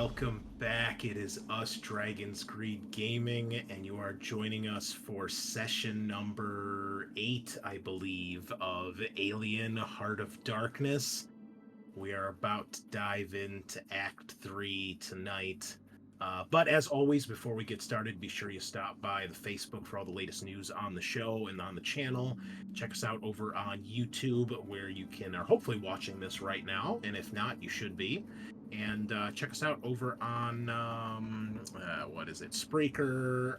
welcome back. It is us, Dragon's Greed Gaming, and you are joining us for session number 8, I believe, of Alien Heart of Darkness. We are about to dive into Act 3 tonight. But as always, before we get started, be sure you stop by the Facebook for all the latest news on the show and on the channel. Check us out over on YouTube, where you are hopefully watching this right now, and if not, you should be. And check us out over on, Spreaker,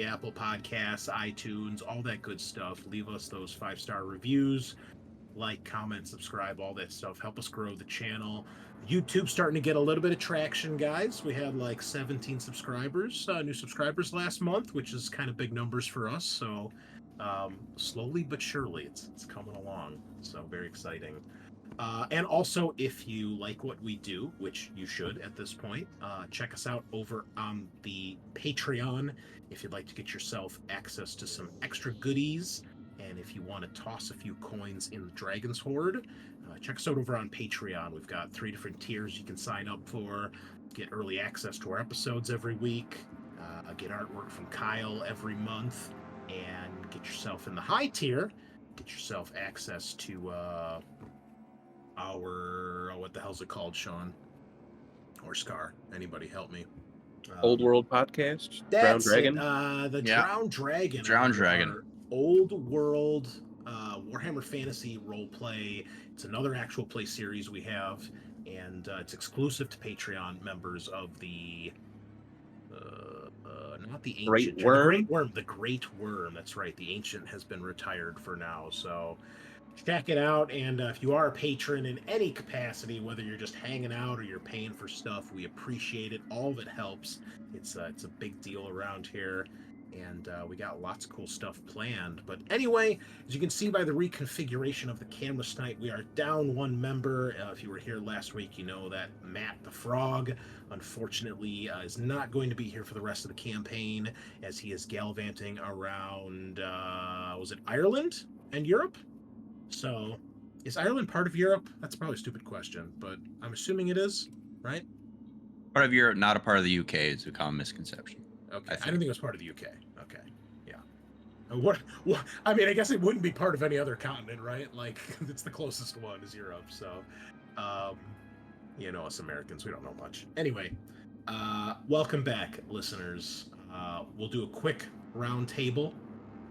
Apple Podcasts, iTunes, all that good stuff. Leave us those 5-star reviews. Like, comment, subscribe, all that stuff. Help us grow the channel. YouTube's starting to get a little bit of traction, guys. We had like 17 subscribers, new subscribers last month, which is kind of big numbers for us. So slowly but surely, it's coming along. So very exciting. And also, if you like what we do, which you should at this point, check us out over on the Patreon if you'd like to get yourself access to some extra goodies. And if you want to toss a few coins in the Dragon's Hoard, check us out over on Patreon. We've got 3 different tiers you can sign up for, get early access to our episodes every week, get artwork from Kyle every month, and get yourself in the high tier, get yourself access to our, what the hell's it called, Sean? Or Scaarr? Anybody help me? Old World Podcast? Drowned Dragon? Drowned Dragon. Drowned Dragon. Old World Warhammer Fantasy roleplay. It's another actual play series we have, and it's exclusive to Patreon members of the not the Ancient. The Great Worm. That's right. The Ancient has been retired for now, so check it out. And if you are a patron in any capacity, whether you're just hanging out or you're paying for stuff, we appreciate it. All of it helps. It's a big deal around here. And we got lots of cool stuff planned. But anyway, as you can see by the reconfiguration of the camera tonight, we are down 1 member. If you were here last week, you know that Matt the Frog, unfortunately, is not going to be here for the rest of the campaign, as he is gallivanting around, was it Ireland and Europe? So, is Ireland part of Europe? That's probably a stupid question, but I'm assuming it is, right? Part of Europe, not a part of the UK, is a common misconception. Okay, I didn't think it was part of the UK. Okay, yeah. What? I mean, I guess it wouldn't be part of any other continent, right? Like, it's the closest one is Europe. So, us Americans, we don't know much. Anyway, welcome back, listeners. We'll do a quick round table,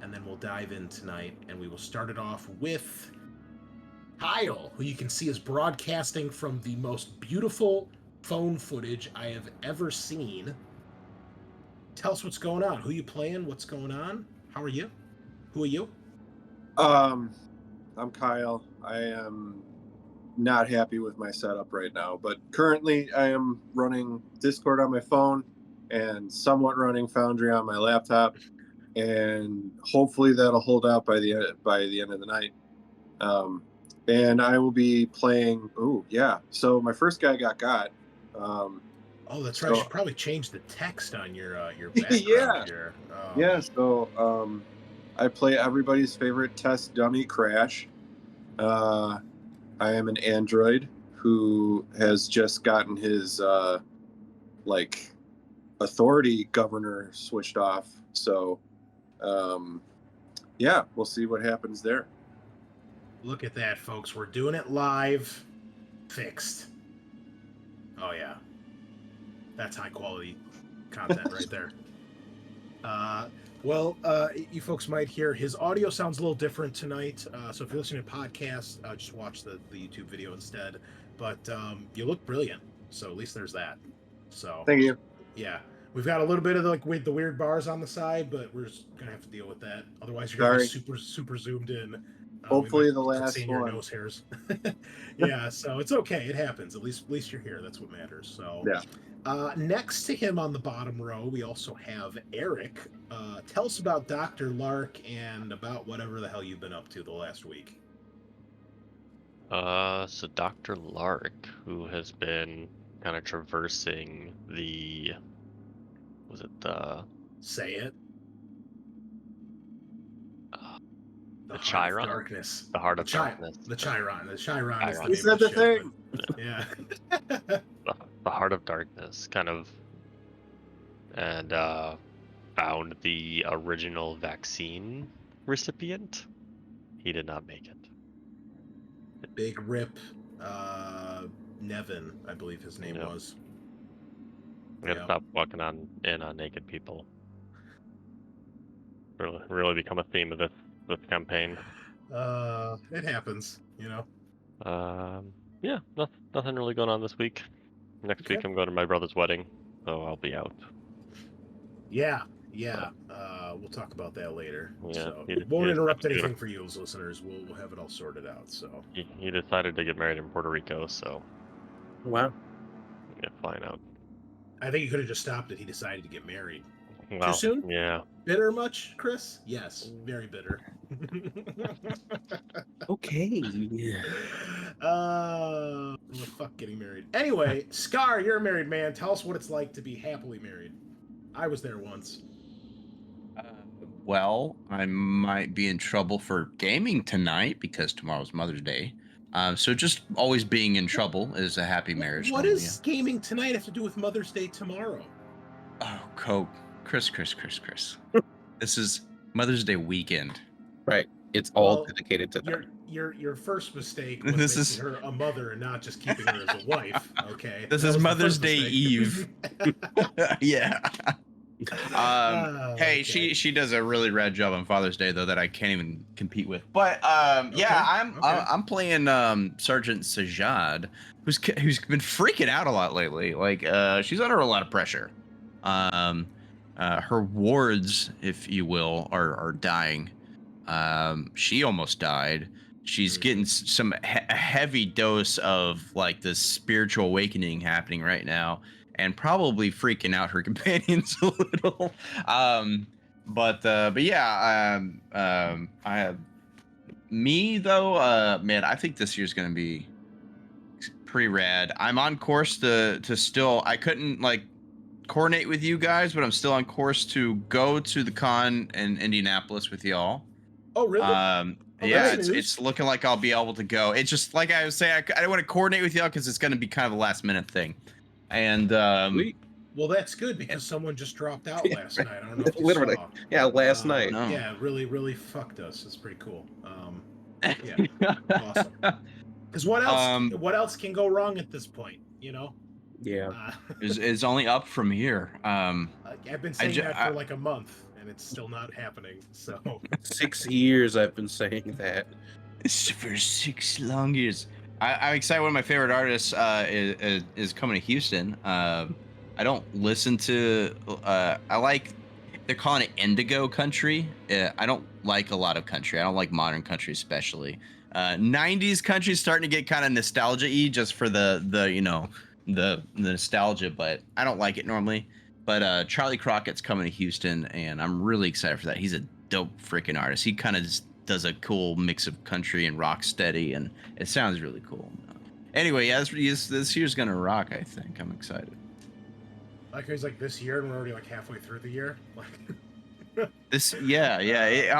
and then we'll dive in tonight, and we will start it off with Kyle, who you can see is broadcasting from the most beautiful phone footage I have ever seen. Tell us what's going on. Who you playing? What's going on? How are you? Who are you? I'm Kyle. I am not happy with my setup right now, but currently I am running Discord on my phone and somewhat running Foundry on my laptop, and hopefully that'll hold out by the end of the night. And I will be playing. So my first guy got. Oh, that's right. I should probably change the text on your background here. Yeah, so I play everybody's favorite test dummy, Crash. I am an android who has just gotten his authority governor switched off. So we'll see what happens there. Look at that, folks. We're doing it live. Fixed. Oh, yeah. That's high quality content right there. You folks might hear his audio sounds a little different tonight. So if you're listening to podcasts, just watch the YouTube video instead. But you look brilliant. So at least there's that. So thank you. Yeah. We've got a little bit of with the weird bars on the side, but we're just going to have to deal with that. Otherwise, you're going to be super, super zoomed in. Hopefully the last one. Your nose hairs. Yeah, so it's okay. It happens. At least you're here. That's what matters. So yeah. Next to him on the bottom row, we also have Eric. Tell us about Dr. Lark and about whatever the hell you've been up to the last week. So Dr. Lark, who has been kind of traversing Say it. The Chiron? Darkness. The Heart of Darkness. The Chiron. The Chiron is the He said the thing. Yeah. The Heart Heart of Darkness, kind of, and found the original vaccine recipient. He did not make it. Big Rip, Nevin, I believe his name was. We gotta stop walking in on naked people. Really become a theme of this campaign. It happens, you know. Yeah, nothing really going on this week. Next week I'm going to my brother's wedding, so I'll be out. Yeah. We'll talk about that later. Yeah, so it won't interrupt anything for you as listeners. We'll have it all sorted out. So he decided to get married in Puerto Rico, so Wow. yeah, flying out. I think he could have just stopped it. He decided to get married. Well, Too soon? Yeah. Bitter much, Chris? Yes, very bitter. Okay. Fuck getting married. Anyway, Scaarr, you're a married man. Tell us what it's like to be happily married. I was there once. Well, I might be in trouble for gaming tonight because tomorrow's Mother's Day. So just always being in trouble is a happy marriage. What does gaming tonight have to do with Mother's Day tomorrow? Oh, Chris. This is Mother's Day weekend. Right. It's all dedicated to that. Your first mistake was making her a mother and not just keeping her as a wife. Okay. This is Mother's Day Eve. Yeah. Hey, okay. she does a really rad job on Father's Day though that I can't even compete with. But I'm playing Sergeant Sajaad, who's been freaking out a lot lately. Like she's under a lot of pressure. Her wards, if you will, are dying. She almost died. She's getting a heavy dose of like this spiritual awakening happening right now, and probably freaking out her companions a little. But yeah, I have me though. Man, I think this year's gonna be pretty rad. I'm on course to still. I couldn't like coordinate with you guys, but I'm still on course to go to the con in Indianapolis with y'all. Oh, really? Yeah, it's looking like I'll be able to go. It's just like I was saying, I don't want to coordinate with y'all because it's going to be kind of a last minute thing. And well, that's good because someone just dropped out last night. I don't know if you Literally, saw. yeah, last night. No. Yeah, really fucked us. It's pretty cool. Yeah, awesome. Because what else can go wrong at this point? You know? Yeah, it's only up from here. I've been saying that for like a month, and it's still not happening. So 6 years I've been saying that. For 6 long years. I'm excited. One of my favorite artists is coming to Houston. I don't listen to. I like. They're calling it indigo country. I don't like a lot of country. I don't like modern country, especially. 90s country is starting to get kind of nostalgia-y just for the nostalgia, but I don't like it normally. But Charlie Crockett's coming to Houston, and I'm really excited for that. He's a dope freaking artist. He kind of just does a cool mix of country and rock steady, and it sounds really cool. Anyway, yeah, this year's gonna rock. I think I'm excited. like he's like this year, and we're already like halfway through the year. Like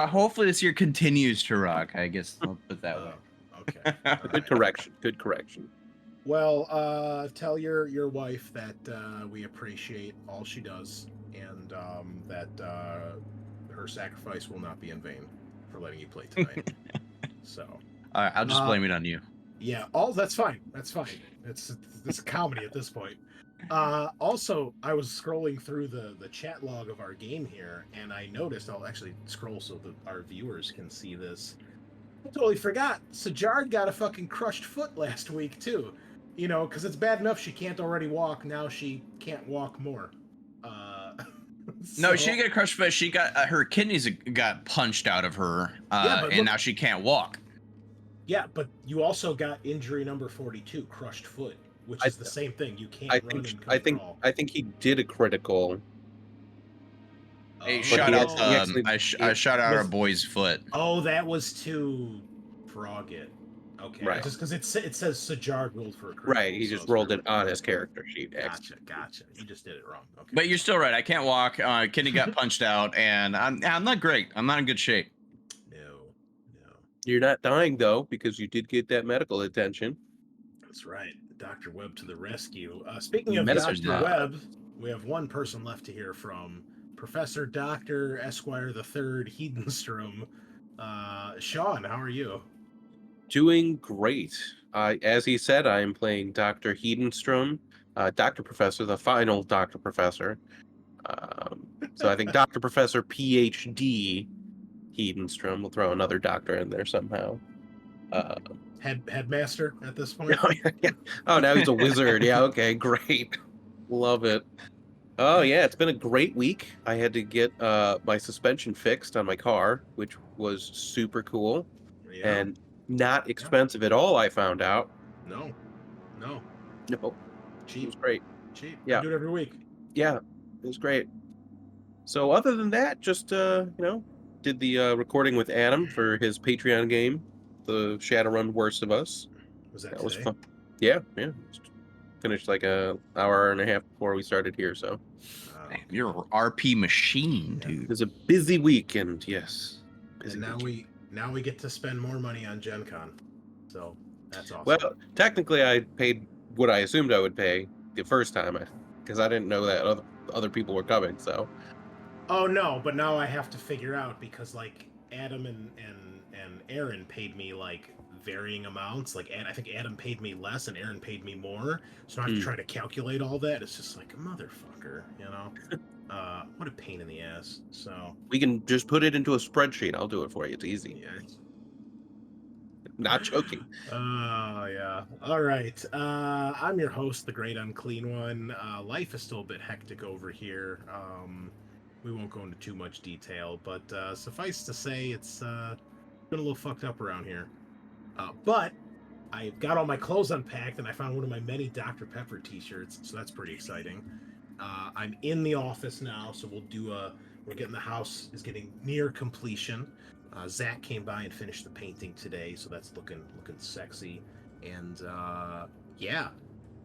Hopefully this year continues to rock. I guess I'll put it that way. Okay. Good correction. Good correction. Well, tell your wife that we appreciate all she does, and that her sacrifice will not be in vain for letting you play tonight. So, All right, I'll just blame it on you. Yeah, that's fine. That's fine. It's a comedy at this point. Also, I was scrolling through the chat log of our game here, and I noticed. I'll actually scroll so that our viewers can see this. I totally forgot. Sajaad got a fucking crushed foot last week too. You know, because it's bad enough she can't already walk. Now she can't walk more. No, she didn't get a crushed foot. She got her kidneys got punched out of her, and now she can't walk. Yeah, but you also got injury number 42, crushed foot, which is the same thing. You can't run and control. I think he did a critical. Hey, shout out! I shot out our boy's foot. Oh, that was to Froggatt. Okay, right. Just because it says Sajaad rolled for a critical. Right, he just rolled it on his character sheet. Gotcha. You just did it wrong. Okay. But you're still right. I can't walk. Kidney got punched out, and I'm not great. I'm not in good shape. No. You're not dying though, because you did get that medical attention. That's right. Dr. Webb to the rescue. Speaking of Medicine Dr. Mod. Webb, we have one person left to hear from. Professor Dr. Esquire the Third Hedenstrom. Sean, how are you? Doing great. As he said, I am playing Dr. Hedenstrom, Dr. Professor, the final Dr. Professor. So I think Dr. Professor PhD Hedenstrom. We'll throw another doctor in there somehow. Headmaster at this point? Oh, now he's a wizard. Yeah, okay, great. Love it. Oh, yeah, it's been a great week. I had to get my suspension fixed on my car, which was super cool. Yeah. And not expensive at all, I found out. No. No, it Cheap. was great. Cheap. Yeah. I do it every week. Yeah, it was great. So other than that, just did the recording with Adam for his Patreon game, the Shadowrun Worst of Us. Was that That was today? fun. Yeah. Finished like an hour and a half before we started here, so Wow. You're an RP machine, it dude. was a busy weekend. Yes. Busy And weekend. now we get to spend more money on Gen Con. So that's awesome. Well, technically, I paid what I assumed I would pay the first time, because I didn't know that other people were coming. So Oh no, but now I have to figure out because like Adam and Aaron paid me like varying amounts. Like I think Adam paid me less and Aaron paid me more. So I have to try to calculate all that. It's just like a motherfucker, you know? What a pain in the ass. So we can just put it into a spreadsheet. I'll do it for you. It's easy. yeah. Not joking. Oh yeah. All right. I'm your host, the Great Unclean One. Life is still a bit hectic over here. We won't go into too much detail, but suffice to say, it's been a little fucked up around here. But I got all my clothes unpacked, and I found one of my many Dr. Pepper T-shirts, so that's pretty exciting. I'm in the office now, so we're getting the house is getting near completion. Zach came by and finished the painting today, so that's looking sexy. And yeah,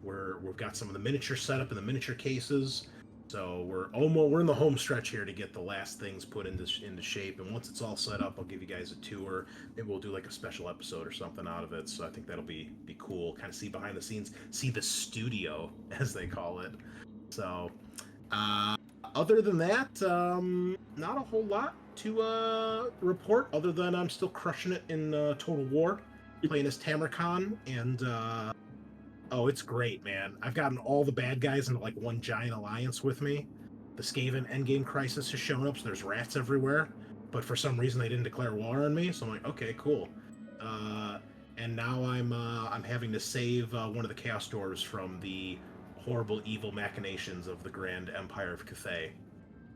we've got some of the miniature set up in the miniature cases. So we're in the home stretch here to get the last things put into shape. And once it's all set up, I'll give you guys a tour. Maybe we'll do like a special episode or something out of it. So I think that'll be cool. Kind of see behind the scenes, see the studio as they call it. So other than that, not a whole lot to report. Other than I'm still crushing it in Total War, playing as Tamarkan, and oh, it's great, man. I've gotten all the bad guys into like one giant alliance with me. The Skaven endgame crisis has shown up, so there's rats everywhere. But for some reason, they didn't declare war on me, so I'm like, okay, cool. And now I'm having to save one of the Chaos Dwarves from the horrible, evil machinations of the Grand Empire of Cathay.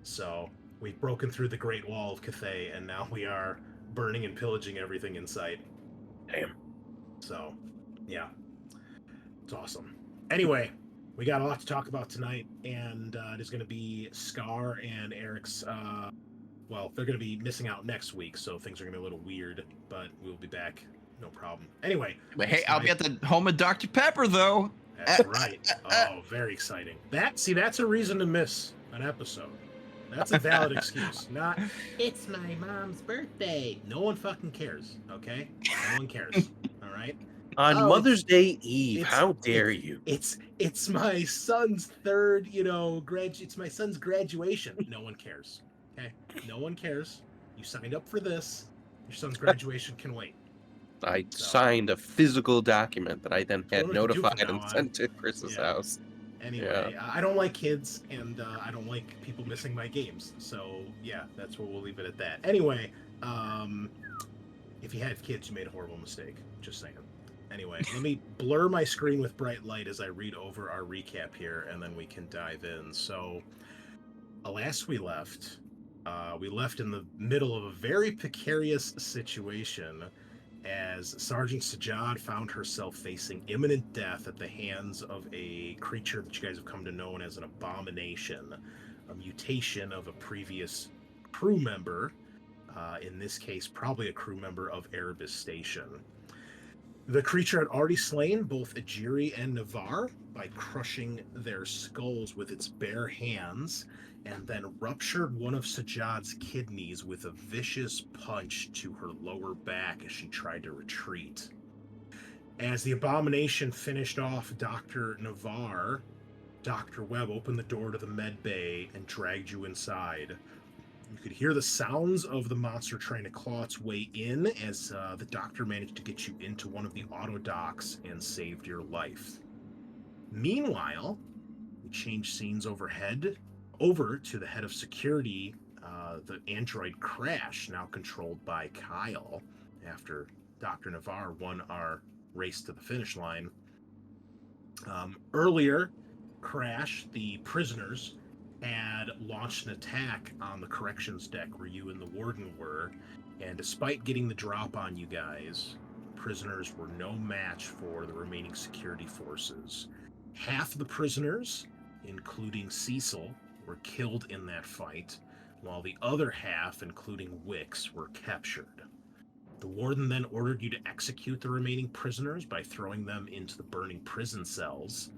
So we've broken through the Great Wall of Cathay, and now we are burning and pillaging everything in sight. Damn. So, yeah. It's awesome. Anyway, we got a lot to talk about tonight, and it is going to be Scaarr and Eric's. Well, they're going to be missing out next week, so things are going to be a little weird, but we'll be back, no problem. Anyway, But hey, I'll be at the home of Dr. Pepper, though. that's right. Oh, very exciting. That's a reason to miss an episode. That's a valid excuse. Not, it's my mom's birthday. No one fucking cares, okay? No one cares, all right? On Oh, Mother's Day Eve, it's- how dare you? It's my son's third, it's my son's graduation. No one cares. Okay? No one cares. You signed up for this. Your son's graduation can wait. I So- signed a physical document that I then had That's what we can do from notified now and on. sent to Chris's Yeah. house. Anyway, I don't like kids, and I don't like people missing my games. So, yeah, that's where we'll leave it at that. Anyway, if you had kids, you made a horrible mistake. Just saying. Anyway, let me blur my screen with bright light as I read over our recap here, and then we can dive in. So, last we left in the middle of a very precarious situation as Sergeant Sajaad found herself facing imminent death at the hands of a creature that you guys have come to know as an abomination, a mutation of a previous crew member, in this case, probably a crew member of Erebus Station. The creature had already slain both Ajiri and Navarre by crushing their skulls with its bare hands, and then ruptured one of Sajaad's kidneys with a vicious punch to her lower back as she tried to retreat. As the abomination finished off Dr. Navarre, Dr. Webb opened the door to the med bay and dragged you inside. You could hear the sounds of the monster trying to claw its way in as the doctor managed to get you into one of the auto docks and saved your life. Meanwhile, we changed scenes overhead over to the head of security, the android Crash, now controlled by Kyle, after Dr. Navarre won our race to the finish line. Earlier, Crash, the prisoners, had launched an attack on the corrections deck where you and the warden were, and despite getting the drop on you guys, prisoners were no match for the remaining security forces. Half of the prisoners, including Cecil, were killed in that fight, while the other half, including Wix, were captured. The warden then ordered you to execute the remaining prisoners by throwing them into the burning prison cells.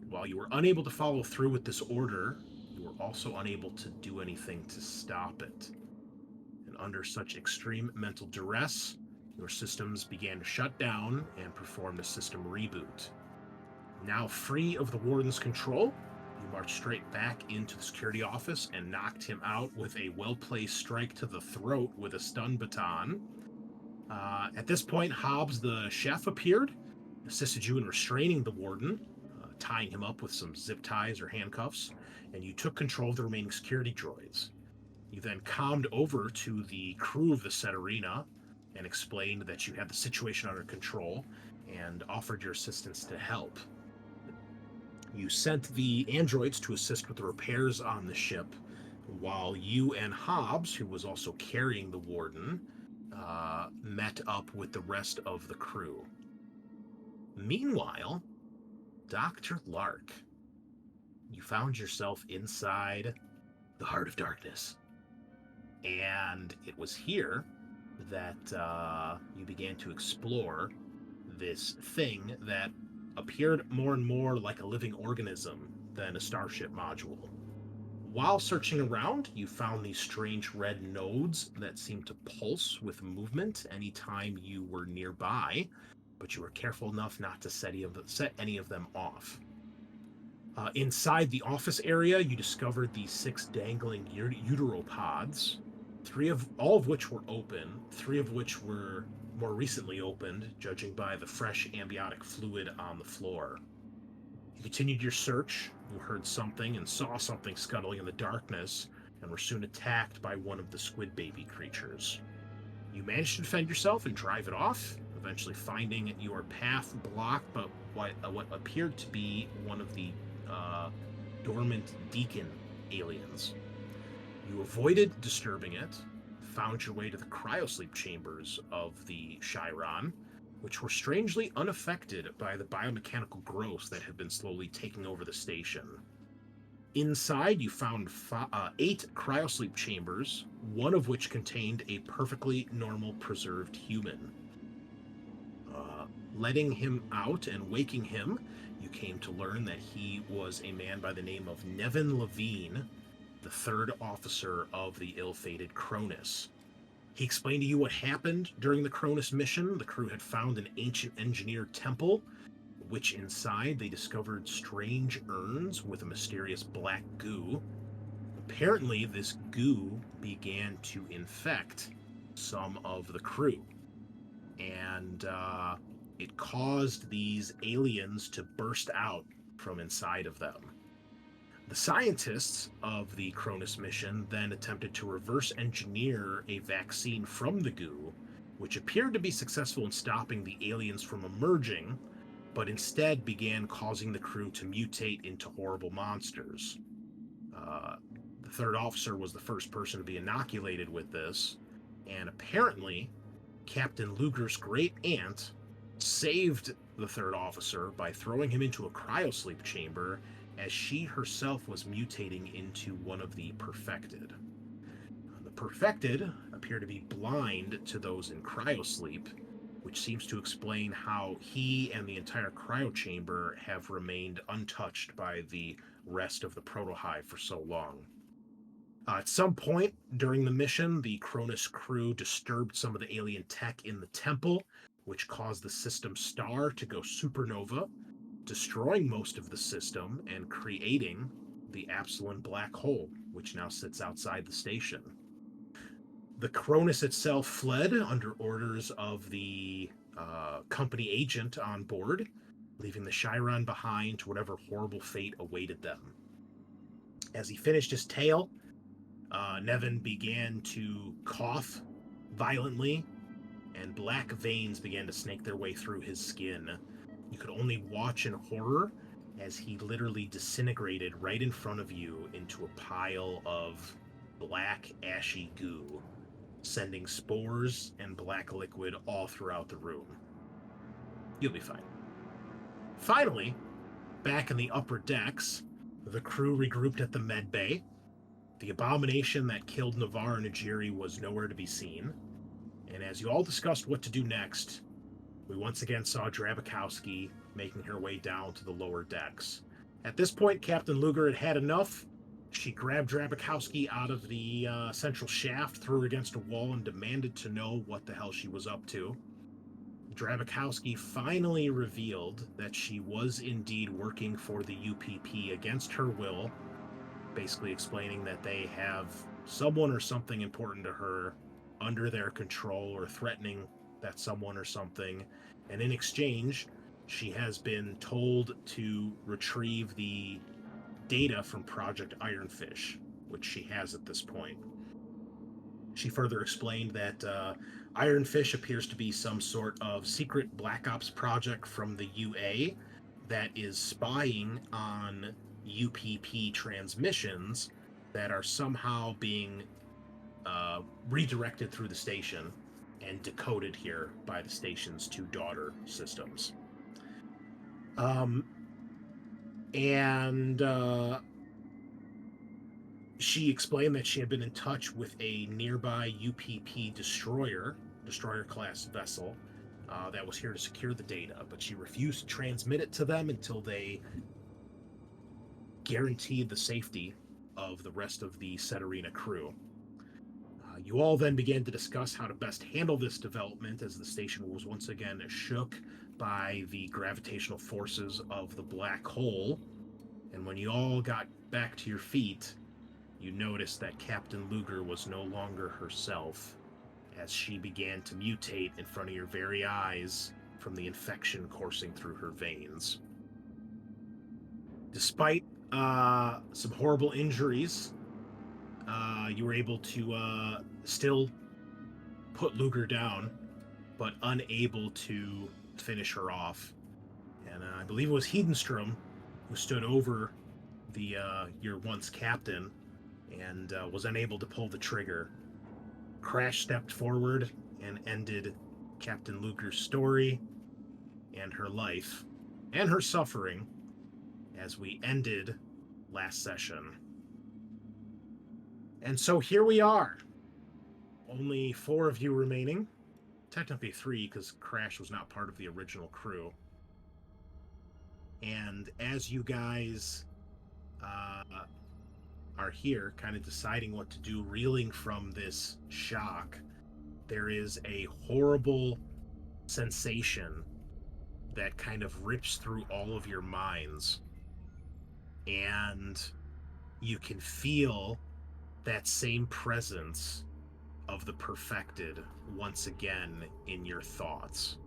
While you were unable to follow through with this order, you were also unable to do anything to stop it. And under such extreme mental duress, your systems began to shut down and performed a system reboot. Now free of the warden's control, you marched straight back into the security office and knocked him out with a well-placed strike to the throat with a stun baton. At this point, Hobbs, the chef, appeared, assisted you in restraining the warden, tying him up with some zip ties or handcuffs, and you took control of the remaining security droids. You then calmed over to the crew of the Cetorhina and explained that you had the situation under control and offered your assistance to help. You sent the androids to assist with the repairs on the ship, while you and Hobbs, who was also carrying the warden, met up with the rest of the crew. Meanwhile, Dr. Lark, you found yourself inside the Heart of Darkness. And it was here that you began to explore this thing that appeared more and more like a living organism than a starship module. While searching around, you found these strange red nodes that seemed to pulse with movement anytime you were nearby, but you were careful enough not to set any of them off. Inside the office area, you discovered these 6 dangling uteropods, all of which were open, 3 of which were more recently opened, judging by the fresh amniotic fluid on the floor. You continued your search. You heard something and saw something scuttling in the darkness, and were soon attacked by one of the squid baby creatures. You managed to defend yourself and drive it off, eventually finding your path blocked by what appeared to be one of the dormant Deacon aliens. You avoided disturbing it, found your way to the cryosleep chambers of the Chiron, which were strangely unaffected by the biomechanical growth that had been slowly taking over the station. Inside, you found 8 cryosleep chambers, one of which contained a perfectly normal preserved human. Letting him out and waking him, you came to learn that he was a man by the name of Nevin Levine, the 3rd officer of the ill-fated Cronus. He explained to you what happened during the Cronus mission. The crew had found an ancient engineered temple, which inside they discovered strange urns with a mysterious black goo. Apparently, this goo began to infect some of the crew, and it caused these aliens to burst out from inside of them. The scientists of the Cronus mission then attempted to reverse engineer a vaccine from the goo, which appeared to be successful in stopping the aliens from emerging, but instead began causing the crew to mutate into horrible monsters. The 3rd officer was the first person to be inoculated with this, and apparently Captain Lugar's great aunt saved the 3rd officer by throwing him into a cryosleep chamber as she herself was mutating into one of the perfected. The perfected appear to be blind to those in cryosleep, which seems to explain how he and the entire cryo chamber have remained untouched by the rest of the protohive for so long. At some point during the mission, the Cronus crew disturbed some of the alien tech in the temple, which caused the system star to go supernova, destroying most of the system and creating the Absalon black hole, which now sits outside the station. The Cronus itself fled under orders of the company agent on board, leaving the Chiron behind to whatever horrible fate awaited them. As he finished his tale, Nevin began to cough violently, and black veins began to snake their way through his skin. You could only watch in horror as he literally disintegrated right in front of you into a pile of black, ashy goo, sending spores and black liquid all throughout the room. You'll be fine. Finally, back in the upper decks, the crew regrouped at the med bay. The abomination that killed Navarre and Ajiri was nowhere to be seen. And as you all discussed what to do next, we once again saw Drabikowski making her way down to the lower decks. At this point, Captain Lugar had enough. She grabbed Drabikowski out of the central shaft, threw her against a wall, and demanded to know what the hell she was up to. Drabikowski finally revealed that she was indeed working for the UPP against her will, basically explaining that they have someone or something important to her under their control, or threatening that someone or something, and in exchange, she has been told to retrieve the data from Project Ironfish, which she has at this point. She further explained that Ironfish appears to be some sort of secret Black Ops project from the UA that is spying on UPP transmissions that are somehow being redirected through the station and decoded here by the station's two daughter systems. She explained that she had been in touch with a nearby UPP destroyer-class vessel that was here to secure the data, but she refused to transmit it to them until they guaranteed the safety of the rest of the Cetorhina crew. You all then began to discuss how to best handle this development, as the station was once again shook by the gravitational forces of the black hole. And when you all got back to your feet, you noticed that Captain Lugar was no longer herself, as she began to mutate in front of your very eyes from the infection coursing through her veins. Despite some horrible injuries, you were able to still put Lugar down, but unable to finish her off. And I believe it was Hedenstrom who stood over the your once captain and was unable to pull the trigger. Crash stepped forward and ended Captain Lugar's story and her life and her suffering as we ended last session. And so here we are. Only 4 of you remaining. Technically 3, because Crash was not part of the original crew. And as you guys are here, kind of deciding what to do, reeling from this shock, there is a horrible sensation that kind of rips through all of your minds. And you can feel that same presence of the perfected once again in your thoughts.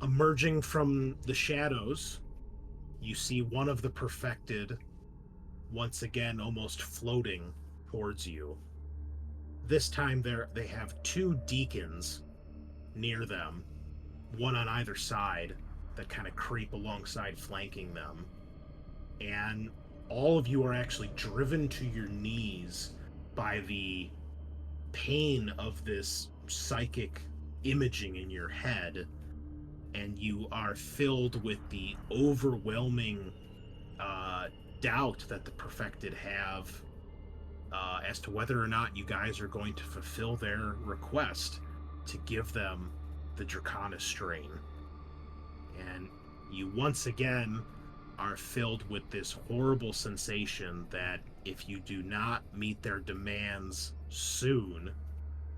Emerging from the shadows, you see one of the perfected once again almost floating towards you. This time they have 2 deacons near them, one on either side, that kind of creep alongside, flanking them. And all of you are actually driven to your knees by the pain of this psychic imaging in your head, and you are filled with the overwhelming doubt that the perfected have as to whether or not you guys are going to fulfill their request to give them the Draconis strain. And you once again are filled with this horrible sensation that if you do not meet their demands soon,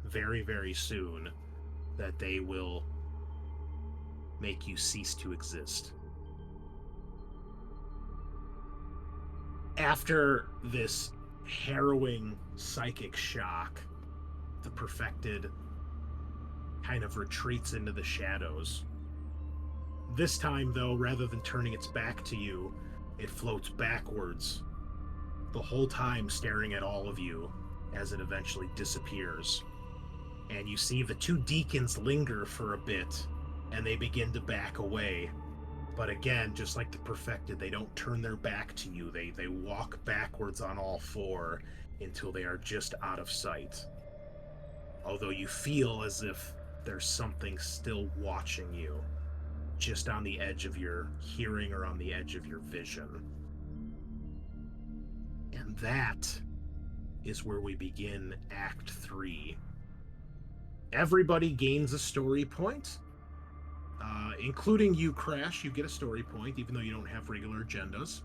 very, very soon, that they will make you cease to exist. After this harrowing psychic shock, the perfected kind of retreats into the shadows. This time, though, rather than turning its back to you, it floats backwards, the whole time staring at all of you as it eventually disappears. And you see the two deacons linger for a bit, and they begin to back away. But again, just like the perfected, they don't turn their back to you. They walk backwards on all four until they are just out of sight. Although you feel as if there's something still watching you, just on the edge of your hearing or on the edge of your vision. And that is where we begin Act 3. Everybody gains a story point, including you, Crash. You get a story point, even though you don't have regular agendas.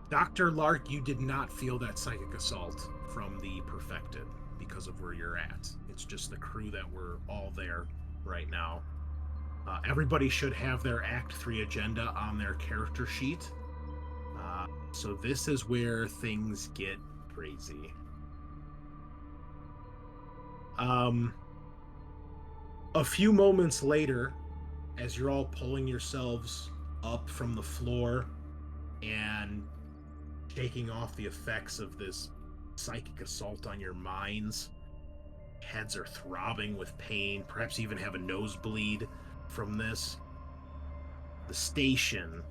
Dr. Lark, you did not feel that psychic assault from the perfected because of where you're at. It's just the crew that were all there right now. Everybody should have their Act 3 agenda on their character sheet. So this is where things get crazy. A few moments later, as you're all pulling yourselves up from the floor and shaking off the effects of this psychic assault on your minds, heads are throbbing with pain, perhaps even have a nosebleed from this. The station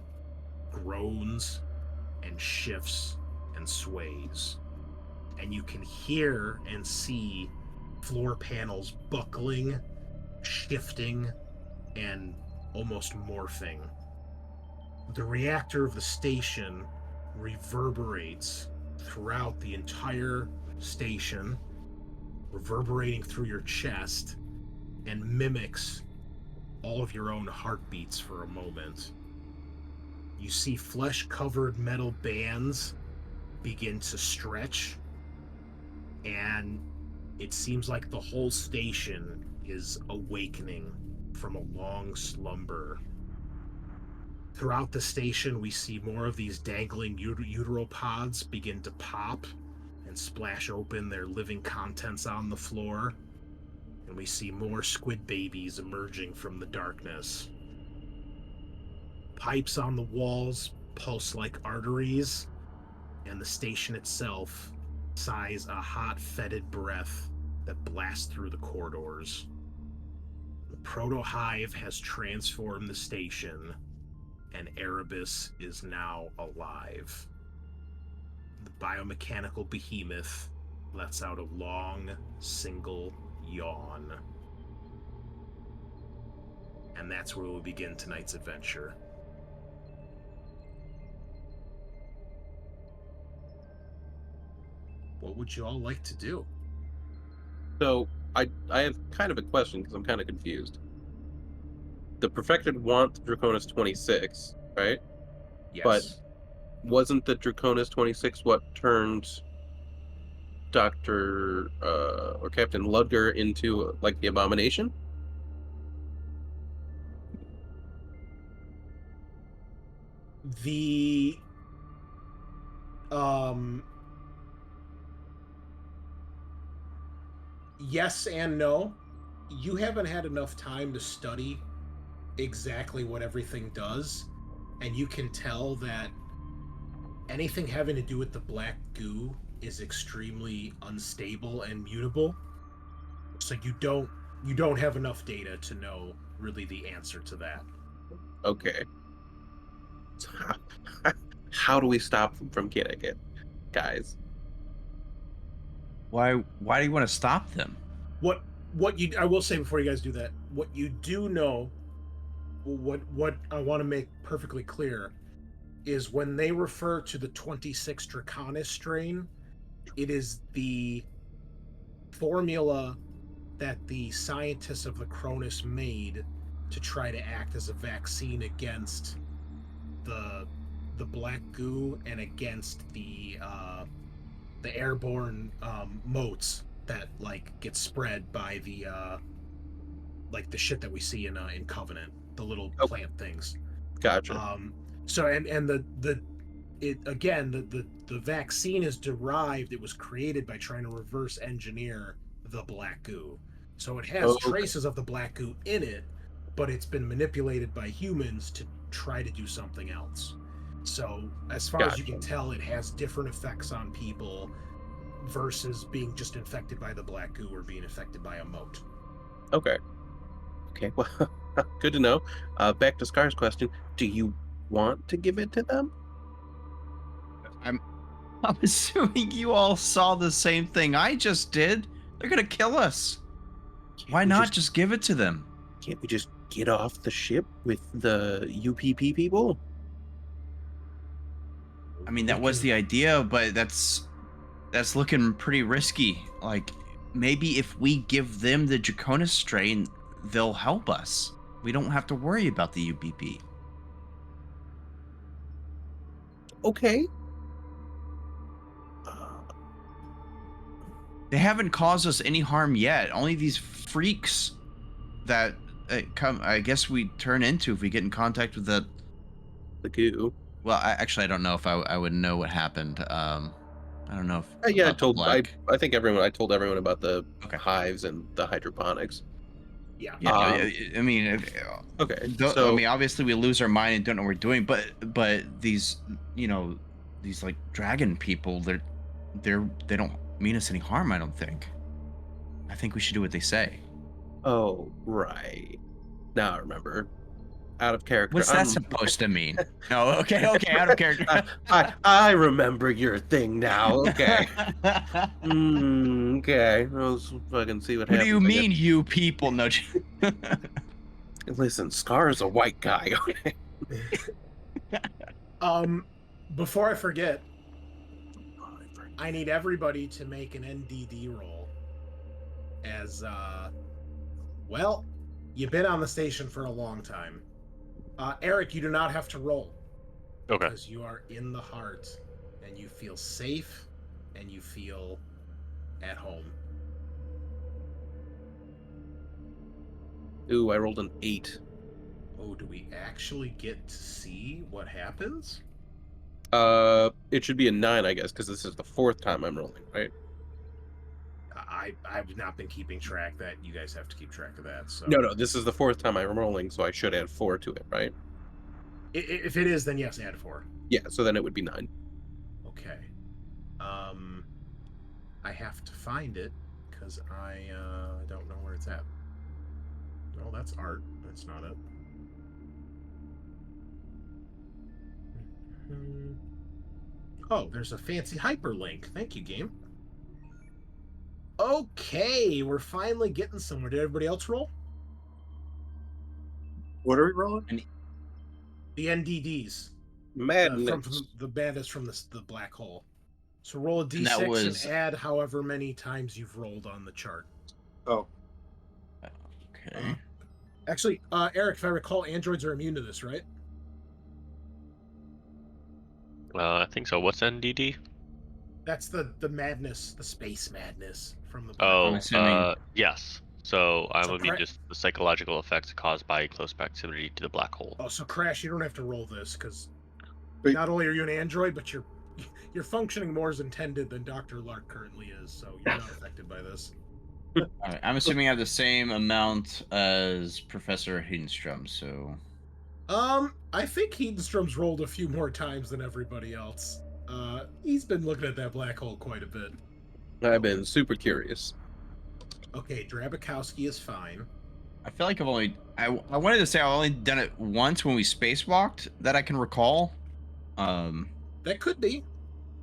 groans and shifts and sways, and you can hear and see floor panels buckling, shifting, and almost morphing. The reactor of the station reverberates throughout the entire station, reverberating through your chest, and mimics all of your own heartbeats for a moment. You see flesh-covered metal bands begin to stretch, and it seems like the whole station is awakening from a long slumber. Throughout the station, we see more of these dangling uteropods begin to pop and splash open their living contents on the floor. And we see more squid babies emerging from the darkness. Pipes on the walls pulse like arteries, and the station itself sighs a hot, fetid breath that blasts through the corridors. The proto-hive has transformed the station, and Erebus is now alive. The biomechanical behemoth lets out a long, single yawn. And that's where we'll begin tonight's adventure. What would you all like to do? So I have kind of a question because I'm kind of confused. The perfected want Draconis 26, right? Yes. But wasn't the Draconis 26 what turned Dr. Or Captain Lugar into like the abomination? The yes and no. You haven't had enough time to study exactly what everything does, and you can tell that anything having to do with the black goo is extremely unstable and mutable. So you don't have enough data to know really the answer to that. Okay. So how do we stop them from getting it, guys? Why do you want to stop them? I will say before you guys do that, what you do know, what I want to make perfectly clear, is when they refer to the 26 Draconis strain, it is the formula that the scientists of the Cronus made to try to act as a vaccine against the black goo and against the airborne motes that like get spread by the like the shit that we see in Covenant, the little Oh. plant things. Gotcha. So and the vaccine is derived. It was created by trying to reverse engineer the black goo. So it has Okay. traces of the black goo in it, but it's been manipulated by humans to try to do something else. So as far as you can tell, it has different effects on people versus being just infected by the black goo or being affected by a moat. Okay. Okay. Well, good to know. Back to Scaarr's question: do you want to give it to them? I'm assuming you all saw the same thing I just did. They're gonna kill us. Why not just give it to them? Can't we just get off the ship with the UPP people? I mean, that was the idea, but that's looking pretty risky. Like, maybe if we give them the Draconis strain, they'll help us. We don't have to worry about the UPP. Okay. They haven't caused us any harm yet. Only these freaks that come. I guess we turn into if we get in contact with the goo. Well, I don't know if I would know what happened. I don't know if. Yeah, I think everyone. I told everyone about the hives and the hydroponics. Yeah. I mean, okay. So I mean, obviously we lose our mind and don't know what we're doing, but these, these like dragon people, they don't mean us any harm. I don't think. I think we should do what they say. Oh, right. Now I remember. Out of character. What's that supposed to mean? No, okay, out of character. I remember your thing now. Okay. Okay. Let's fucking see what happens. What do you mean, you people? No. Listen, Scaarr is a white guy. Okay. Before I forget, I need everybody to make an NDD roll. As well, you've been on the station for a long time. Eric, you do not have to roll. Okay. Because you are in the heart, and you feel safe, and you feel at home. Ooh, I rolled an 8. Oh, do we actually get to see what happens? It should be a 9, I guess, because this is the 4th time I'm rolling, right? I've not been keeping track. That you guys have to keep track of that. So No, this is the 4th time I'm rolling, so I should add 4 to it, right? If it is, then yes, add 4. Yeah, so then it would be 9. Okay. I have to find it because I don't know where it's at. No, that's art. That's not it. Oh, there's a fancy hyperlink. Thank you, game. Okay, we're finally getting somewhere. Did everybody else roll? What are we rolling? The NDDs. Madness. From the madness from the black hole. So roll a d6 and add however many times you've rolled on the chart. Oh. Okay. Actually, Eric, if I recall, androids are immune to this, right? I think so. What's NDD? That's the madness, the space madness from the. Oh, assuming... yes. So I'm So immune to the psychological effects caused by close proximity to the black hole. Oh, so Crash, you don't have to roll this because Wait. not only are you an android, but you're functioning more as intended than Dr. Lark currently is, so you're not affected by this. All right, I'm assuming I have the same amount as Professor Hedenstrom, so. I think Hedenstrom's rolled a few more times than everybody else. He's been looking at that black hole quite a bit. I've been super curious. Okay, Drabikowski is fine. I feel like I wanted to say I've only done it once when we spacewalked that I can recall. That could be.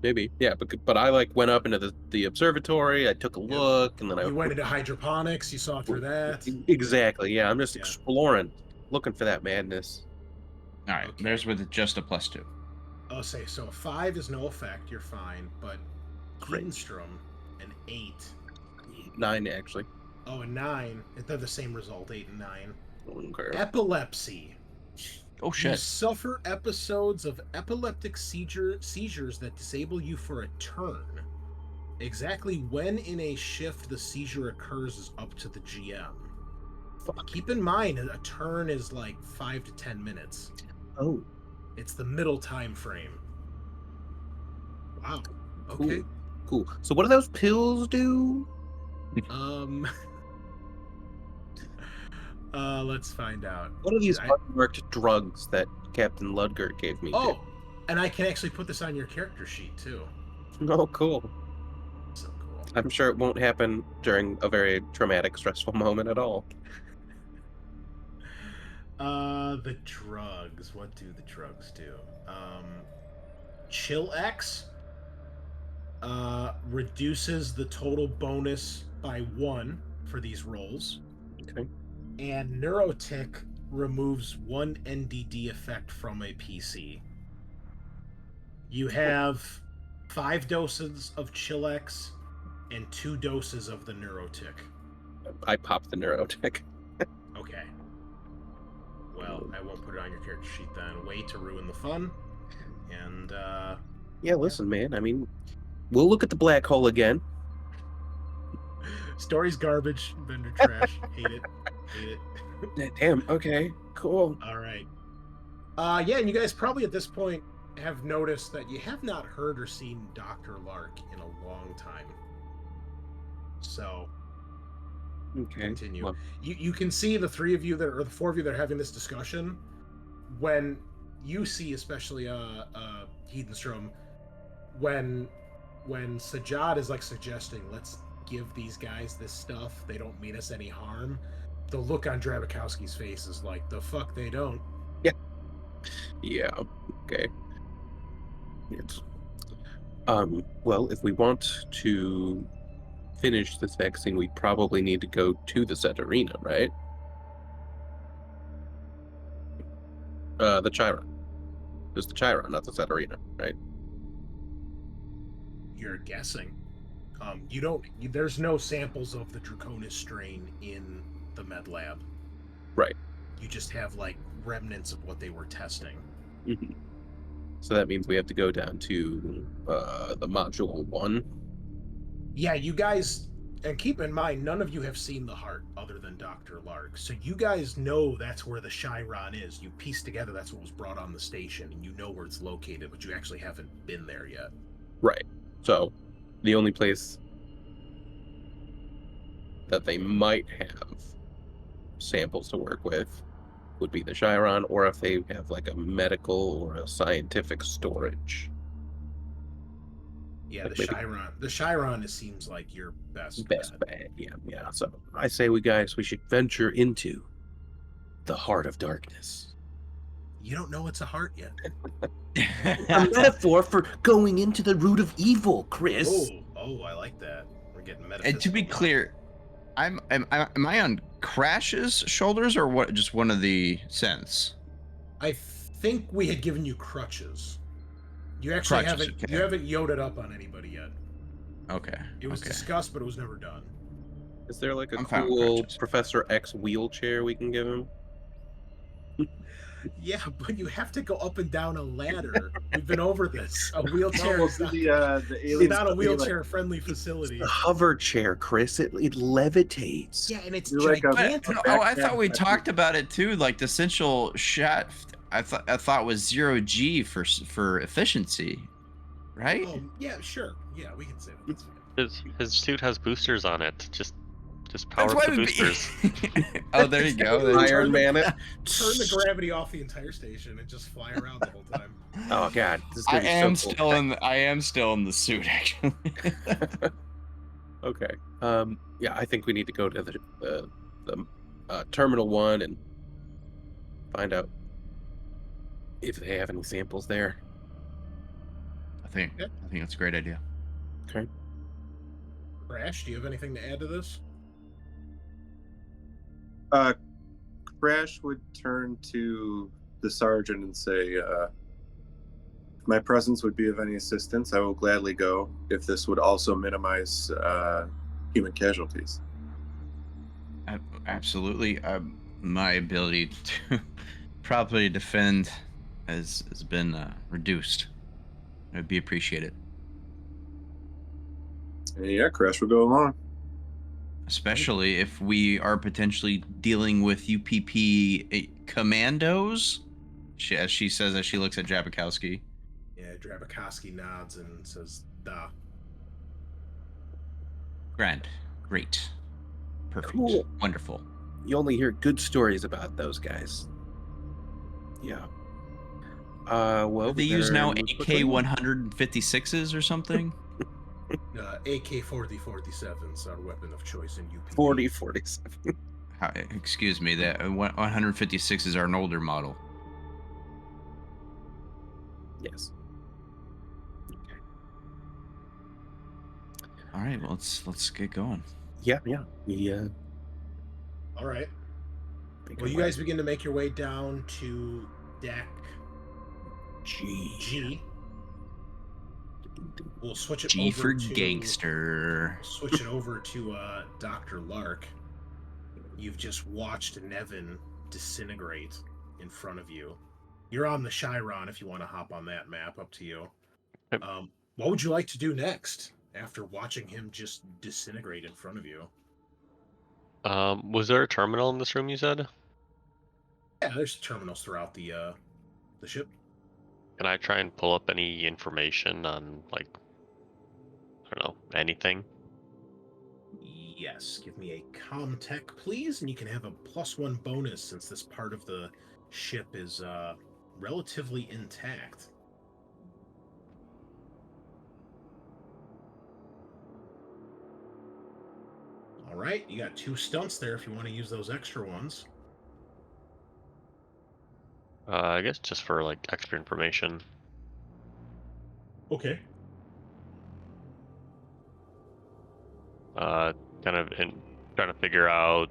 Maybe, yeah, but I went up into the observatory. I took a look, and then You went into hydroponics. You saw through that. Exactly. Yeah, I'm just exploring, looking for that madness. All right, Okay. there's with just a +2. Oh, say so. A 5 is no effect. You're fine, but Great. Hedenstrom, an 8. 9 actually. Oh, a 9. They're the same result. 8 and 9. Okay. Epilepsy. Oh You shit! suffer episodes of epileptic seizures that disable you for a turn. Exactly when in a shift the seizure occurs is up to the GM. fuck. Keep in mind, a turn is like 5 to 10 minutes. Oh, It's the middle time frame. Wow. cool. Okay. Cool. So what do those pills do? Let's find out. What are these I- unmarked drugs that Captain Lugar gave me? Oh, and I can actually put this on your character sheet too. Oh, cool. So cool. I'm sure it won't happen during a very traumatic, stressful moment at all. The drugs. What do the drugs do? Chill X reduces the total bonus by 1 for these rolls. Okay. And Neurotic removes 1 NDD effect from a PC. You have 5 doses of Chill-X and 2 doses of the Neurotic. I popped the Neurotic. Okay. Well, I won't put it on your character sheet then. Way to ruin the fun. And, Yeah, listen, man. I mean, we'll look at the black hole again. story's garbage. Vendor trash. Hate it. Hate it. Damn. Okay. Cool. All right. Yeah, and you guys probably at this point have noticed that you have not heard or seen Dr. Lark in a long time. So, Okay. continue. Well, You can see the 3 of you that, or the 4 of you that are having this discussion. When you see, especially Hedenstrom, when Sajaad is like suggesting, let's give these guys this stuff, they don't mean us any harm. The look on Drabikowski's face is like, the fuck they don't. yeah. Okay. It's, well, if we want to finish this vaccine, we probably need to go to the Cetorhina, right? The Chiron. It's the Chiron, not the Cetorhina, right? You're guessing. You don't. There's no samples of the Draconis strain in the med lab. Right. You just have like remnants of what they were testing. Mhm. So that means we have to go down to the module 1. Yeah, you guys, and keep in mind, none of you have seen the heart other than Dr. Lark. So you guys know that's where the Chiron is. You piece together that's what was brought on the station, and you know where it's located, but you actually haven't been there yet. Right. So the only place that they might have samples to work with would be the Chiron, or if they have like a medical or a scientific storage. Yeah, Like the maybe- Chiron. The Chiron it seems like your best bet. bet. Yeah. So I say we should venture into the heart of darkness. You don't know it's a heart yet. A metaphor for going into the root of evil, Chris. Oh, I like that. We're getting metaphysical. And to be clear, am I on Crash's shoulders or what? Just one of the synths? I think we had given you crutches. You actually Crutches, haven't. okay. You haven't yoded up on anybody yet. Okay. It was okay. discussed, but it was never done. Is there like a I'm fine with cool crutches. Professor X wheelchair we can give him? Yeah, but you have to go up and down a ladder. We've been over this. A wheelchair No, is not, the it's aliens not a would be like- wheelchair-friendly facility. The hover chair, Chris. It levitates. Yeah, and it's You're like a- gigantic. No, I thought we talked about it too. Like the essential shaft, I thought was 0G for efficiency, right? Oh, yeah, sure. Yeah, we can say that. His suit has boosters on it. Just power That's up why the we. boosters. Oh, there you go. There you go. Iron Man it. Turn the gravity off the entire station and just fly around the whole time. Oh god, this is I gonna be am so cool. still in the suit actually. Okay. Yeah, I think we need to go to the Terminal 1 and find out if they have any samples there. I think that's a great idea. Okay. Crash, do you have anything to add to this? Crash would turn to the sergeant and say, if my presence would be of any assistance, I will gladly go, if this would also minimize human casualties. Absolutely. My ability to properly defend has been reduced. It'd be appreciated. And yeah, Crash will go along. especially if we are potentially dealing with UPP commandos, as she says as she looks at Jabakowski. Yeah, Drabakowski nods and says, "Da." Grand. Great. Perfect. Cool. Wonderful. You only hear good stories about those guys. Yeah. Well, They we use better now move AK quickly. 156s or something. AK-47s are weapon of choice in UPP. 40-47. Excuse me, that 156s are an older model. Yes. All right, well, let's get going. Yeah. We All right. make Well, our you way. guys begin to make your way down to deck G. We'll switch it G over for to gangster. Switch it over to Dr. Lark. You've just watched Nevin disintegrate in front of you. You're on the Chiron if you want to hop on that map, up to you. Yep. What would you like to do next after watching him just disintegrate in front of you? Was there a terminal in this room, you said? Yeah, there's terminals throughout the ship. Can I try and pull up any information on, like, I don't know, anything? Yes, give me a Comtech, please, and you can have a +1 bonus since this part of the ship is relatively intact. All right, you got 2 stunts there if you want to use those extra ones. I guess just for, like, extra information. Okay. Kind of trying to figure out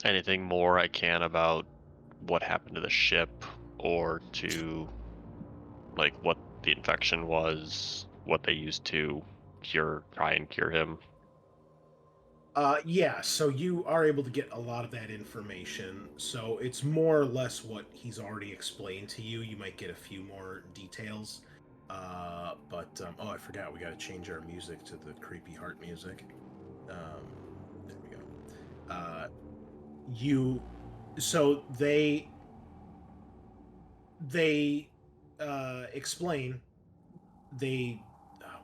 anything more I can about what happened to the ship, or to, like, what the infection was, what they used to try and cure him. Yeah, so you are able to get a lot of that information. So it's more or less what he's already explained to you. You might get a few more details. Oh, I forgot. We got to change our music to the creepy heart music. There we go. So they explain.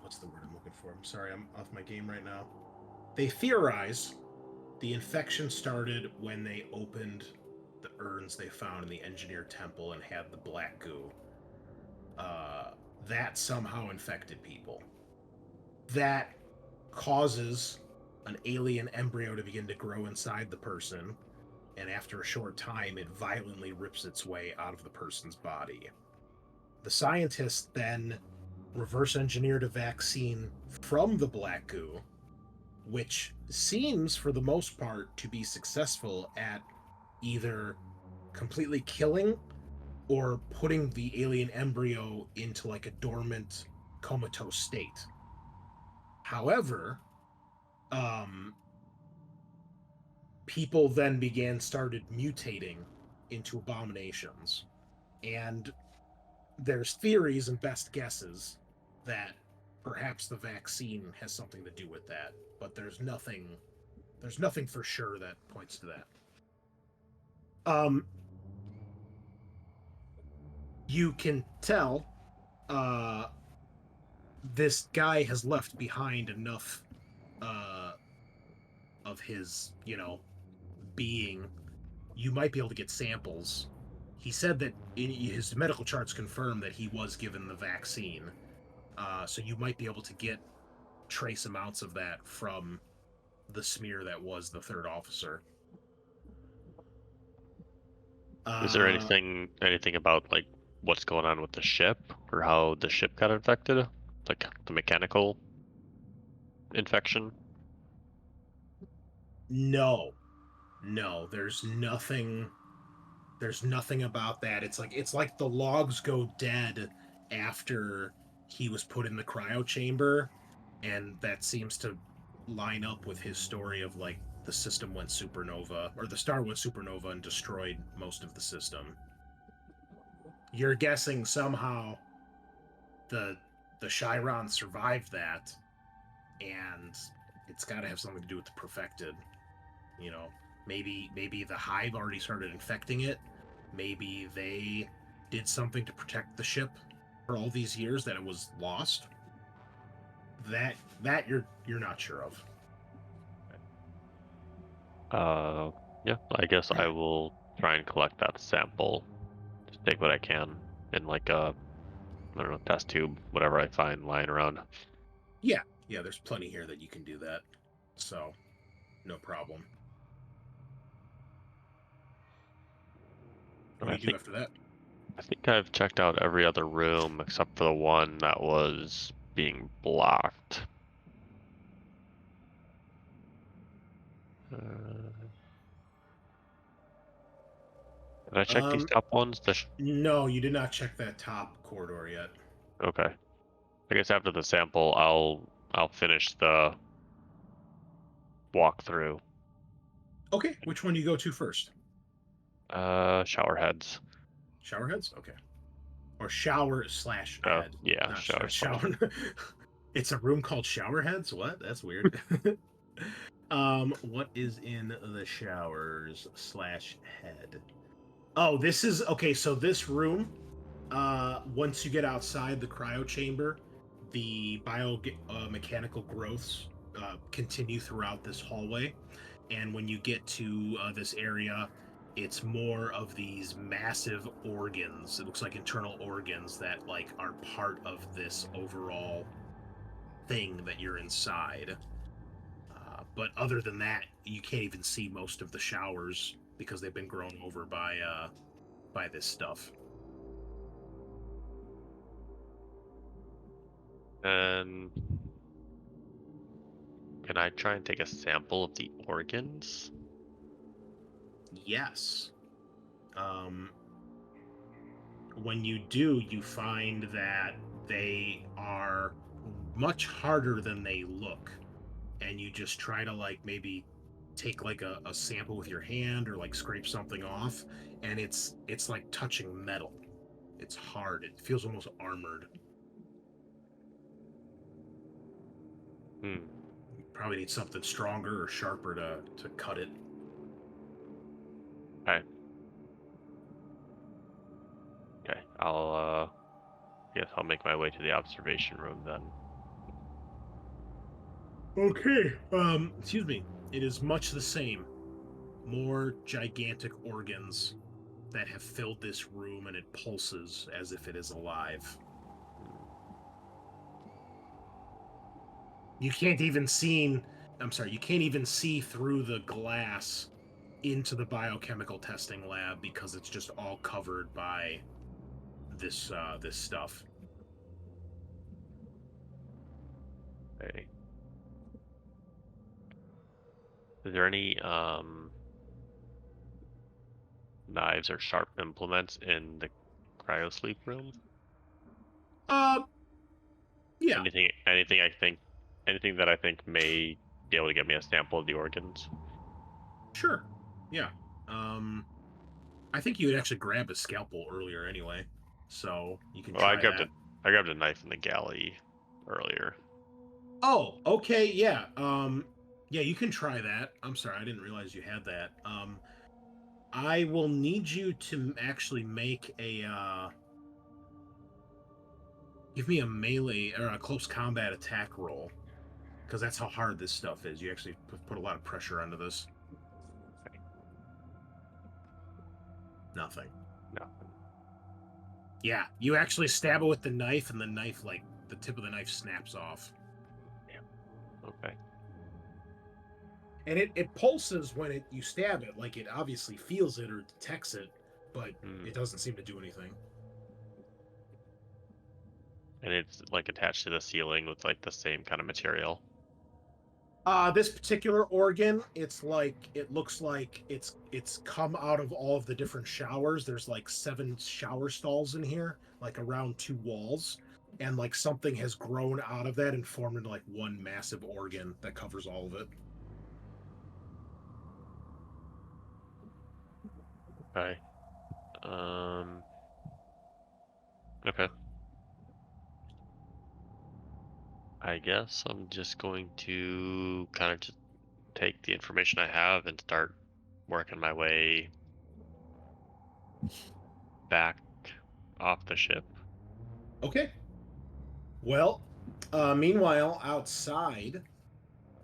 What's the word I'm looking for? I'm sorry, I'm off my game right now. They theorize the infection started when they opened the urns they found in the engineer temple and had the black goo. That somehow infected people. That causes an alien embryo to begin to grow inside the person, and after a short time, it violently rips its way out of the person's body. The scientists then reverse engineered a vaccine from the black goo, which seems, for the most part, to be successful at either completely killing or putting the alien embryo into like a dormant, comatose state. However, people then started mutating into abominations, and there's theories and best guesses that perhaps the vaccine has something to do with that, but there's nothing for sure that points to that. You can tell this guy has left behind enough of his, being. You might be able to get samples. He said that his medical charts confirm that he was given the vaccine. So you might be able to get trace amounts of that from the smear that was the third officer. Is there anything about, like, what's going on with the ship, or how the ship got infected, like the mechanical infection? No, there's nothing about that. It's like the logs go dead after he was put in the cryo chamber, and that seems to line up with his story of, like, the system went supernova, or the star went supernova and destroyed most of the system. you're guessing somehow the Chiron survived that, and it's got to have something to do with the perfected. You know, maybe the hive already started infecting it. Maybe they did something to protect the ship for all these years that it was lost. That you're not sure of. Yeah, I guess I will try and collect that sample. Just take what I can in like a, I don't know, test tube, whatever I find lying around. Yeah, there's plenty here that you can do that. So, no problem. What do you do after that? I think I've checked out every other room except for the one that was being blocked. Did I check these top ones? No, you did not check that top corridor yet. Okay. I guess after the sample, I'll finish the walkthrough. Okay, which one do you go to first? Shower heads. Shower heads? Okay. Or shower slash Oh, head. yeah, Not shower. shower. It's a room called shower heads? What? That's weird. What is in the showers slash head? Oh, this is okay, so this room, once you get outside the cryo chamber, the biomechanical growths continue throughout this hallway. And when you get to this area, it's more of these massive organs. It looks like internal organs that like are part of this overall thing that you're inside. But other than that, you can't even see most of the showers because they've been grown over by this stuff. And can I try and take a sample of the organs? Yes. When you do, you find that they are much harder than they look. And you just try to like maybe take like a sample with your hand or like scrape something off, and it's like touching metal. It's hard. It feels almost armored. You probably need something stronger or sharper to cut it. Okay, guess I'll make my way to the observation room then. Okay. Excuse me. It is much the same. More gigantic organs that have filled this room, and it pulses as if it is alive. You can't even see through the glass into the biochemical testing lab because it's just all covered by this stuff. Okay. Is there any knives or sharp implements in the cryosleep room? Yeah. Anything that I think may be able to get me a sample of the organs? Sure. Yeah. I think you had actually grabbed a scalpel earlier anyway, so you can try that. I grabbed a knife in the galley earlier. Oh, okay, yeah. Yeah, you can try that. I'm sorry, I didn't realize you had that. I will need you to actually make a give me a melee or a close combat attack roll, because that's how hard this stuff is. You actually put a lot of pressure onto this. Okay. Nothing. No. Yeah, you actually stab it with the knife, and the knife, like, the tip of the knife snaps off. Yeah. Okay. And it pulses when you stab it, like it obviously feels it or detects it, but it doesn't seem to do anything. And it's like attached to the ceiling with like the same kind of material. This particular organ, it looks like it's come out of all of the different showers. There's like 7 shower stalls in here, like around 2 walls, and like something has grown out of that and formed into like one massive organ that covers all of it. Okay. Okay. I guess I'm just going to kind of just take the information I have and start working my way back off the ship. Okay. Well, meanwhile, outside,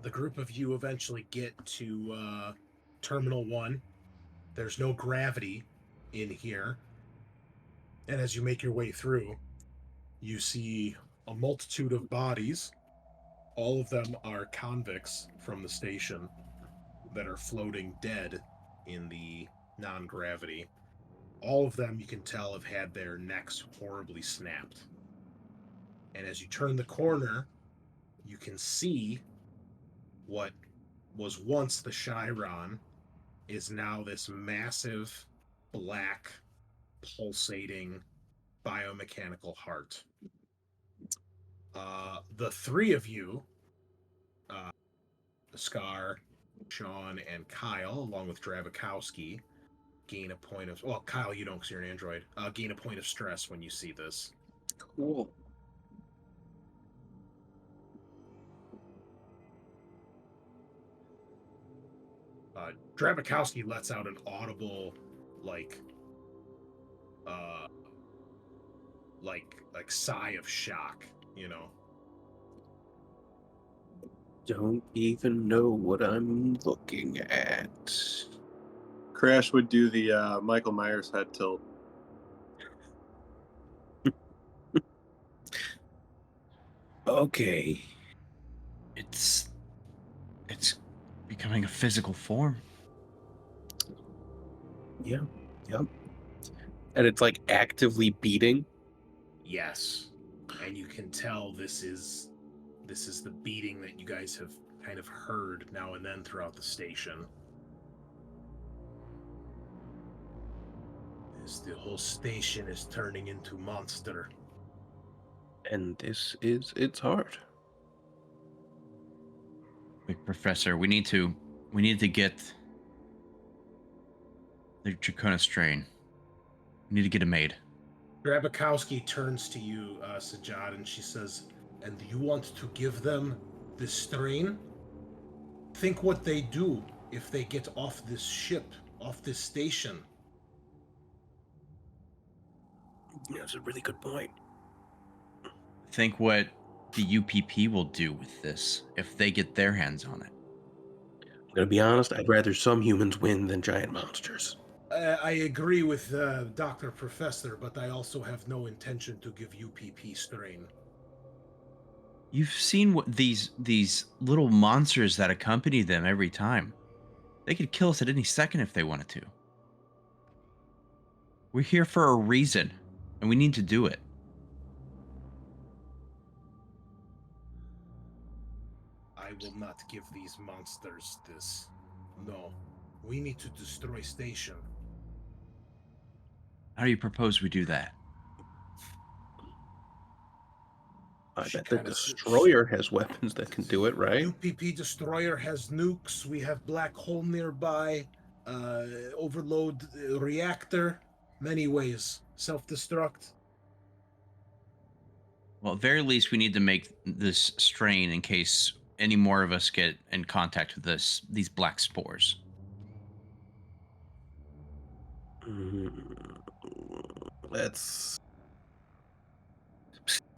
the group of you eventually get to Terminal 1. There's no gravity in here. And as you make your way through, you see a multitude of bodies. All of them are convicts from the station that are floating dead in the non-gravity. All of them, you can tell, have had their necks horribly snapped. And as you turn the corner, you can see what was once the Chiron is now this massive, black, pulsating, biomechanical heart. The three of you, Scaarr, Sean, and Kyle, along with Drabikowski, gain a point of... Well, Kyle, you don't because you're an android. Gain a point of stress when you see this. Cool. Drabikowski lets out an audible, like sigh of shock, you know. Don't even know what I'm looking at. Crash would do the Michael Myers head tilt. Okay. It's becoming a physical form. Yeah. Yep. And it's like actively beating. Yes, and you can tell this is the beating that you guys have kind of heard now and then throughout the station. As the whole station is turning into monster. And this is its heart. Wait, Professor, we need to get the Dracona strain. We need to get it made. Drabikowski turns to you, Sajaad, and she says, "And you want to give them this strain? Think what they do if they get off this ship, off this station." That's a really good point. Think what the UPP will do with this if they get their hands on it. I'm gonna be honest, I'd rather some humans win than giant monsters. I agree with Dr. Professor, but I also have no intention to give UPP strain. You've seen what these little monsters that accompany them every time. They could kill us at any second if they wanted to. We're here for a reason, and we need to do it. I will not give these monsters this. No. We need to destroy station. How do you propose we do that? I She bet the kinda destroyer has weapons that can do it, right? UPP destroyer has nukes. We have black hole nearby. Overload reactor. Many ways. Self-destruct. Well, at very least, we need to make this strain in case any more of us get in contact with these black spores. That's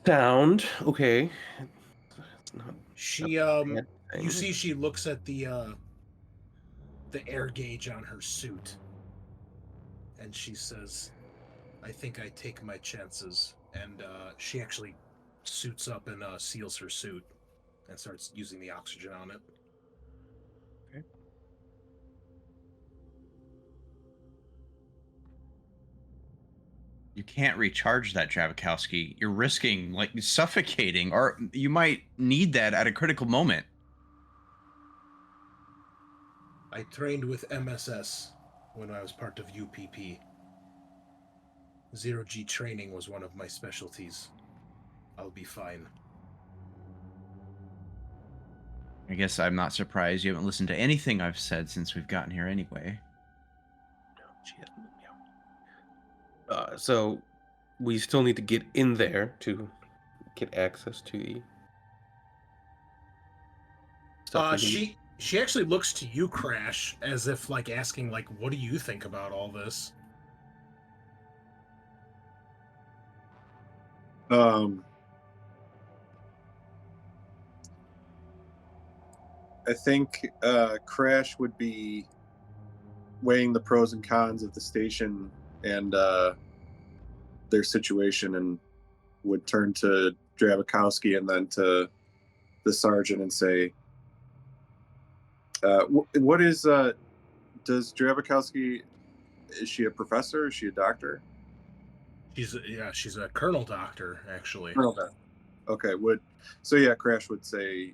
sound okay. It's not She a bad thing. you see she looks at the air gauge on her suit and she says, "I think I take my chances." And she actually suits up and seals her suit and starts using the oxygen on it. Okay. You can't recharge that, Drabikowski. You're risking like suffocating, or you might need that at a critical moment. I trained with MSS when I was part of UPP. Zero-G training was one of my specialties. I'll be fine. I guess I'm not surprised you haven't listened to anything I've said since we've gotten here anyway. No, she hasn't. Yeah. So we still need to get in there to get access to the stuff. She actually looks to you, Crash, as if like asking, like, what do you think about all this? I think Crash would be weighing the pros and cons of the station and their situation, and would turn to Drabakowski and then to the sergeant and say, what is, does Drabakowski, is she a professor? Is she a doctor? She's a colonel doctor, actually. Colonel doctor. Okay, Crash would say,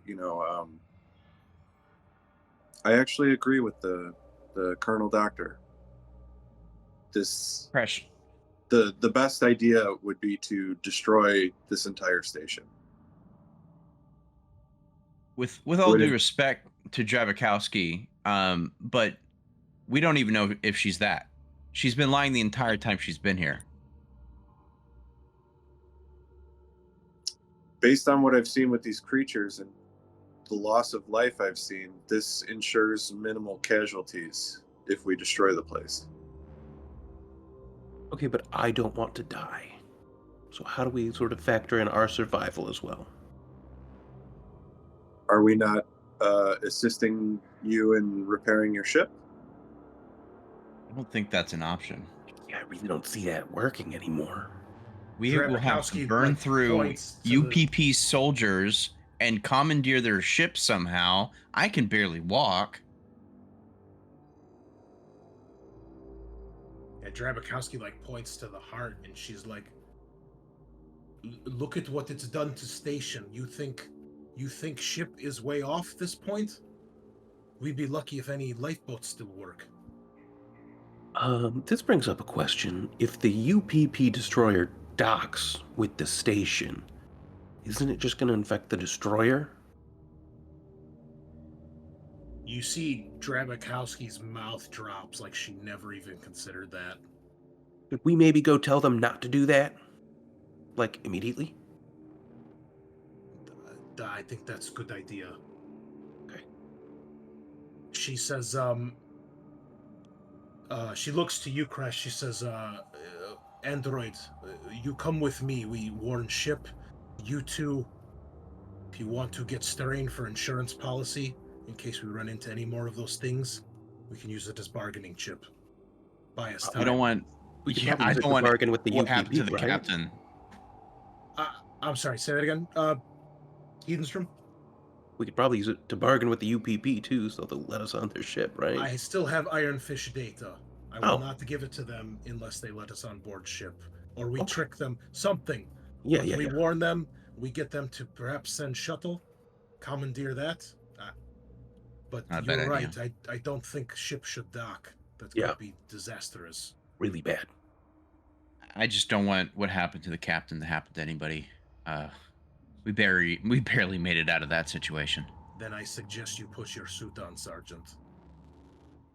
I actually agree with the colonel doctor. Crash. The best idea would be to destroy this entire station. With all due respect to Drabakowski, but we don't even know if she's that. She's been lying the entire time she's been here. Based on what I've seen with these creatures and the loss of life I've seen, this ensures minimal casualties if we destroy the place. Okay, but I don't want to die. So how do we sort of factor in our survival as well? Are we not assisting you in repairing your ship? I don't think that's an option. Yeah, I really don't see that working anymore. We will have to burn through UPP soldiers and commandeer their ship somehow. I can barely walk. And Drabakowski like points to the heart, and she's like, "Look at what it's done to station. You think ship is way off this point? We'd be lucky if any lifeboats still work." This brings up a question. If the UPP destroyer docks with the station, isn't it just going to infect the destroyer? You see Drabakowski's mouth drops like she never even considered that. Could we maybe go tell them not to do that? Like, immediately? I think that's a good idea. Okay. She says, she looks to you, Crash. She says, Android, you come with me. We warn ship. You two, if you want to get stirring for insurance policy, in case we run into any more of those things, we can use it as bargaining chip. Buy us time. We don't want. We can Yeah, probably I use it don't to want. bargain with the What UPP, happened to the right? captain? I'm sorry. Say that again. Hedenstrom. We could probably use it to bargain with the UPP too, so they'll let us on their ship, right? I still have Ironfish data. I will not give it to them unless they let us on board ship, or we trick them. Something. Yeah, we warn them. We get them to perhaps send shuttle, commandeer that. But Not a you're bad right. idea. I don't think ship should dock. That could be disastrous. Really bad. I just don't want what happened to the captain to happen to anybody. We barely made it out of that situation. Then I suggest you put your suit on, Sergeant.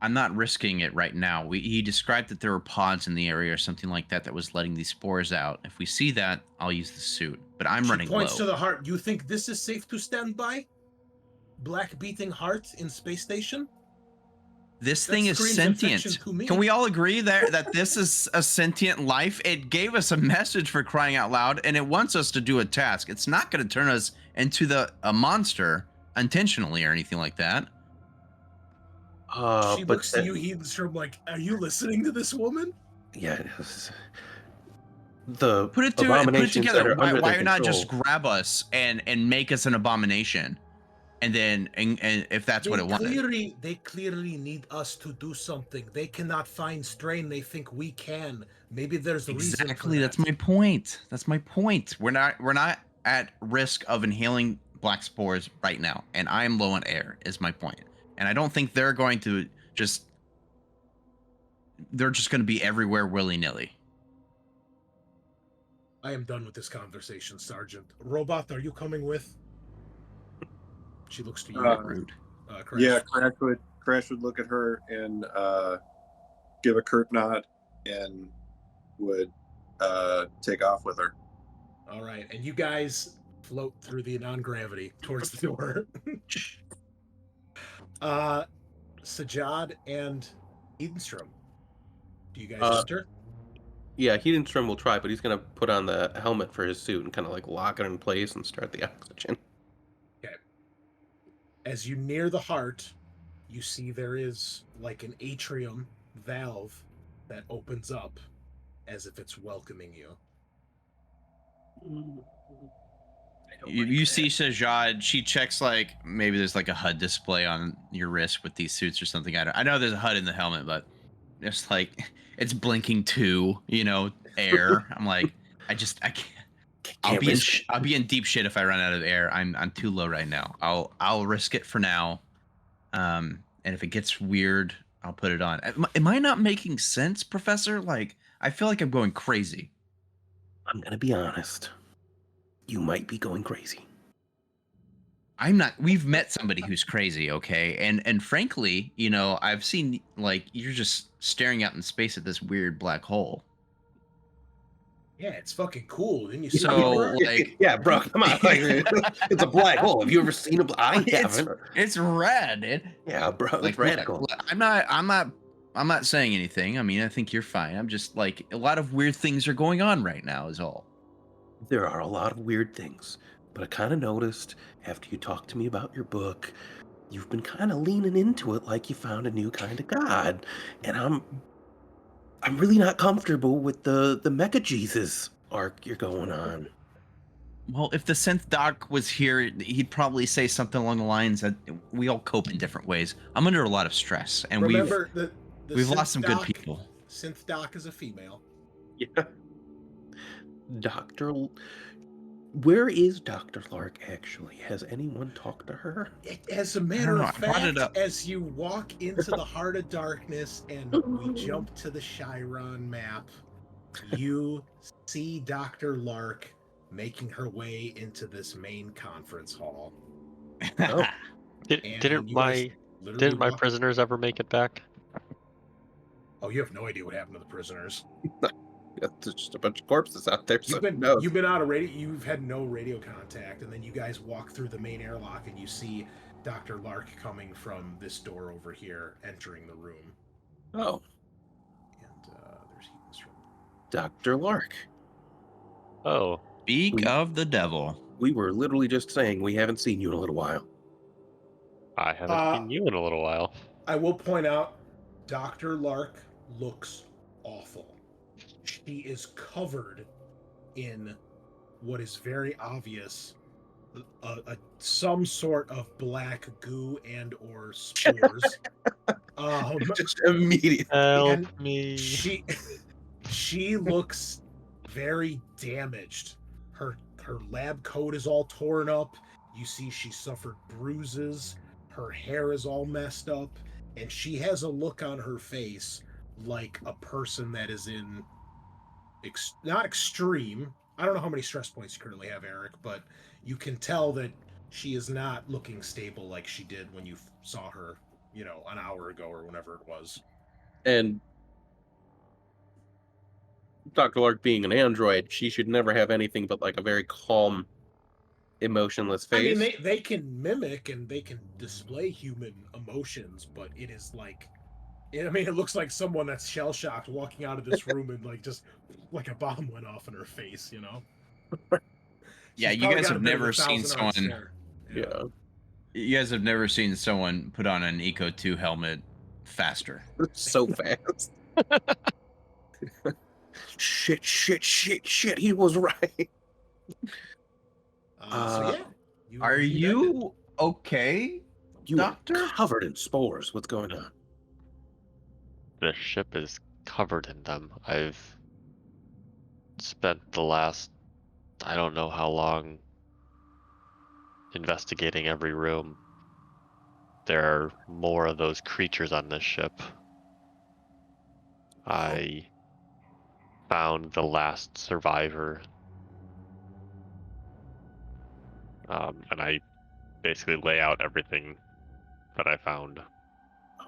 I'm not risking it right now. He described that there were pods in the area or something like that that was letting these spores out. If we see that, I'll use the suit. But I'm running low. She points to the heart. You think this is safe to stand by? Black beating heart in space station? This thing is sentient. Can we all agree that this is a sentient life? It gave us a message, for crying out loud, and it wants us to do a task. It's not going to turn us into a monster intentionally or anything like that. She looks to you, Hedenstrom, like, are you listening to this woman? Yeah. The put it together. Why not just grab us and make us an abomination? And then, and if that's what it wanted. They clearly need us to do something. They cannot find strain. They think we can. Maybe there's a reason. Exactly. That's my point. That's my point. We're not at risk of inhaling black spores right now, and I am low on air. Is my point. And I don't think they're going to just. They're just going to be everywhere willy-nilly. I am done with this conversation, Sergeant. Robot, are you coming with? She looks to you. Rude. Crash. Yeah, Crash would look at her and give a curt nod and would take off with her. All right, and you guys float through the non-gravity towards the door. Sajaad and Hedenstrom, do you guys enter? Yeah, Hedenstrom will try, but he's gonna put on the helmet for his suit and kind of like lock it in place and start the oxygen. Okay. As you near the heart, you see there is like an atrium valve that opens up as if it's welcoming you. You see Sajaad, she checks like maybe there's like a HUD display on your wrist with these suits or something. I know there's a HUD in the helmet, but it's like it's blinking to, air. I'm like, I can't. I'll be in deep shit if I run out of air. I'm too low right now. I'll risk it for now. And if it gets weird, I'll put it on. Am I not making sense, Professor? Like, I feel like I'm going crazy. I'm gonna be honest. You might be going crazy. I'm not. We've met somebody who's crazy, okay? And frankly, I've seen like you're just staring out in space at this weird black hole. Yeah, it's fucking cool. Didn't you see So, it? like, yeah, bro, come on. Like, it's a black hole. Have you ever seen a I haven't. It's red. Yeah, bro, Like, it's radical. look, I'm not saying anything. I mean, I think you're fine. I'm just like a lot of weird things are going on right now. Is all. There are a lot of weird things, but I kind of noticed after you talked to me about your book, you've been kind of leaning into it like you found a new kind of god, and I'm really not comfortable with the Mecha Jesus arc you're going on. Well, if the synth doc was here, he'd probably say something along the lines that we all cope in different ways. I'm under a lot of stress, and Remember, we've lost some good doc, people. Synth doc is a female. Yeah. Where is Dr. Lark actually? Has anyone talked to her? As a matter of I brought it fact, up. as you walk into the heart of darkness and we jump to the Chiron map, you see Dr. Lark making her way into this main conference hall. Oh. Didn't my prisoners ever make it back? Oh, you have no idea what happened to the prisoners. There's just a bunch of corpses out there. So You've been out of radio. You've had no radio contact, and then you guys walk through the main airlock, and you see Dr. Lark coming from this door over here, entering the room. Oh. And there's Hedenstrom. Dr. Lark. Oh. Speak of the devil. We were literally just saying we haven't seen you in a little while. I haven't seen you in a little while. I will point out, Dr. Lark looks awful. She is covered in what is very obvious, some sort of black goo and or spores. Just immediately. Help me. She looks very damaged. Her lab coat is all torn up. You see she suffered bruises. Her hair is all messed up, and she has a look on her face like a person that is in not extreme. I don't know how many stress points you currently have, Eric, but you can tell that she is not looking stable like she did when you saw her, an hour ago or whenever it was. And Dr. Lark being an android, she should never have anything but like a very calm, emotionless face. I mean, they can mimic and they can display human emotions, but it is like, it looks like someone that's shell-shocked walking out of this room and like just like a bomb went off in her face, Yeah, you guys have never seen someone. Yeah. You guys have never seen someone put on an Eco 2 helmet faster. So fast. Shit. He was right. Are you okay, You Doctor? are covered in spores. What's going on? The ship is covered in them. I've spent the last, I don't know how long, investigating every room. There are more of those creatures on this ship. I found the last survivor. And I basically lay out everything that I found.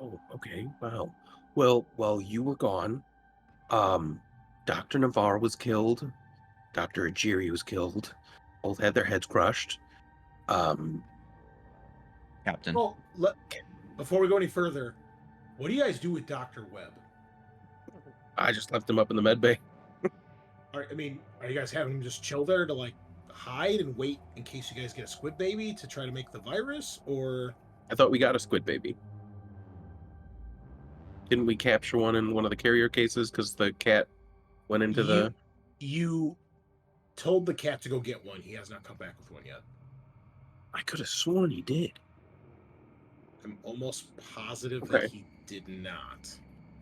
Oh, okay. Wow. Well, while you were gone, Dr. Navarre was killed. Dr. Ajiri was killed. Both had their heads crushed. Captain. Well, before we go any further, what do you guys do with Dr. Webb? I just left him up in the med bay. Are you guys having him just chill there to like hide and wait in case you guys get a squid baby to try to make the virus, or? I thought we got a squid baby. Didn't we capture one in one of the carrier cases because the cat went into the... You told the cat to go get one. He has not come back with one yet. I could have sworn he did. I'm almost positive that he did not.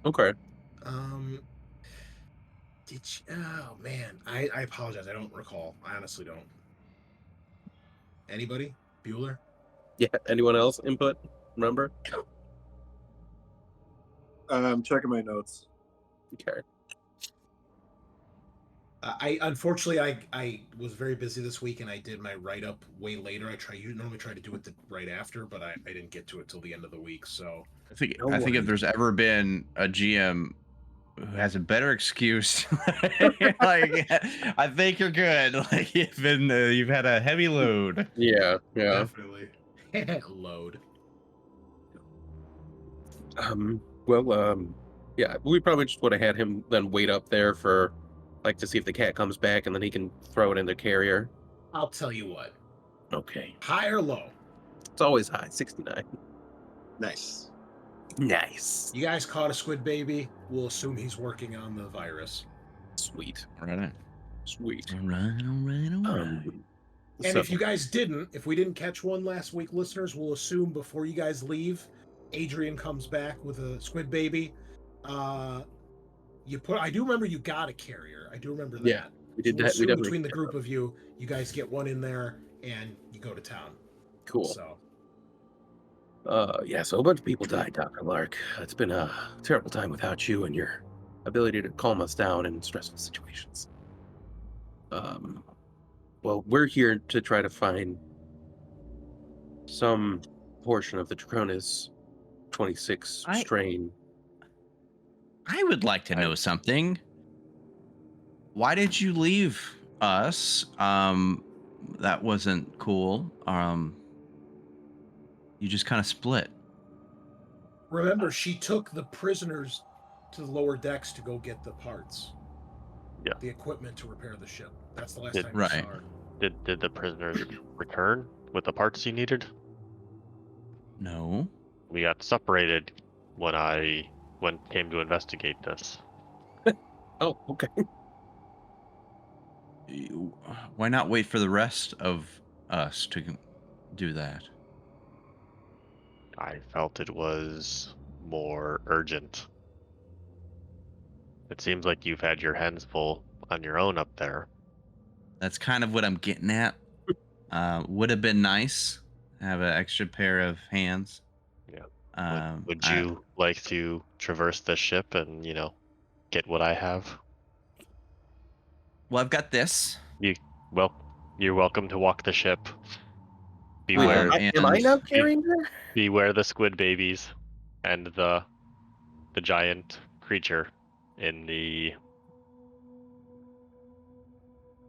Okay. Did you... Oh, man. I apologize. I don't recall. I honestly don't. Anybody? Bueller? Yeah. Anyone else input? Remember? I'm checking my notes. Okay. Unfortunately I was very busy this week and I did my write up way later. You normally try to do it right after, but I didn't get to it till the end of the week. So I think if there's ever been a GM who has a better excuse, like I think you're good. Like you've had a heavy load. Yeah. Definitely. Load. Yeah, we probably just would have had him then wait up there for, like, to see if the cat comes back, and then he can throw it in the carrier. I'll tell you what. Okay. High or low? It's always high, 69. Nice. Nice. You guys caught a squid baby. We'll assume he's working on the virus. Sweet. All right. Sweet. All right. And if you guys if we didn't catch one last week, listeners, we'll assume before you guys leave, Adrian comes back with a squid baby. I do remember you got a carrier. I do remember that. Yeah, we did that. We between the group of you, you guys get one in there and you go to town. Cool. So. So a bunch of people died, Dr. Lark. It's been a terrible time without you and your ability to calm us down in stressful situations. Well, we're here to try to find some portion of the Draconis 26 strain. I would like to know something. Why did you leave us? That wasn't cool. You just kind of split. Remember, she took the prisoners to the lower decks to go get the parts. Yeah. The equipment to repair the ship. That's the last time right. we saw her. Did the prisoners return with the parts you needed? No. We got separated when came to investigate this. Oh, okay. Why not wait for the rest of us to do that? I felt it was more urgent. It seems like you've had your hands full on your own up there. That's kind of what I'm getting at. Would have been nice to have an extra pair of hands. Yeah. Would you like to traverse the ship and, get what I have? Well, I've got this. You're welcome to walk the ship. Beware. Am I now carrying her? Beware the squid babies and the giant creature in the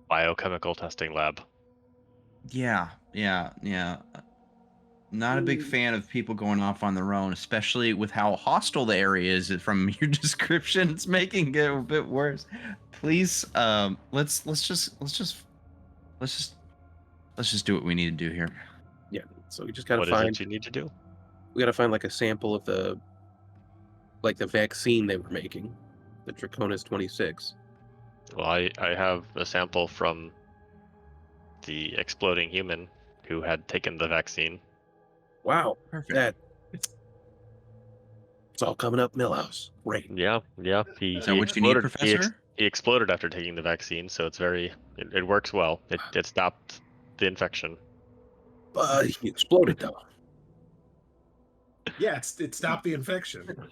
biochemical testing lab. Yeah. Not a big fan of people going off on their own, especially with how hostile the area is. From your description, it's making it a bit worse. Please, let's just do what we need to do here. Yeah. So we just gotta What find. is it you need to do? We gotta find like a sample of the vaccine they were making, the Draconis 26. Well, I have a sample from the exploding human who had taken the vaccine. Wow. Perfect. It's all coming up Millhouse. Right. Yeah. Is that what you need, Professor? He exploded after taking the vaccine, so it's it works well. It stopped the infection. He exploded though. Yeah, it stopped the infection.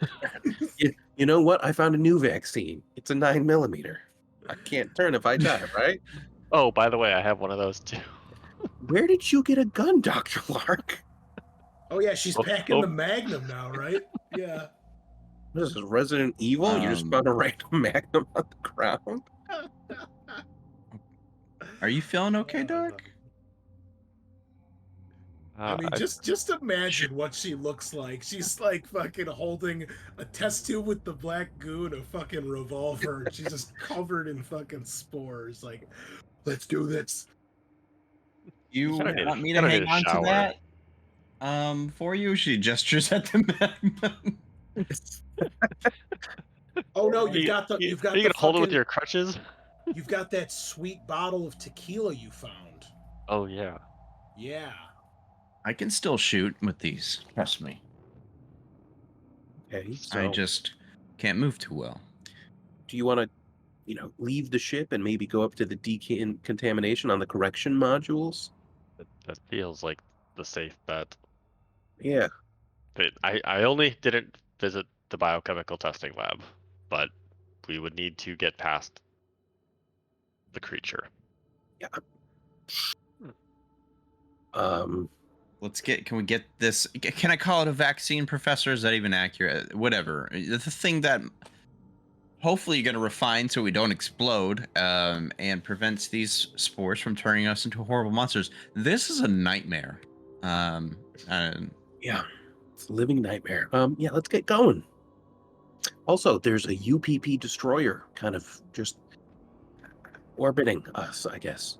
You know what? I found a new vaccine. It's a 9mm. I can't turn if I die, right? Oh, by the way, I have one of those too. Where did you get a gun, Dr. Lark? Oh yeah, she's packing the Magnum now, right? Yeah. What is this, Resident Evil? You just found a random magnum on the ground? Are you feeling okay, Dark? I mean, just imagine what she looks like. She's like fucking holding a test tube with the black goo and a fucking revolver. She's just covered in fucking spores. Like, let's do this. You Kinda want me to kinda hang need a on to shower. that? For you, she gestures at the magnum. Oh no, Are you've you, got the you- you've got are you the gonna hold it with fucking your crutches? you've got that sweet bottle of tequila you found. Oh yeah. Yeah. I can still shoot with these. Trust me. Okay, I so just can't move too well. do you want to, leave the ship and maybe go up to the decontamination on the correction modules? That feels like the safe bet. Yeah. But I only didn't visit the biochemical testing lab, but we would need to get past the creature. Yeah. Um, Can we get this? Can I call it a vaccine, Professor? Is that even accurate? Whatever. The thing that hopefully you're going to refine so we don't explode and prevents these spores from turning us into horrible monsters. This is a nightmare. yeah. It's a living nightmare. Yeah, let's get going. Also, there's a UPP destroyer kind of just orbiting us, I guess.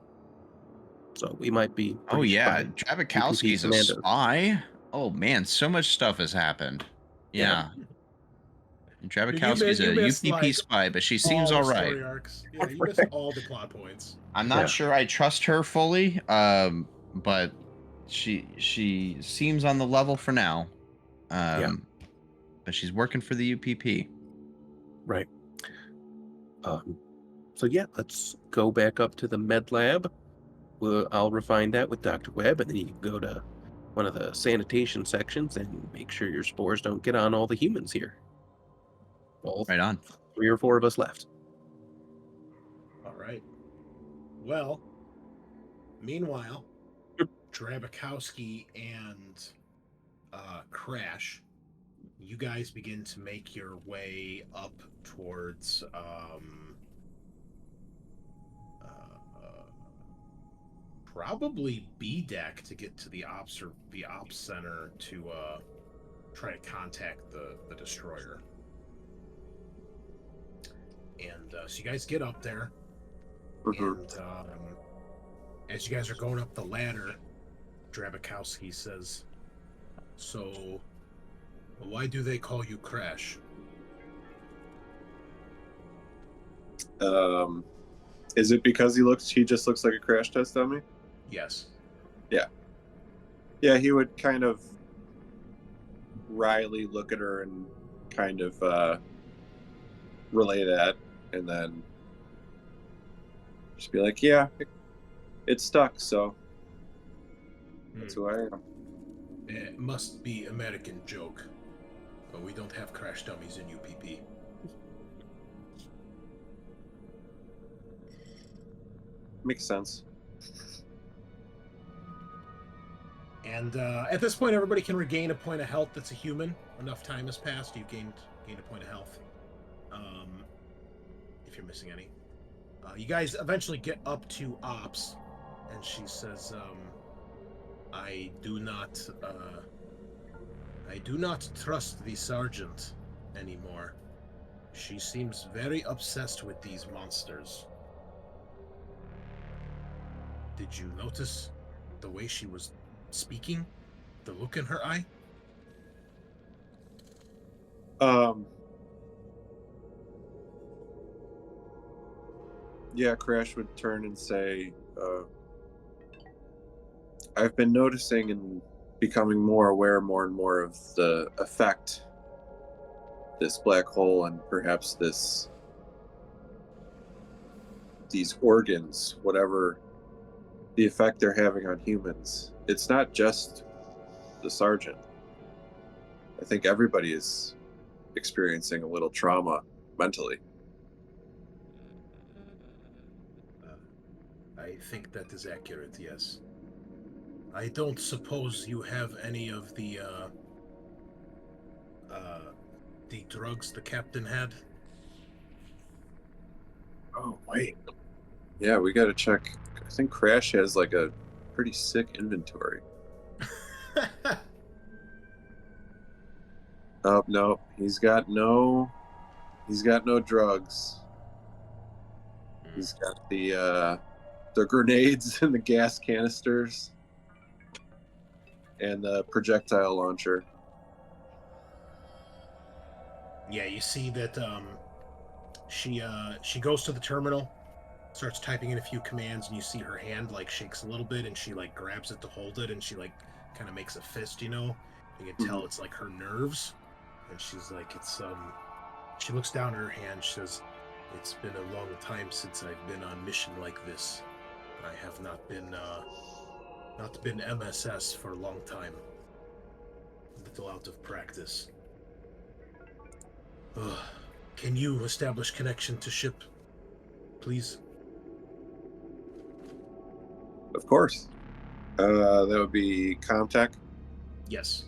So we might be. Oh breached yeah, by Drabikowski's a commandos. spy. Oh man, so much stuff has happened. Yeah. Drabikowski's you a missed, UPP like, spy, but she All seems the all right. story arcs. Yeah, you missed all the plot points. I'm not Yeah. sure I trust her fully, but she seems on the level for now. But she's working for the UPP. Right. So yeah, let's go back up to the med lab. I'll refine that with Dr. Webb, and then you can go to one of the sanitation sections and make sure your spores don't get on all the humans here. All Right on. 3 or 4 of us left. All right. Well, meanwhile, Drabikowski and Crash, you guys begin to make your way up towards probably B deck to get to the ops center to try to contact the destroyer. And so you guys get up there, and as you guys are going up the ladder, Drabikowski says, "So, why do they call you Crash?" Is it because he just looks like a crash test dummy? Yes. Yeah, he would kind of wryly look at her and kind of relay that, and then just be like, yeah, it stuck, so that's who I am. It must be American joke, but we don't have crash dummies in UPP. Makes sense. And at this point, everybody can regain a point of health that's a human. Enough time has passed, you've gained a point of health. If you're missing any. You guys eventually get up to Ops, and she says, I do not trust the sergeant anymore. She seems very obsessed with these monsters. Did you notice the way she was speaking? The look in her eye? Yeah, Crash would turn and say, I've been noticing and becoming more aware more and more of the effect this black hole and perhaps these organs, whatever the effect they're having on humans. It's not just the sergeant. I think everybody is experiencing a little trauma mentally. I think that is accurate, yes. I don't suppose you have any of the the drugs the captain had? Oh, wait. Yeah, we gotta check. I think Crash has like a pretty sick inventory. Oh, no. He's got no drugs. He's got the grenades and the gas canisters and the projectile launcher. Yeah, you see that she goes to the terminal, starts typing in a few commands, and you see her hand like shakes a little bit, and she like grabs it to hold it, and she like kind of makes a fist, you know. You can tell it's like her nerves, and she's like, it's She looks down at her hand. She says, "It's been a long time since I've been on mission like this. I have not been MSS for a long time. A little out of practice. Can you establish connection to ship, please?" Of course. That would be Comtech. Yes.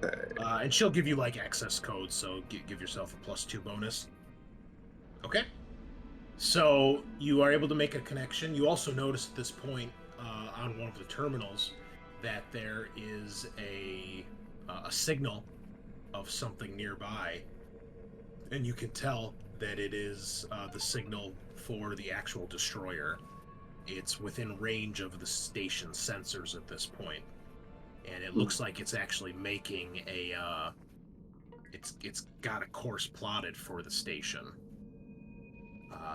Okay. And she'll give you like access codes, so give yourself a +2 bonus. Okay. So you are able to make a connection. You also notice at this point on one of the terminals that there is a signal of something nearby, and you can tell that it is the signal for the actual destroyer. It's within range of the station's sensors at this point, and it looks like it's actually making a it's got a course plotted for the station.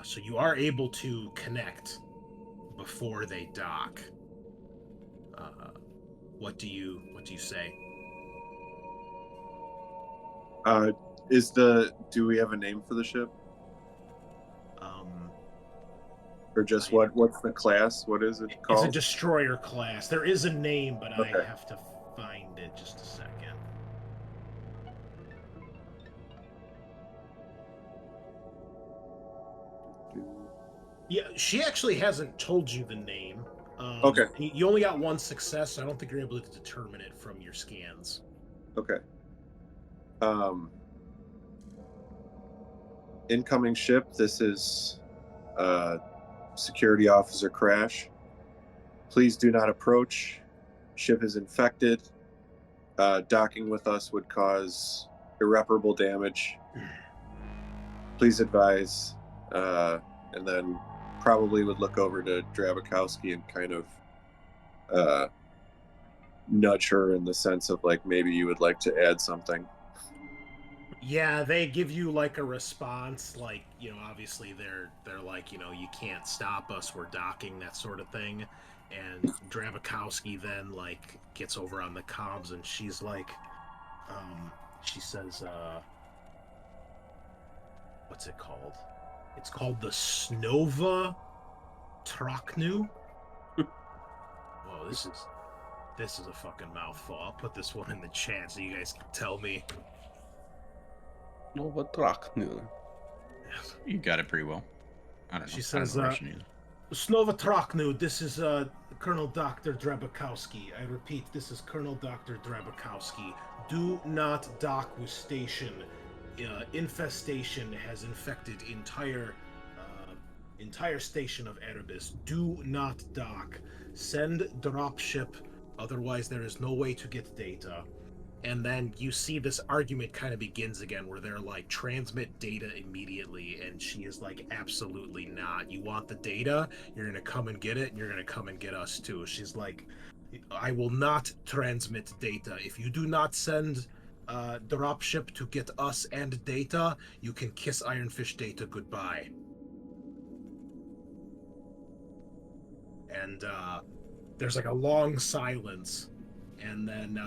So you are able to connect before they dock. What do you say? Do we have a name for the ship? Um, Or just what's the class? What is it called? It's a destroyer class. There is a name, but Okay. I have to find it. Just a second. Yeah, she actually hasn't told you the name. Okay. You only got one success, so I don't think you're able to determine it from your scans. Okay. Incoming ship. This is Security Officer Crash. Please do not approach. Ship is infected. Docking with us would cause irreparable damage. Please advise. And then probably would look over to Drabakowski and kind of nudge her in the sense of like maybe you would like to add something. Yeah, they give you like a response, like, you know, obviously they're like, you know, you can't stop us, we're docking, that sort of thing. And Drabakowski then like gets over on the comms and she's like, she says, what's it called? It's called the Snova Trachnu. Whoa, this is a fucking mouthful. I'll put this one in the chat so you guys can tell me. Nova Drachnu. You got it pretty well. I don't know. She says, I don't know Russian either. Snova Trachnu, this is Colonel Dr. Drabakowski. I repeat, this is Colonel Dr. Drabakowski. Do not dock with station. Infestation has infected entire station of Erebus. Do not dock. Send dropship, otherwise there is no way to get data. And then you see this argument kind of begins again where they're like, transmit data immediately, and she is like, absolutely not. You want the data, you're gonna come and get it, and you're gonna come and get us too. She's like, I will not transmit data. If you do not send dropship to get us and data, you can kiss Ironfish data goodbye. And there's like a long silence, and then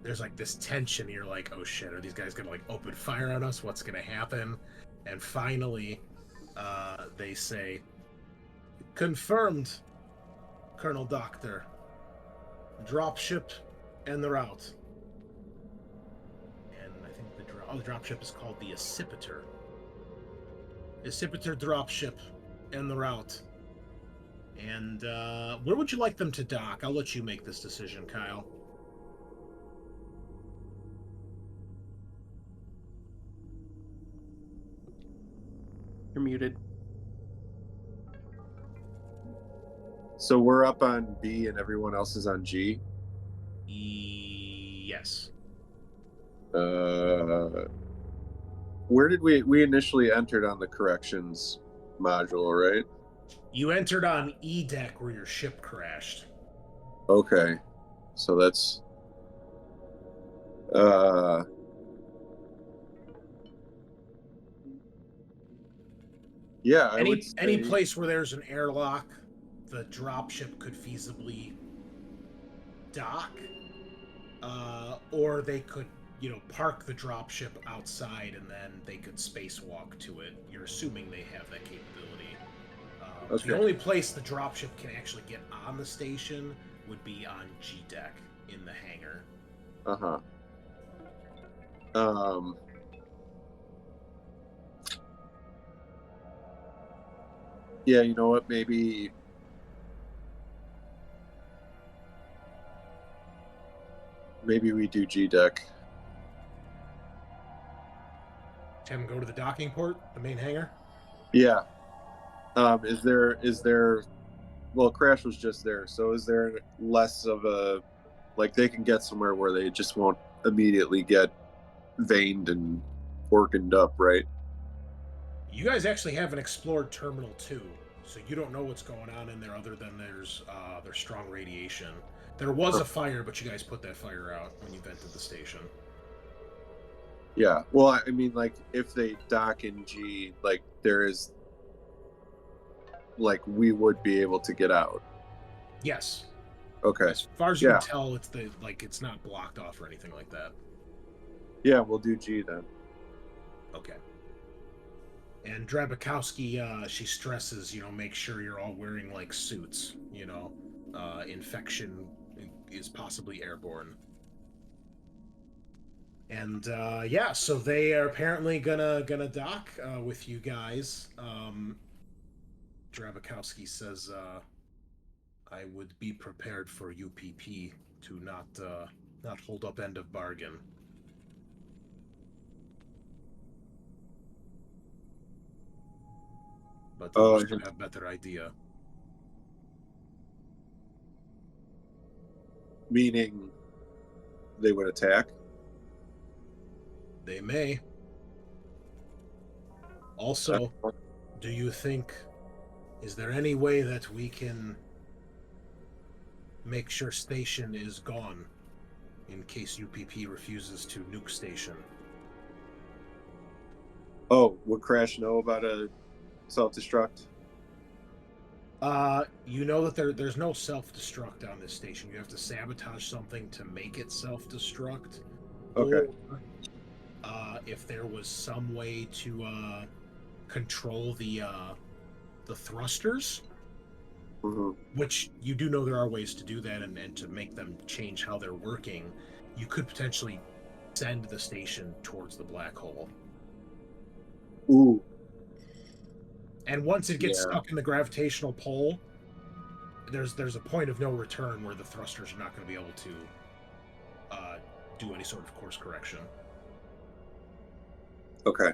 there's like this tension. You're like, oh shit, are these guys gonna like open fire on us? What's gonna happen? And finally, they say, confirmed, Colonel Doctor. Dropship en route. And I think the dropship is called the Accipiter. Accipiter dropship en route. And where would you like them to dock? I'll let you make this decision, Kyle. You're muted. So we're up on B and everyone else is on G. Yes. Where did we initially entered on the corrections module, right? You entered on E deck where your ship crashed. Okay. So that's yeah, I would say, any place where there's an airlock, the dropship could feasibly dock, or they could, park the dropship outside and then they could spacewalk to it. You're assuming they have that capability. Okay. The only place the dropship can actually get on the station would be on G deck in the hangar. Yeah, you know what? Maybe we do G deck. Have them go to the docking port, the main hangar. Yeah. Is there? Well, Crash was just there, so is there less of a they can get somewhere where they just won't immediately get veined and organed up, right? You guys actually haven't explored Terminal 2, so you don't know what's going on in there other than there's strong radiation. There was a fire, but you guys put that fire out when you vented the station. Yeah. Well, I mean, if they dock in G, there is, we would be able to get out. Yes. Okay. As far as you can tell, it's it's not blocked off or anything like that. Yeah, we'll do G then. Okay. And Drabakowski, she stresses, make sure you're all wearing suits. Infection is possibly airborne. And so they are apparently gonna dock with you guys. Drabakowski says, "I would be prepared for UPP to not hold up end of bargain." But you should have better idea. Meaning, they would attack. They may. Also, do you think, is there any way that we can make sure station is gone in case UPP refuses to nuke station? Oh, would Crash know about a self-destruct? You know that there's no self-destruct on this station. You have to sabotage something to make it self-destruct. Okay. Or, if there was some way to control the thrusters, which you do know there are ways to do that, and to make them change how they're working, you could potentially send the station towards the black hole. Ooh. And once it gets stuck in the gravitational pull, there's a point of no return where the thrusters are not going to be able to do any sort of course correction. Okay.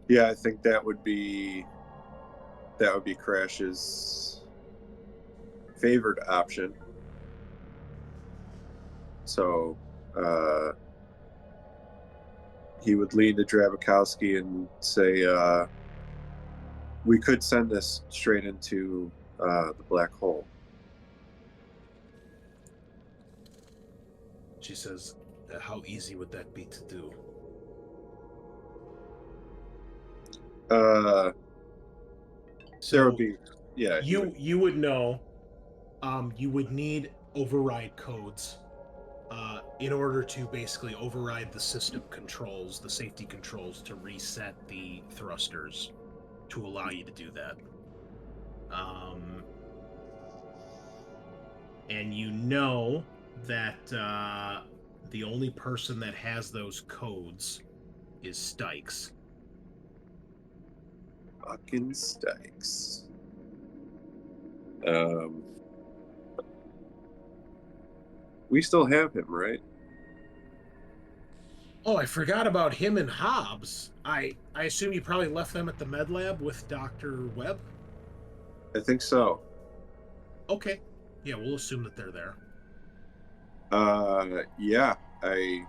Yeah, I think that would be Crash's favored option. So he would lean to Drabakowski and say, we could send this straight into the black hole. She says, how easy would that be to do? There would be, yeah. You would know. You would need override codes in order to basically override the system controls, the safety controls, to reset the thrusters to allow you to do that. And you know that the only person that has those codes is Stykes. Fucking Stykes. We still have him, right? Oh, I forgot about him and Hobbs. I assume you probably left them at the med lab with Dr. Webb? I think so. Okay. Yeah, we'll assume that they're there. Yeah, I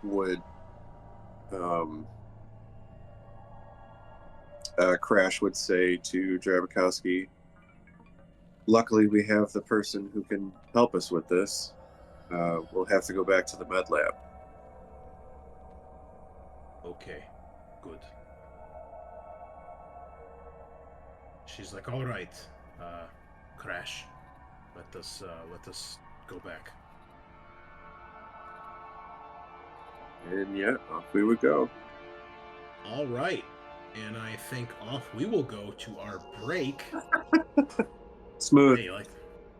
would. Crash would say to Drabakowski, luckily we have the person who can help us with this. We'll have to go back to the med lab. Okay, good. She's like, all right, Crash, let us go back. And yeah, off we would go. All right, and I think off we will go to our break. Smooth. Hey,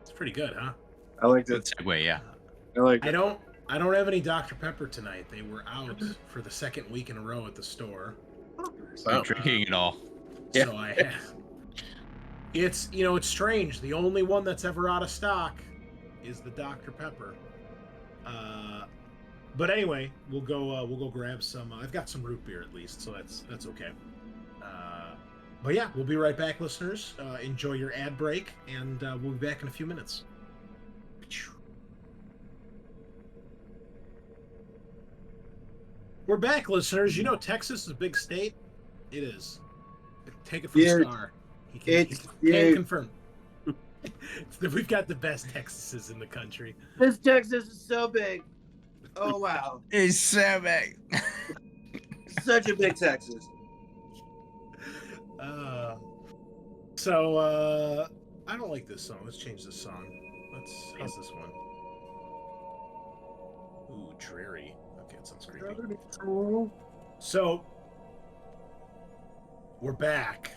it's pretty good, huh? I liked Good it. segue, yeah. I like I it. don't have any Dr. Pepper tonight. They were out for the second week in a row at the store. You're drinking it all. Yeah. So I have. It's it's strange. The only one that's ever out of stock is the Dr. Pepper. But anyway, we'll go grab some. I've got some root beer at least, so that's okay. But yeah, we'll be right back, listeners. Enjoy your ad break, and we'll be back in a few minutes. We're back, listeners. You know Texas is a big state. It is. Take it from Scaarr. He can confirm. We've got the best Texases in the country. This Texas is so big. Oh wow, It's so big. such a big Texas. I don't like this song. Let's change this song. How's this one? Ooh, dreary. Okay, it sounds creepy. So we're back.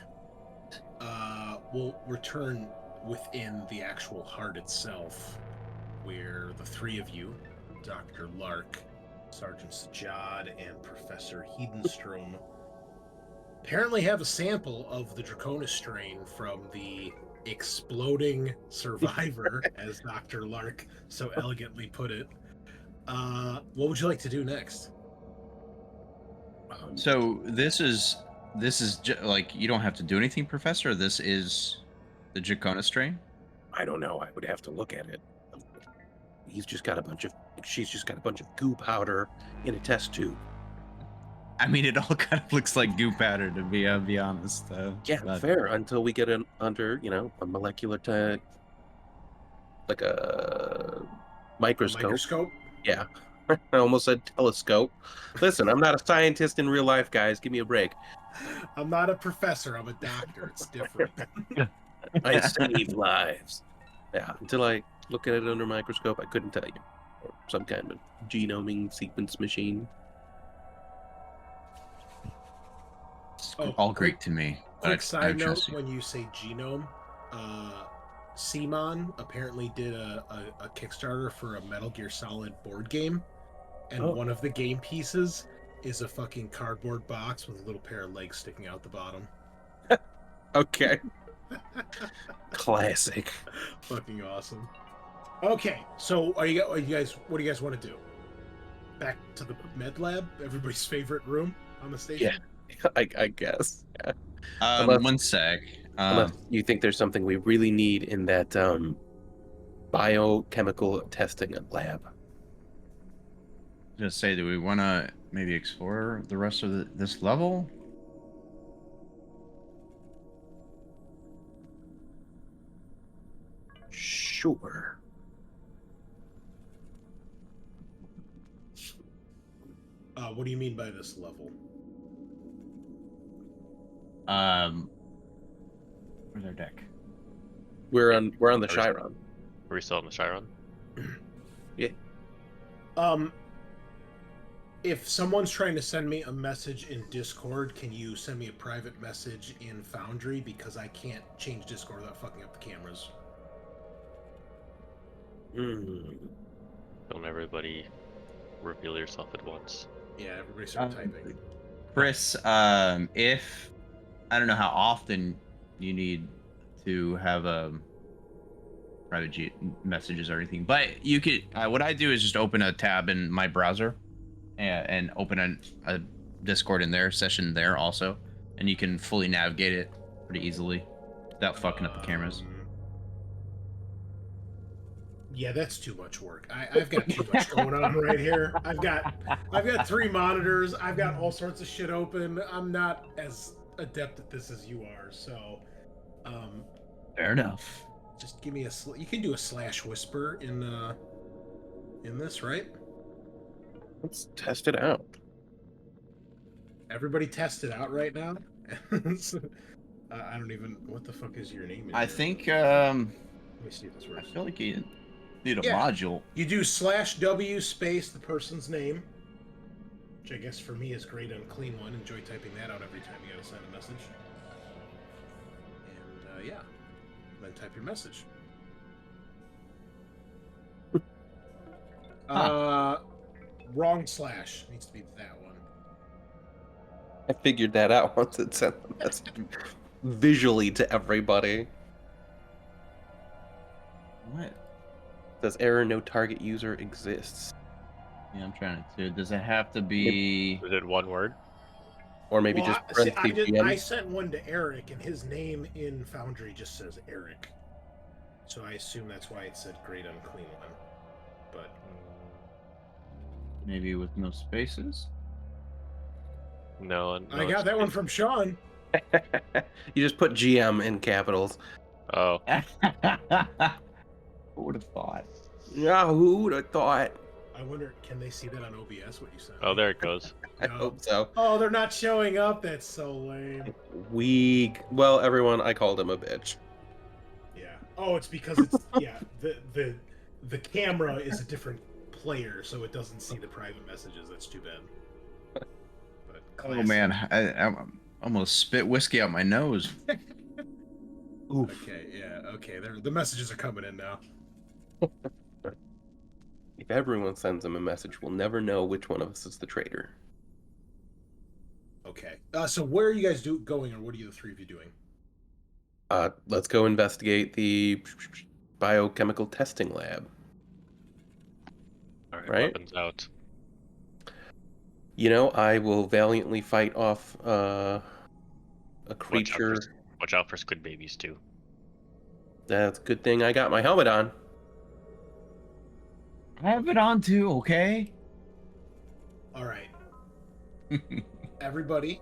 We'll return within the actual heart itself, where the three of you, Dr. Lark, Sergeant Sajaad, and Professor Hedenstrom, apparently have a sample of the Draconis strain from the exploding survivor, as Dr. Lark so elegantly put it. What would you like to do next? So this is like, you don't have to do anything, Professor. This is the Draconis strain. I don't know. I would have to look at it. She's just got a bunch of goo powder in a test tube. I mean, it all kind of looks like goo powder, to be honest. Yeah, but fair. Until we get under, a molecular like a microscope. Microscope? Yeah. I almost said telescope. Listen, I'm not a scientist in real life, guys. Give me a break. I'm not a professor. I'm a doctor. It's different. I save lives. Yeah, until I look at it under a microscope, I couldn't tell you. Or some kind of genoming sequence machine. it's all great to me. but Quick I side note: trust you. when you say genome, Simon apparently did a Kickstarter for a Metal Gear Solid board game, and Oh. one of the game pieces is a fucking cardboard box with a little pair of legs sticking out the bottom. Okay. Classic. Fucking awesome. Okay, so what do you guys want to do? Back to the med lab, everybody's favorite room on the station. Yeah, I guess. Yeah. Unless- One sec. Unless you think there's something we really need in that biochemical testing lab. Just say, do we want to maybe explore the rest of this level? Sure. What do you mean by this level? Where's our deck? We're on the Chiron. Are we still on the Chiron? If someone's trying to send me a message in Discord, can you send me a private message in Foundry, because I can't change Discord without fucking up the cameras. Don't everybody reveal yourself at once. Yeah, everybody start typing. Chris, if I don't know how often you need to have private messages or anything, but you could. What I do is just open a tab in my browser, and open a Discord in their session there also, and you can fully navigate it pretty easily without fucking up the cameras. Yeah, that's too much work. I've got too much going on right here. I've got 3 monitors. I've got all sorts of shit open. I'm not as adept at this as you are. So, Fair enough. just give me you can do a /whisper in this, right? Let's test it out. Everybody test it out right now. I don't even. What the fuck is your name? I think Let me see if this I works. feel like you need a Yeah. module. You do /W space the person's name, which I guess for me is great Unclean one. Enjoy typing that out every time you gotta send a message. And yeah, then type your message. Wrong / needs to be that one. I figured that out once it sent the message visually to everybody. What? It says error, no target user exists. Yeah, I'm trying to. Does it have to be? Is it one word? Or maybe Well, just I sent one to Eric, and his name in Foundry just says Eric. So I assume that's why it said great Unclean one. But Maybe with no spaces? No, I got that one from Sean. You just put GM in capitals. Oh, Who would have thought? Yeah, who would have thought? I wonder, can they see that on OBS? What you sent? oh, there it goes. I No. hope so. Oh, they're not showing up. That's so lame. Well, everyone, I called him a bitch. Yeah. Oh, it's because it's yeah. The camera is a different player, so it doesn't see the private messages. That's too bad. But Oh classic. man, I almost spit whiskey out my nose. Oof. Okay. Yeah. Okay. The messages are coming in now. If everyone sends him a message, we'll never know which one of us is the traitor. Okay. So where are you guys going, or what are you the 3 of you doing? Let's go investigate the biochemical testing lab. All right, Right? weapons out. You know, I will valiantly fight off a creature. Watch out for squid babies too. That's a good thing I got my helmet on. I have it on too, okay? All right. Everybody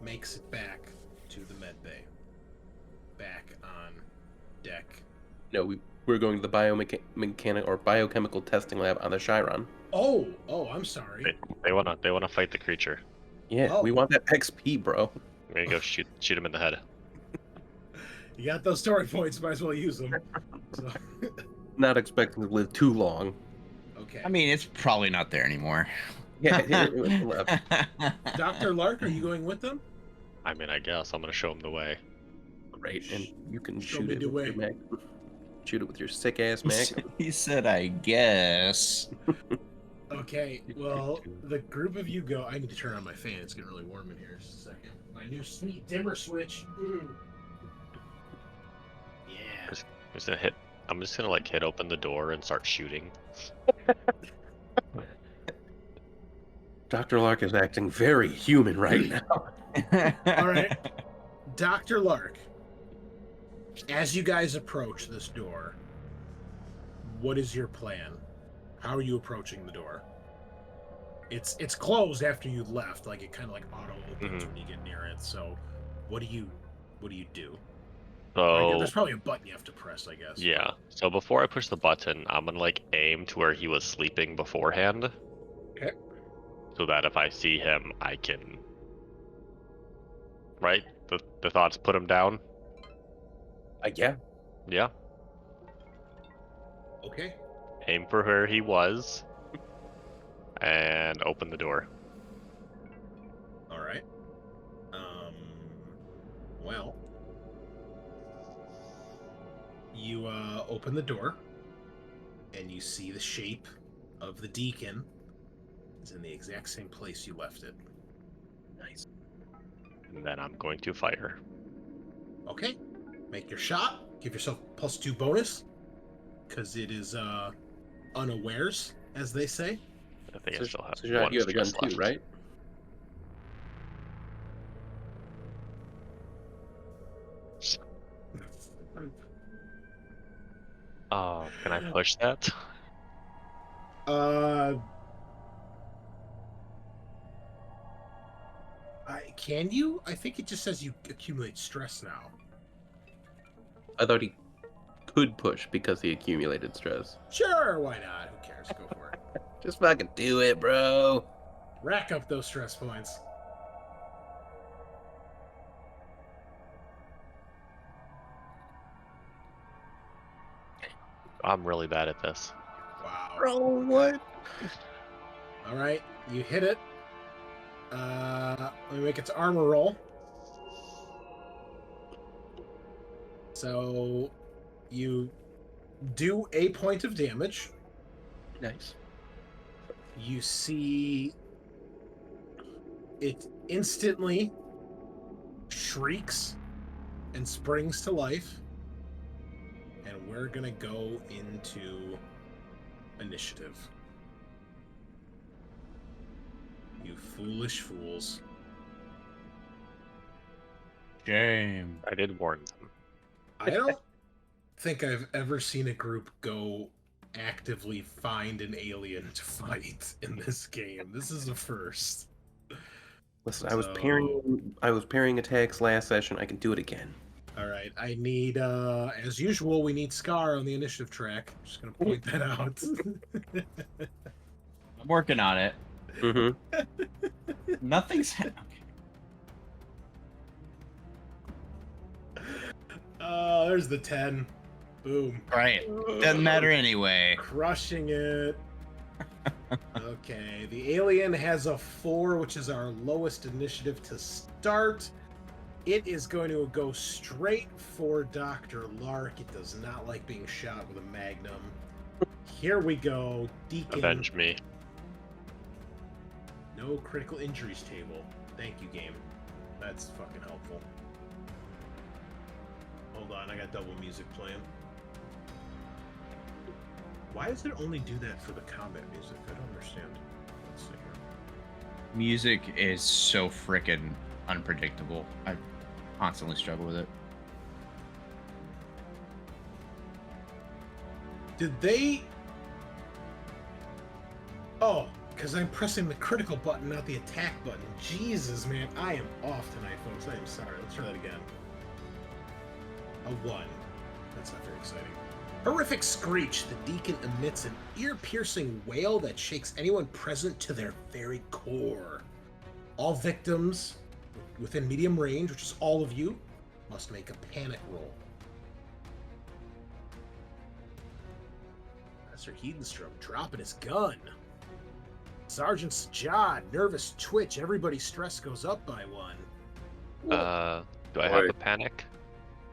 makes it back to the med bay. Back on deck. No, we're going to the biochemical testing lab on the Chiron. Oh, I'm sorry. They wanna fight the creature. Yeah, Oh. we want that XP, bro. We're gonna go shoot him in the head. You got those story points, might as well use them. So, Not expecting to live too long. okay. I mean, it's probably not there anymore. Yeah, it left. Dr. Lark, are you going with them? I mean, I guess I'm gonna show him the way. Great, and you can Show shoot me it the with your way. mag. Shoot it with your sick ass mag. He said, I guess. Okay, well, the group of you go. I need to turn on my fan. It's getting really warm in here. Just a second. My new sweet dimmer switch. Ooh. Yeah. I'm just gonna like hit open the door and start shooting. Dr. Lark is acting very human right now. All right. Dr. Lark, as you guys approach this door, what is your plan? How are you approaching the door? It's closed after you left, like it kind of like auto opens when you get near it. So, what do you do? So There's probably a button you have to press, I guess. yeah. So before I push the button, I'm gonna like aim to where he was sleeping beforehand. Okay. So that if I see him, I can. Right? The thoughts put him down. Yeah. Yeah. Okay. Aim for where he was. And open the door. All right. Well, you open the door, and you see the shape of the deacon is in the exact same place you left it. Nice. And then I'm going to fire. Okay. Make your shot. Give yourself +2 bonus, because it is unawares, as they say. I think I still have So one you have a gun stress too, left. right? Oh, can I push that? Can you? I think it just says you accumulate stress now. I thought he could push because he accumulated stress. Sure, why not? Who cares? Go for it. Just fucking do it, bro. Rack up those stress points. I'm really bad at this. Wow. Bro, what? All right, you hit it. Let me make its armor roll. So you do a point of damage. Nice. You see it instantly shrieks and springs to life. And we're gonna go into initiative. You foolish fools. Shame. I did warn them. I don't think I've ever seen a group go actively find an alien to fight in this game. This is a first. Listen, I was parrying attacks last session. I can do it again. All right, I need, as usual, we need Scaarr on the initiative track. Just gonna point that out. I'm working on it. Mm-hmm. Nothing's. There's the 10. Boom. Right. Doesn't matter anyway. Crushing it. Okay, the alien has a 4, which is our lowest initiative to start. It is going to go straight for Dr. Lark. It does not like being shot with a magnum. Here we go. Deacon. Avenge me. No critical injuries table. Thank you, game. That's fucking helpful. Hold on, I got double music playing. Why does it only do that for the combat music? I don't understand. Let's see here. Music is so frickin' unpredictable. I constantly struggle with it. Did they... Oh, because I'm pressing the critical button, not the attack button. Jesus, man, I am off tonight, folks. I am sorry. Let's try that again. A 1. That's not very exciting. Horrific screech. The deacon emits an ear-piercing wail that shakes anyone present to their very core. All victims within medium range, which is all of you, must make a panic roll. Professor Hedenstrom dropping his gun. Sergeant Sajaad, nervous twitch. Everybody's stress goes up by 1. Do I have a panic?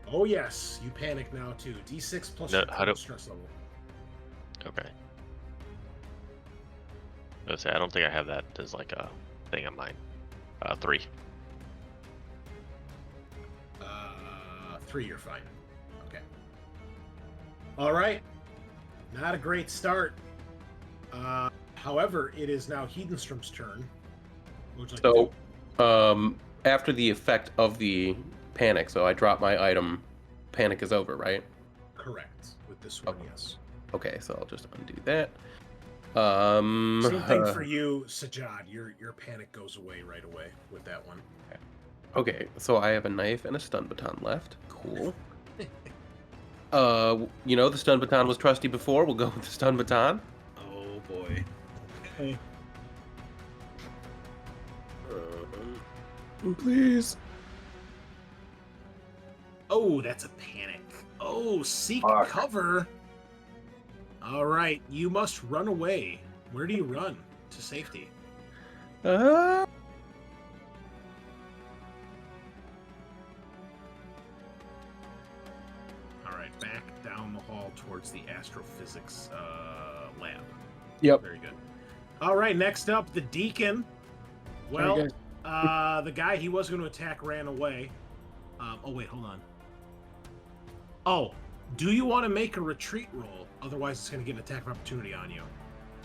Oh yes, you panic now too. D6 plus No, your how total do- stress level. Okay. Let's say I don't think I have that as like a thing on mine. 3. 3, you're fine. Okay. All right. Not a great start. However, it is now Hedenstrom's turn. What would you like to do? After the effect of the panic, so I drop my item, panic is over, right? Correct. With this one, Okay. yes. Okay, so I'll just undo that. Same thing for you, Sajaad. Your panic goes away right away with that one. Okay, so I have a knife and a stun baton left. Cool. The stun baton was trusty before. We'll go with the stun baton. Oh boy. Okay. Please. Oh, that's a panic. Oh, seek Fuck. cover. All right, you must run away. Where do you run to safety? All right, back down the hall towards the astrophysics lab. Yep. Very good. All right, next up, the deacon. Well, Sorry, the guy he was going to attack ran away. Oh, wait, hold on. Oh, do you want to make a retreat roll? Otherwise, it's going to get an attack of opportunity on you.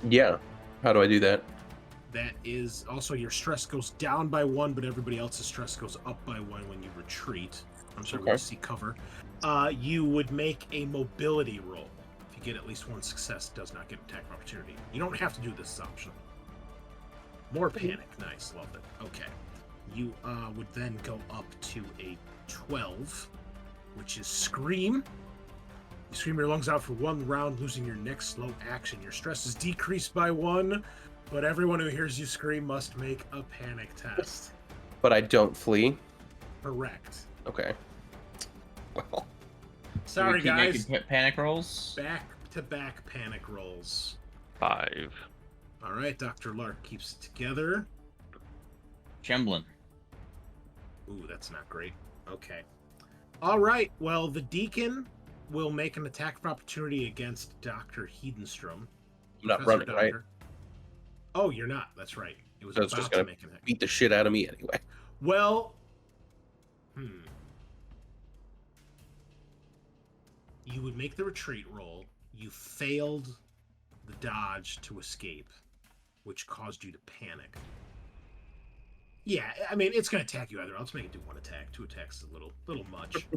Yeah. How do I do that? That is also your stress goes down by 1, but everybody else's stress goes up by 1 when you retreat. I'm sorry, when you seek cover. You would make a mobility roll. If you get at least 1 success, it does not get attack of opportunity. You don't have to do this, it's optional. More panic. Nice, love it. Okay. You would then go up to a 12, which is Scream. You scream your lungs out for 1 round, losing your next slow action. Your stress is decreased by 1, but everyone who hears you scream must make a panic test. But I don't flee? Correct. Okay. Well. Sorry, Keep guys. making panic rolls. Back-to-back panic rolls. 5. All right, Dr. Lark keeps it together. Trembling. Ooh, that's not great. Okay. All right, well, the Deacon will make an attack of opportunity against Dr. Hedenstrom. I'm not running, right? Oh, you're not. That's right. It was So it's about just to gonna make an attack. beat the shit out of me anyway. Well, you would make the retreat roll. You failed the dodge to escape, which caused you to panic. Yeah, I mean, it's going to attack you either. Let's make it do 1 attack. 2 attacks is a little much.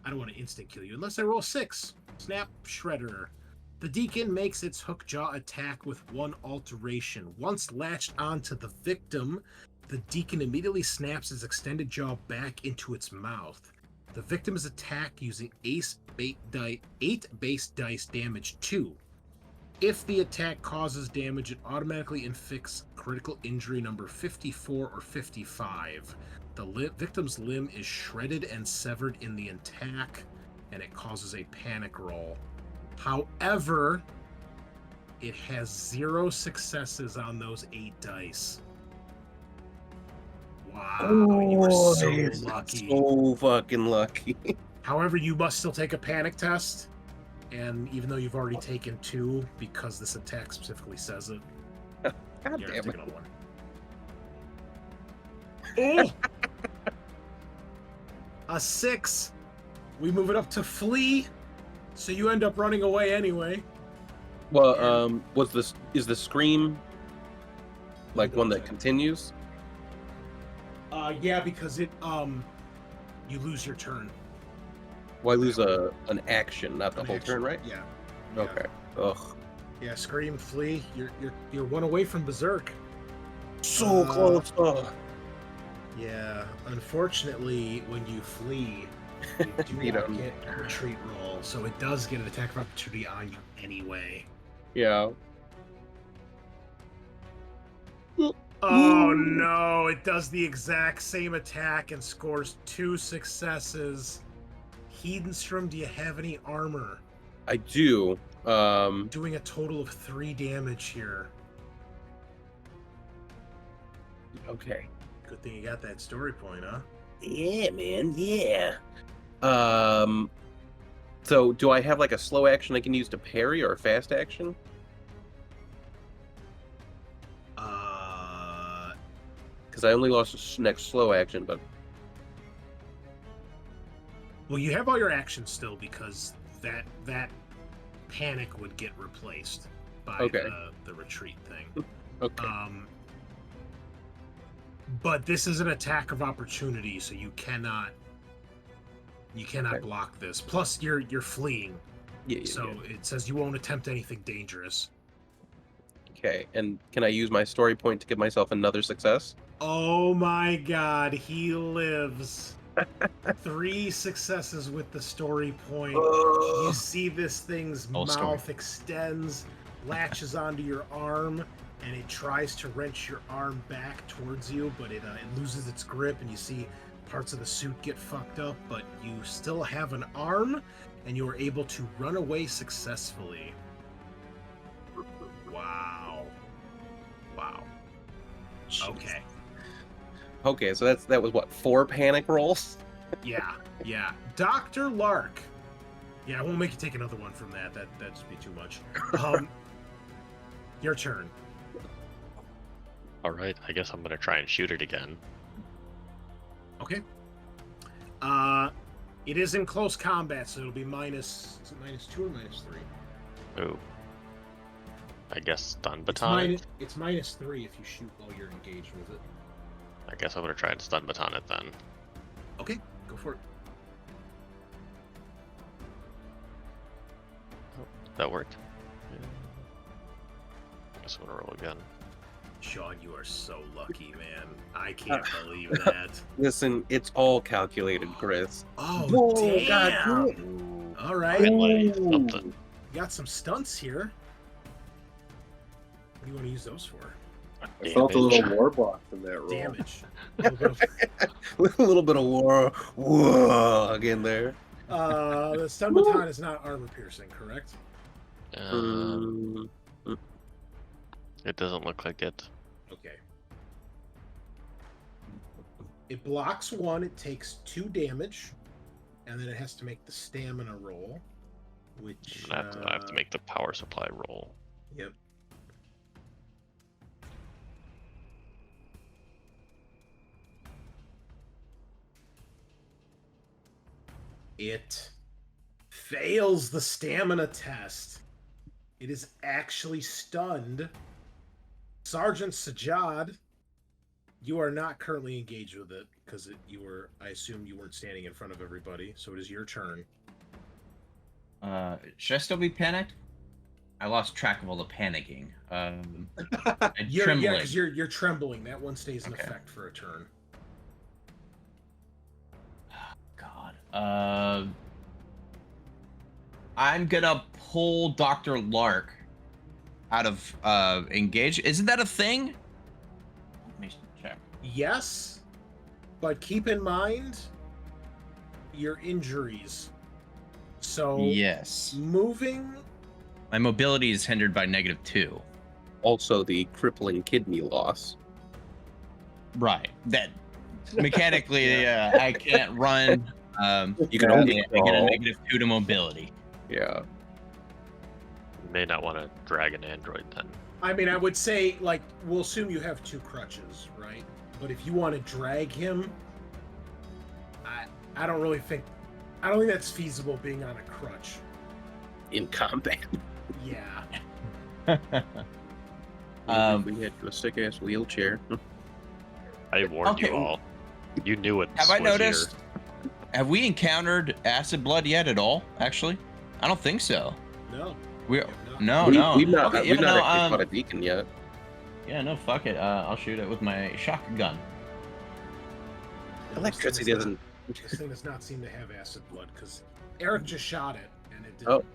I don't want to instant kill you unless I roll 6. Snap Shredder. The Deacon makes its hook jaw attack with 1 alteration. Once latched onto the victim, the Deacon immediately snaps its extended jaw back into its mouth. The victim is attacked using 8 base dice damage 2. If the attack causes damage, it automatically inflicts critical injury number 54 or 55. The victim's limb is shredded and severed in the attack, and it causes a panic roll. However, it has 0 successes on those 8 dice. Wow, you were so lucky. So fucking lucky. However, you must still take a panic test, and even though you've already taken 2, because this attack specifically says it, God you damn have to it. take another 1. Oh! A 6. We move it up to flee, so you end up running away anyway. Well, is the scream like one that continues? Yeah, because it you lose your turn. Well, I lose an action, not the An whole action. turn, right? Yeah. Okay. Ugh. Yeah, scream, flee. You're 1 away from berserk. So close. Ugh. Yeah, unfortunately, when you flee, you do You not don't. get a retreat roll, so it does get an attack of opportunity on you anyway. Yeah. Oh no, it does the exact same attack and scores 2 successes. Hedenstrom, do you have any armor? I do. Doing a total of 3 damage here. Okay. Good thing you got that story point, huh? Yeah, man. Yeah. So do I have like a slow action I can use to parry or a fast action? Because I only lost the next slow action, but Well, you have all your actions still because that panic would get replaced by the retreat thing. okay. But this is an attack of opportunity, so you cannot Okay. block this. Plus, you're fleeing, Yeah. so it says you won't attempt anything dangerous. Okay. And can I use my story point to give myself another success? Oh my God, he lives. 3 successes with the story point. You see this thing's Oh, mouth story. extends, latches onto your arm, and it tries to wrench your arm back towards you, but it loses its grip, and you see parts of the suit get fucked up, but you still have an arm, and you are able to run away successfully. Wow. Okay. Okay, so that was what, 4 panic rolls? Yeah. Dr. Lark. Yeah, I won't make you take another one from that. That'd just be too much. Your turn. All right, I guess I'm gonna try and shoot it again. Okay. It is in close combat, so it'll be minus. Is it -2 or -3? Oh, I guess stun It's, baton it. it's -3 if you shoot while you're engaged with it. I guess I'm gonna try and stun baton it then. Okay, go for it. That worked. Yeah. I guess I'm gonna roll again. Sean, you are so lucky, man. I can't believe that. Listen, it's all calculated, Chris. Oh, Whoa, damn! God, Ooh, All right, finally, something. you got some stunts here. What do you want to use those for? I felt a little war block from that roll. Damage. A little bit A little bit of whoa again there. the stun baton is not armor piercing, correct? Mm, It doesn't look like it. Okay. It blocks 1, it takes 2 damage, and then it has to make the stamina roll, which... I have to make the power supply roll. Yep. It fails the stamina test. It is actually stunned. Sergeant Sajaad, you are not currently engaged with it because I assume you weren't standing in front of everybody, so it is your turn. Should I still be panicked? I lost track of all the panicking. I'm Yeah, trembling. because you're trembling. That one stays in Okay. effect for a turn. God. I'm gonna pull Dr. Lark out of engage. Isn't that a thing? Let me check. Yes, but keep in mind your injuries. So Yes. moving. My mobility is hindered by -2. Also, the crippling kidney loss. Right. That mechanically, I can't run. You can only I get a crawl. -2 to mobility. Yeah. You may not want to drag an android then. I mean, I would say, like, we'll assume you have 2 crutches, right? But if you want to drag him, I don't think that's feasible being on a crutch. In combat. Yeah. We had a sick ass wheelchair. I warned Okay. you all. You knew it. Have I was noticed? Have we encountered acid blood yet at all? Actually, I don't think so. No. We you have not. no We've no. not Okay, yeah, actually no, fought a deacon yet. yeah, no, fuck it. I'll shoot it with my shotgun. Electricity doesn't. This thing does not seem to have acid blood because Eric just shot it and it didn't. Oh.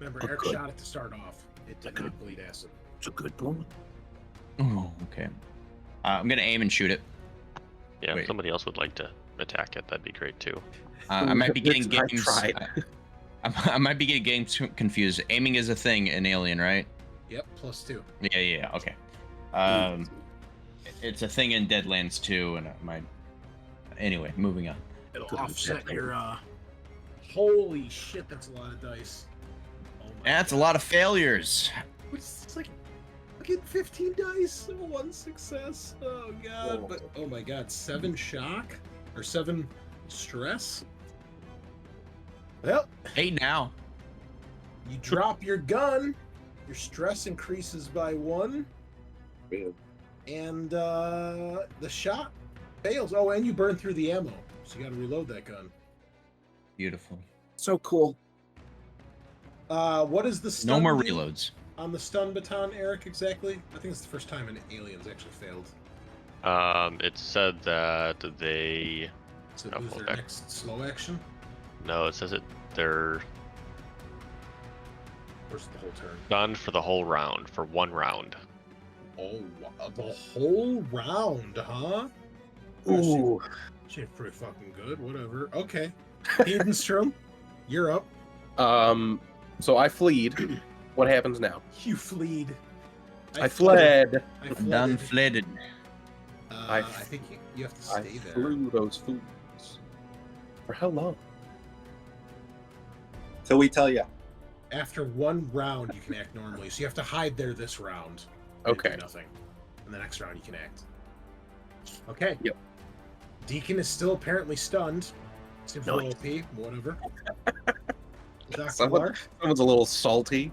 Remember, Oh, Eric good. shot it to start off. It did not bleed acid. It's a good one. Oh, okay. I'm gonna aim and shoot it. Yeah, Wait. if somebody else would like to attack it, that'd be great too. I might be getting I games. tried. I might be getting games confused. Aiming is a thing in Alien, right? Yep, +2. Yeah, okay. It's a thing in Deadlands too, and anyway, moving on. It'll Good offset shit. your. Holy shit, that's a lot of dice. Oh my That's a God. lot of failures. It's like fucking 15 dice, 1 success. Oh god. Whoa. But oh my god, 7 shock or 7 stress. Well, Hey, now. you drop your gun, your stress increases by 1, Man. and the shot fails. Oh, and you burn through the ammo, so you got to reload that gun. Beautiful. So cool. What is the stun No more do reloads. on the stun baton, Eric? Exactly. I think it's the first time an Aliens actually failed. It said that they So Oh, lose their okay. next slow action. no, it says they're Where's the whole turn? done for the whole round for 1 round. Oh, the whole round, huh? Ooh. Shit, pretty fucking good. Whatever. Okay. Hedenstrom, you're up. So I fleed. What happens now? You fleed. I fled. I Done flooded. fledded. I think you have to I stay there. flew those fools. For how long? Till we tell you. After 1 round, you can act normally. So you have to hide there this round. and do Okay. Nothing. And the next round, you can act. Okay. Yep. Deacon is still apparently stunned. Seems a little Nice. OP. Whatever. Dr. Someone- Lark? Someone's a little salty.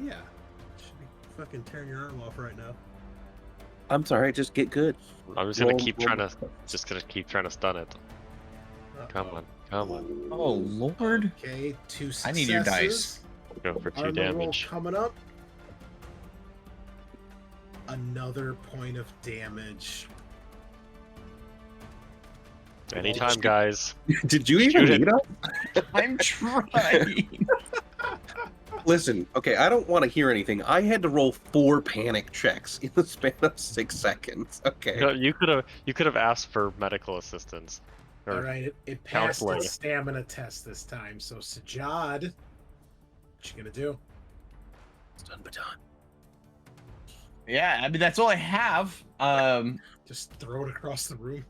Yeah. fucking tearing your arm off right now. I'm sorry. Just get good. I'm just gonna Roll- keep roll- trying to stun it. Come on, come on. Oh Lord! Okay, 2 successes. I need your dice. Go for 2 Armor roll damage. coming up. Another point of damage. Anytime, guys. Did you Shoot even it. need us? I'm trying. Listen, okay, I don't want to hear anything. I had to roll 4 panic checks in the span of 6 seconds. Okay. No, you could have asked for medical assistance. Or All right, it passed the counseling. stamina test this time. So Sajaad, what you gonna do? Stun baton. Yeah, I mean that's all I have. Just throw it across the room.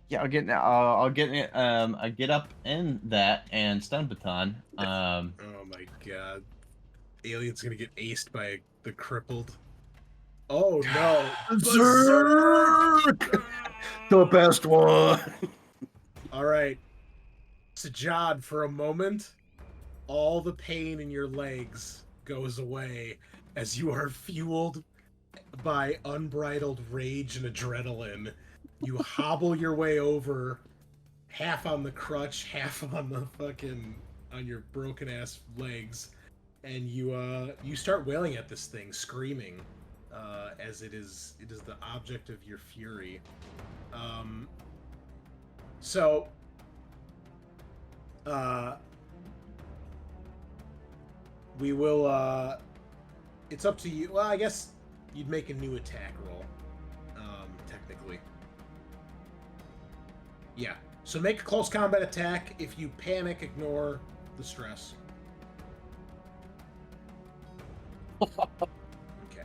Yeah, I'll get I get up in that and stun baton. Oh my god, alien's gonna get aced by the crippled. Oh no, Berserk! The best one. All right, Sajaad, for a moment, all the pain in your legs goes away as you are fueled by unbridled rage and adrenaline. You hobble your way over, half on the crutch, half on the on your broken ass legs, and you start wailing at this thing, screaming, as it is the object of your fury. We will. It's up to you. Well, I guess you'd make a new attack roll, technically. Yeah. So make a close combat attack. If you panic, ignore the stress. Okay.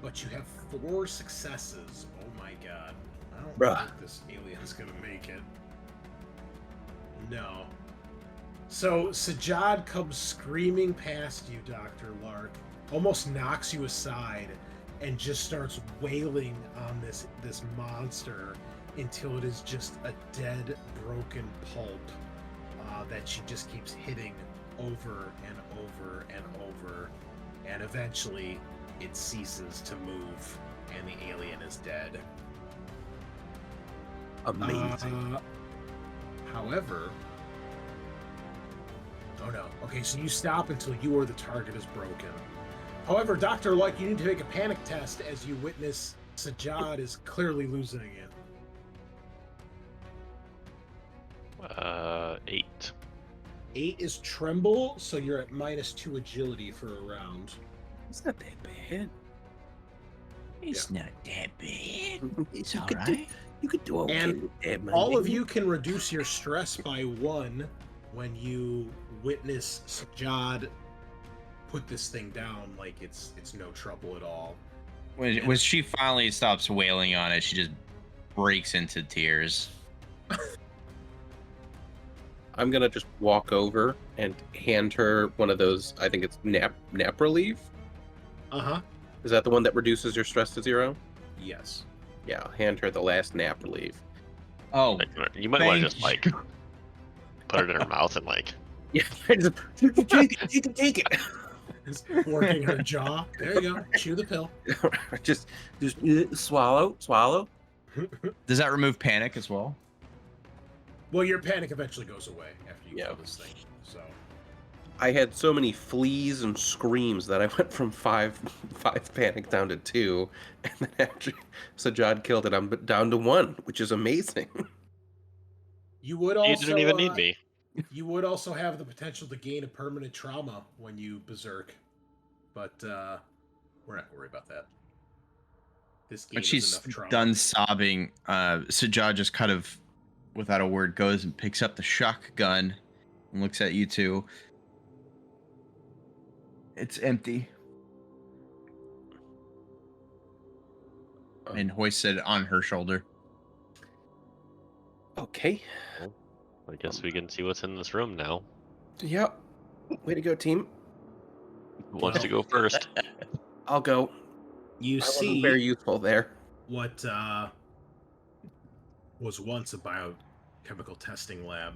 But you have 4 successes. Oh my god. I don't Bruh. think this alien's gonna make it. No. So Sajaad comes screaming past you, Dr. Lark, almost knocks you aside, and just starts wailing on this monster until it is just a dead, broken pulp that she just keeps hitting over and over and over, and eventually it ceases to move, and the alien is dead. Amazing. However, oh no. Okay, so you stop until you or the target is broken. However, Dr. Lark, you need to make a panic test as you witness Sajaad is clearly losing it. 8. 8 is tremble, so you're at -2 agility for a round. It's not that bad. It's not that bad. It's You all could right. You could do okay And with that, my All of nigga. you can reduce your stress by 1 when you witness Sajaad put this thing down like it's no trouble at all. When she finally stops wailing on it, she just breaks into tears. I'm gonna just walk over and hand her one of those. I think it's nap relief. Uh-huh. Is that the one that reduces your stress to 0? Yes. Yeah, I'll hand her the last nap relief. Oh, Like, you might want to just thank like put it in her mouth and like. Yeah, just, take it. Just working her jaw. There you go. Chew the pill. just swallow. does that remove panic as well? Well, your panic eventually goes away after you Yeah. kill this thing. So I had so many fleas and screams that I went from five panic down to 2, and then after Sajaad killed it, I'm down to 1, which is amazing. you would You also didn't even need me. You would also have the potential to gain a permanent trauma when you berserk, but we're not worried about that. This game When is she's enough trauma. done sobbing, Sajaad just kind of, without a word, goes and picks up the shotgun and looks at you two. It's empty. And hoists it on her shoulder. Okay. I guess we can see what's in this room now. Yep. Way to go, team. Who wants to go first? I'll go. You I wasn't see very useful there. what was once a biochemical testing lab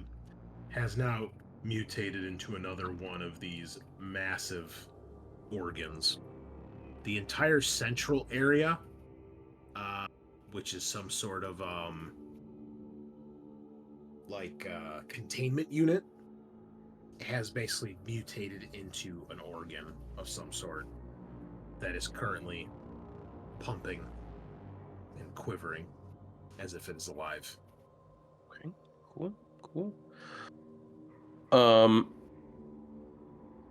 has now mutated into another one of these massive organs. The entire central area, which is some sort of containment unit, has basically mutated into an organ of some sort that is currently pumping and quivering as if it is alive. Okay, cool.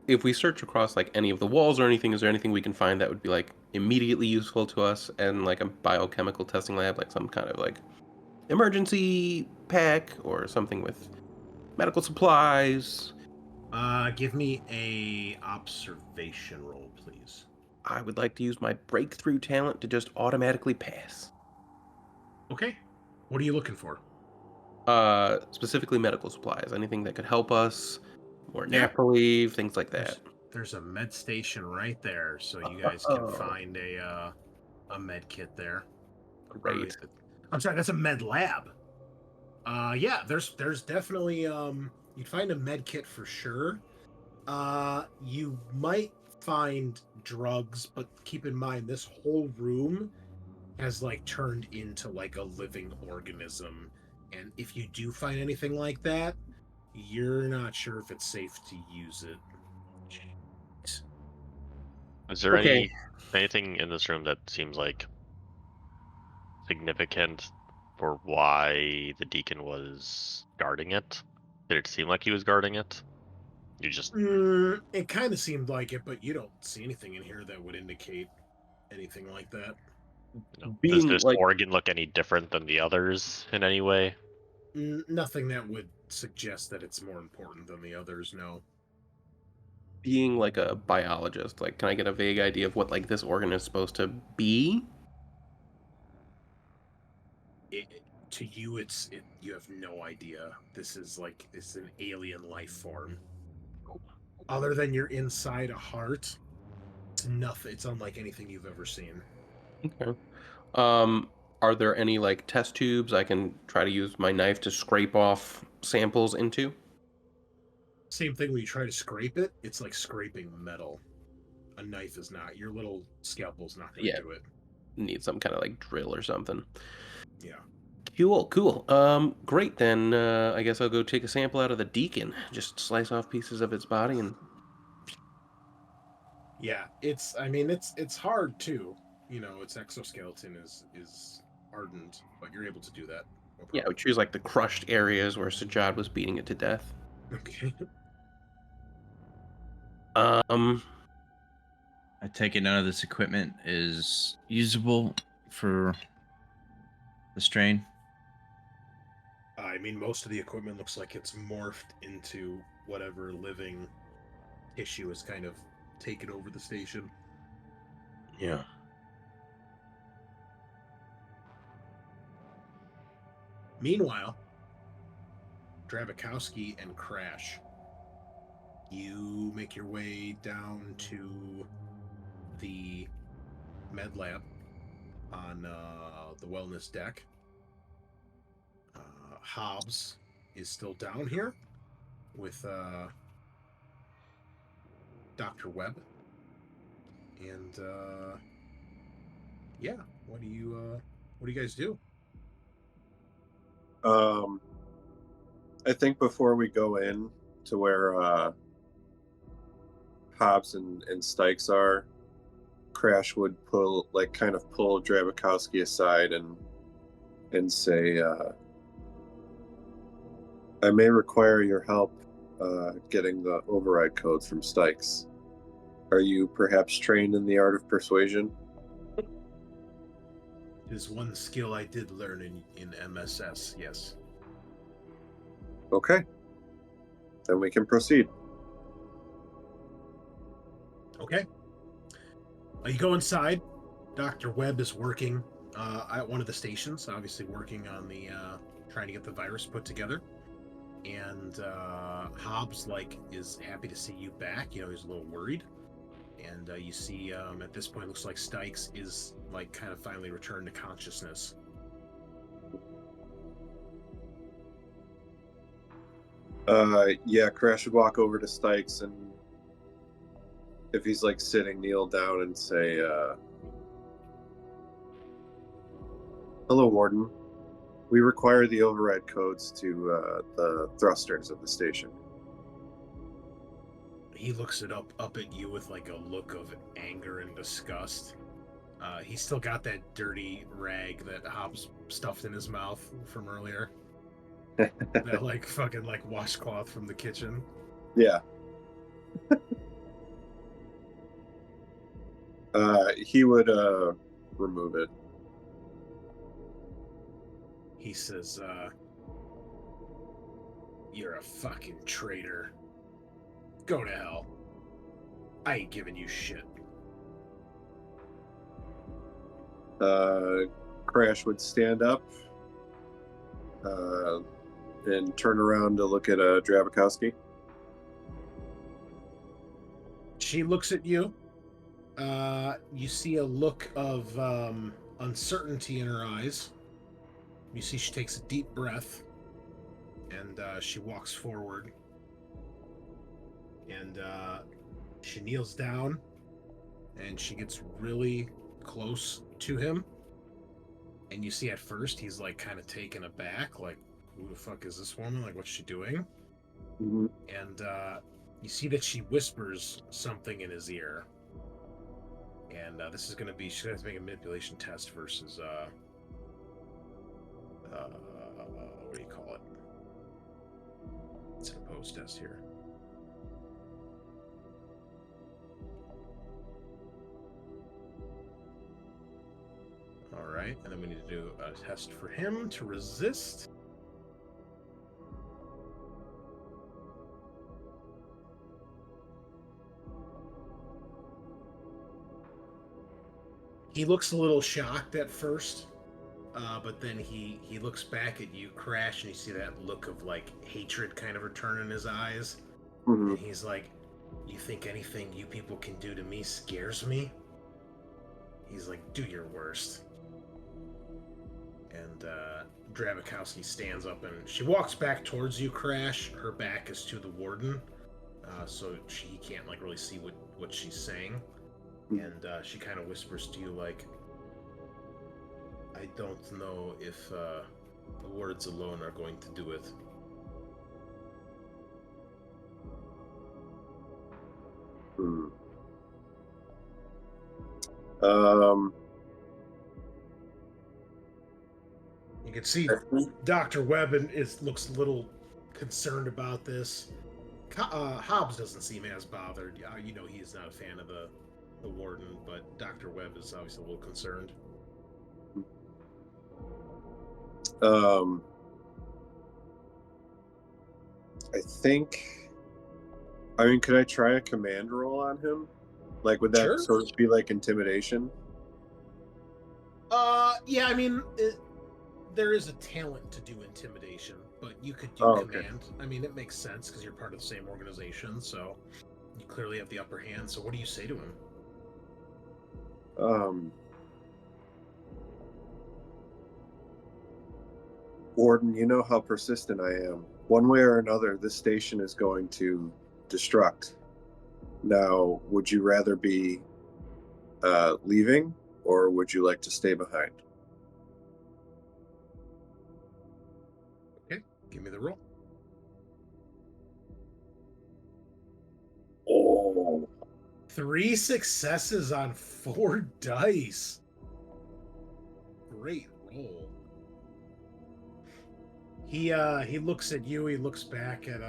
If we search across like any of the walls or anything, is there anything we can find that would be like immediately useful to us and like a biochemical testing lab, like some kind of like emergency pack or something with medical supplies? Give me a observation roll, please. I would like to use my breakthrough talent to just automatically pass. Okay. What are you looking for? Specifically medical supplies, anything that could help us, more Yeah. nap relief, things like that. There's a med station right there, so you guys can find a med kit there. Great. I'm sorry, that's a med lab. Yeah, there's definitely you'd find a med kit for sure. You might find drugs, but keep in mind this whole room has like turned into like a living organism, and if you do find anything like that, you're not sure if it's safe to use it. Is there Okay. anything in this room that seems like significant for why the deacon was guarding it? Did it seem like he was guarding it? You just It kind of seemed like it, but you don't see anything in here that would indicate anything like that. does Being this like organ look any different than the others in any way? Nothing that would suggest that it's more important than the others, no. being like a biologist, like can I get a vague idea of what like this organ is supposed to be? To you, you have no idea. This is an alien life form. Other than you're inside a heart, it's nothing. It's unlike anything you've ever seen. Okay. Are there any like test tubes I can try to use my knife to scrape off samples into? Same thing when you try to scrape it, it's like scraping metal. A knife is not. Your little scalpel's not going to do it. Need some kind of like drill or something. Yeah. Cool. Great then. I guess I'll go take a sample out of the deacon. Just slice off pieces of its body and. Yeah, it's hard too. You know, its exoskeleton is hardened, but you're able to do that. No Yeah, I would choose like the crushed areas where Sajaad was beating it to death. Okay. I take it none of this equipment is usable for the strain. I mean, most of the equipment looks like it's morphed into whatever living tissue has kind of taken over the station. Yeah. Meanwhile, Drabikowski and Crash, you make your way down to the med lab on the wellness deck. Hobbs is still down here with Dr. Webb. And yeah, what do you guys do? I think before we go in to where Hobbs and Stykes are, Crash would pull Drabikowski aside and say, I may require your help getting the override codes from Stykes. Are you perhaps trained in the art of persuasion? It is one skill I did learn in MSS, yes. Okay. Then we can proceed. Okay. You go inside. Dr. Webb is working at one of the stations, obviously working on the trying to get the virus put together. And Hobbs is happy to see you back. You know, he's a little worried. And you see at this point, looks like Stykes is kind of finally returned to consciousness. Yeah, Crash would walk over to Stykes and if he's like sitting, kneel down and say, "Hello, Warden. We require the override codes to the thrusters of the station." He looks it up at you with like a look of anger and disgust. He's still got that dirty rag that Hobbs stuffed in his mouth from earlier. That like fucking like washcloth from the kitchen. Yeah. He would remove it. He says, "You're a fucking traitor. Go to hell. I ain't giving you shit." Crash would stand up and turn around to look at Drabakowski. She looks at you. You see a look of uncertainty in her eyes. You see she takes a deep breath, and she walks forward. And she kneels down, and she gets really close to him. And you see at first he's like kind of taken aback, like, who the fuck is this woman? Like, what's she doing? Mm-hmm. And you see that she whispers something in his ear. And this is going to be, she's going to have to make a manipulation test versus, what do you call it? It's an opposed test here. All right, and then we need to do a test for him to resist. He looks a little shocked at first, but then he looks back at you, Crash, and you see that look of like hatred kind of return in his eyes. Mm-hmm. And he's like, "You think anything you people can do to me scares me?" He's like, "Do your worst." And Drabakowski stands up and she walks back towards you, Crash. Her back is to the warden, so he can't like really see what she's saying. And she kind of whispers to you like, "I don't know if the words alone are going to do it." You can see Dr. Webb looks a little concerned about this. Hobbs doesn't seem as bothered. You know he is not a fan of the warden, but Dr. Webb is obviously a little concerned. I think. I mean, could I try a command roll on him? Like, would that Sure. sort of be like intimidation? Yeah, I mean, there is a talent to do intimidation, but you could do command. Okay. I mean, it makes sense because you're part of the same organization, so you clearly have the upper hand. So what do you say to him? Warden, you know how persistent I am. One way or another, this station is going to destruct. Now, would you rather be leaving, or would you like to stay behind? Okay, give me the roll. Oh. 3 successes on 4 dice. Great roll. He looks at you. He looks back at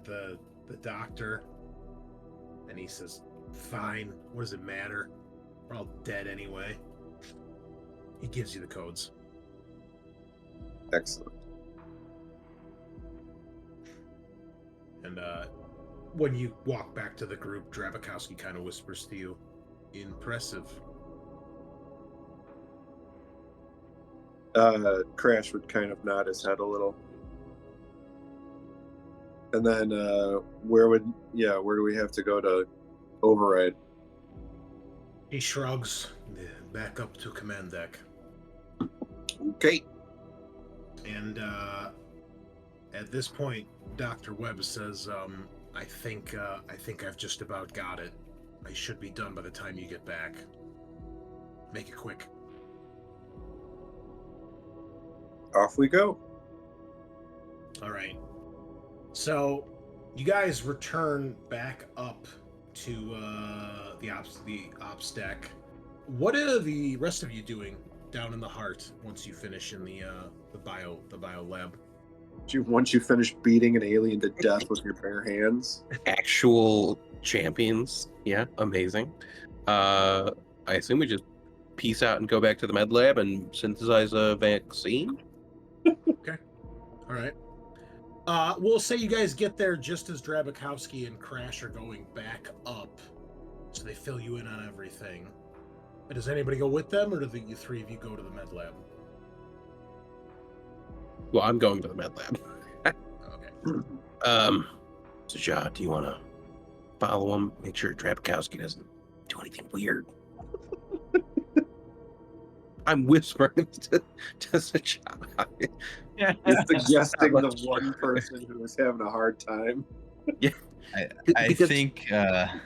the doctor, and he says, "Fine. What does it matter? We're all dead anyway." He gives you the codes. Excellent. And when you walk back to the group, Drabakowski kind of whispers to you, "Impressive." Crash would kind of nod his head a little. And then where do we have to go to override? He shrugs. Back up to command deck. Okay. And At this point, Dr. Webb says, I think I've just about got it. I should be done by the time you get back. Make it quick. Off we go. All right. So, you guys return back up to the ops deck. What are the rest of you doing down in the heart once you finish in the bio lab? Once you finish beating an alien to death with your bare hands. Actual champions. Yeah, amazing. I assume we just peace out and go back to the med lab and synthesize a vaccine? Okay. All right. We'll say you guys get there just as Drabakowski and Crash are going back up, so they fill you in on everything. But does anybody go with them, or do you three of you go to the med lab? Well, I'm going to the med lab. Okay. Sajaad, do you want to follow him? Make sure Drabakowski doesn't do anything weird. I'm whispering to Sajaad. It's suggesting the one person who is having a hard time. Yeah, I because- think I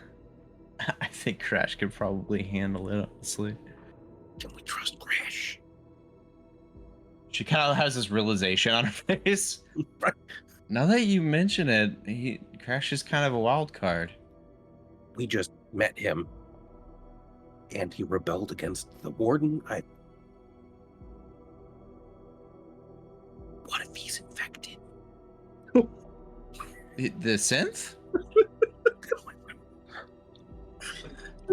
think Crash could probably handle it, honestly. Can we trust Crash? She kind of has this realization on her face. Right. Now that you mention it, Crash is kind of a wild card. We just met him, and he rebelled against the warden. What if he's infected? The synth?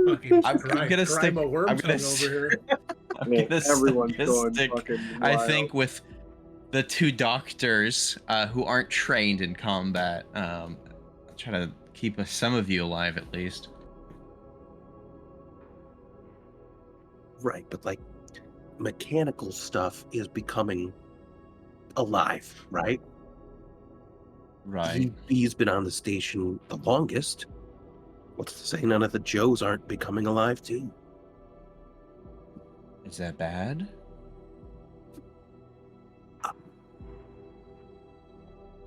Fucking I'm gonna stick. grime a worm I'm gonna tongue over here. I'm Yeah, gonna everyone's I'm gonna going stick. fucking I wild. think with the two doctors who aren't trained in combat, try to keep some of you alive at least. Right, but like mechanical stuff is becoming alive, right? Right. He's been on the station the longest. What's to say none of the Joes aren't becoming alive too? Is that bad?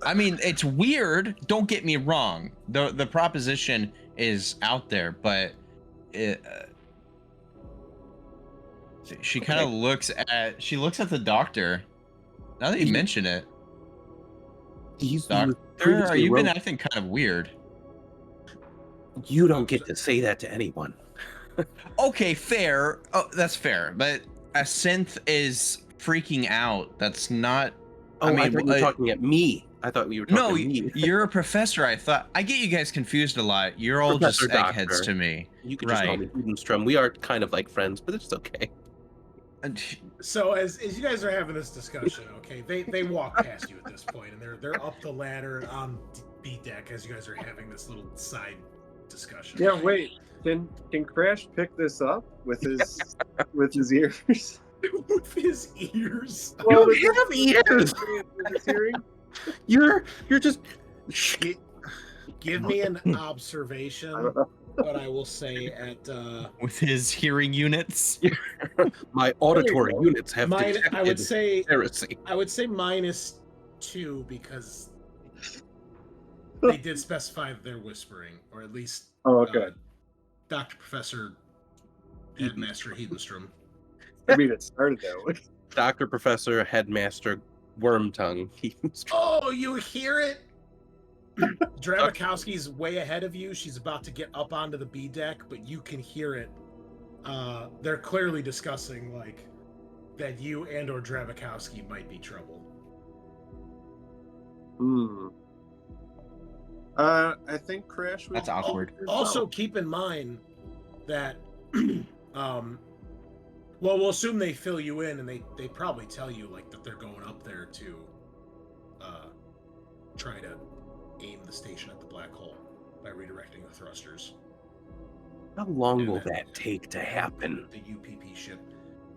I mean, it's weird. Don't get me wrong. The proposition is out there, but she kind of looks at the doctor. Now that you mention it, Doctor, you've been acting kind of weird. You don't get to say that to anyone. Okay, fair. Oh, that's fair. But a synth is freaking out. That's not. Oh, I thought you were talking at me. I thought you were talking to me. You're a professor. I thought. I get you guys confused a lot. You're all Professor just eggheads Doctor. to me. You could just call me Hedenstrom. We are kind of like friends, but it's okay. So as you guys are having this discussion, okay, they walk past you at this point, and they're up the ladder on B deck as you guys are having this little side discussion. Yeah, wait. Can Crash pick this up with his with his ears? With his ears. You don't have ears. With his hearing? You're just. Give me an observation, but I will say at With his hearing units. My auditory units have mine. detected I would say heresy. -2 because they did specify that they're whispering, or at least Oh, okay. Dr. Professor Headmaster Hedenstrom. I mean, it started that way. Dr. Professor Headmaster Wormtongue. Oh, you hear it? Drabakowski's way ahead of you. She's about to get up onto the B deck, but you can hear it. They're clearly discussing like that you and or Drabakowski might be trouble. I think Crash will. That's awkward. Also, keep in mind that, well, we'll assume they fill you in, and they probably tell you like that they're going up there to try to aim the station at the black hole by redirecting the thrusters. How long will And that take to happen? The UPP ship.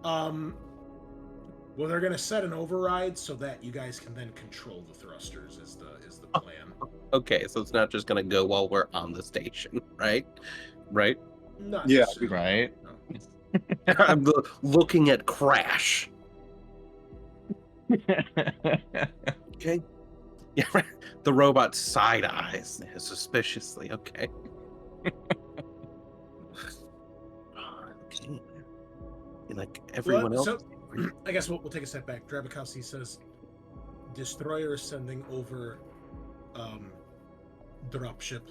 Well, they're gonna set an override so that you guys can then control the thrusters. Is the plan? Okay, so it's not just gonna go while we're on the station, right? Right? Not Yeah, necessarily, right. no. I'm looking at Crash. Okay. Yeah, right. The robot side eyes suspiciously. Okay. Okay. Like everyone else. So, I guess we'll take a step back. Drabikowski says, Destroyer is sending over dropship.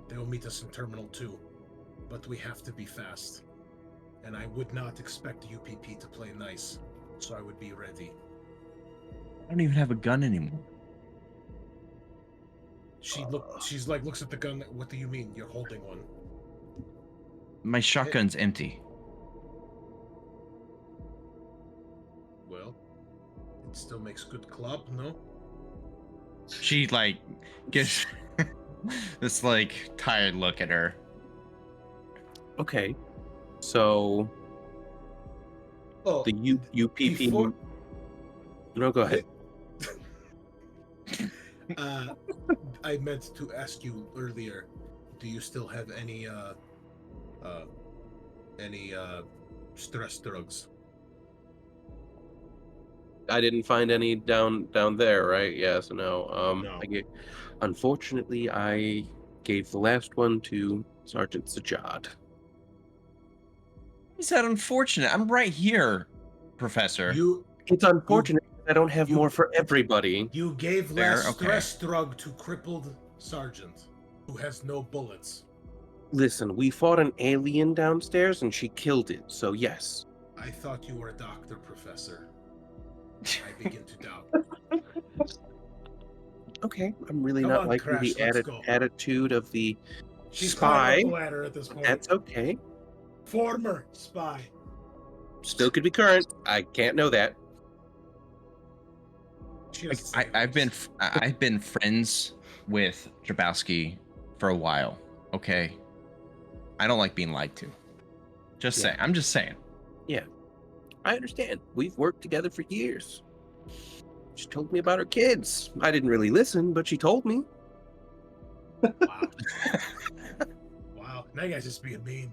They will meet us in Terminal 2, but we have to be fast. And I would not expect UPP to play nice, so I would be ready. I don't even have a gun anymore. She's like looks at the gun. What do you mean? You're holding one? My shotgun's empty. Well, it still makes good club, no? She like gives this like tired look at her. Okay. So Oh, the UPP. before- No, go ahead. I meant to ask you earlier. Do you still have any stress drugs? I didn't find any down there, right? Yes, no. No. Unfortunately, I gave the last one to Sergeant Sajaad. Is that unfortunate? I'm right here, Professor. It's unfortunate I don't have more for everybody. You gave Fair, last okay. stress drug to crippled sergeant who has no bullets. Listen, we fought an alien downstairs and she killed it, so yes. I thought you were a doctor, Professor. I begin to doubt. Okay, I'm really Come not on, liking Crash, the let's go. attitude of the She's spy. climbing up the ladder at this point. That's okay. Former spy. Still could be current. I can't know that. She doesn't say I've been much. I've been friends with Drabowski for a while. Okay, I don't like being lied to. Just Yeah. saying. I'm just saying. I understand. We've worked together for years. She told me about her kids. I didn't really listen, but she told me. Wow. Wow. Now you guys just being mean.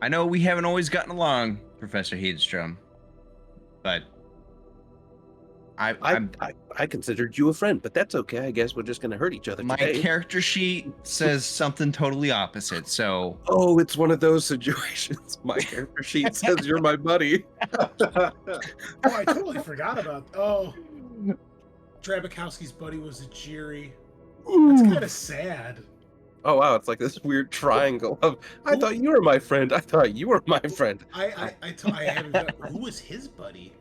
I know we haven't always gotten along, Professor Hedenstrom, but I considered you a friend, but that's okay. I guess we're just gonna hurt each other my today. character sheet says something totally opposite. So Oh, it's one of those situations. My character sheet says you're my buddy. Oh, I totally forgot about. Oh, Drabikowski's buddy was a Jiri. That's kind of sad. Oh wow, it's like this weird triangle of I thought you were my friend. I thought you were my friend. I haven't. Who was his buddy?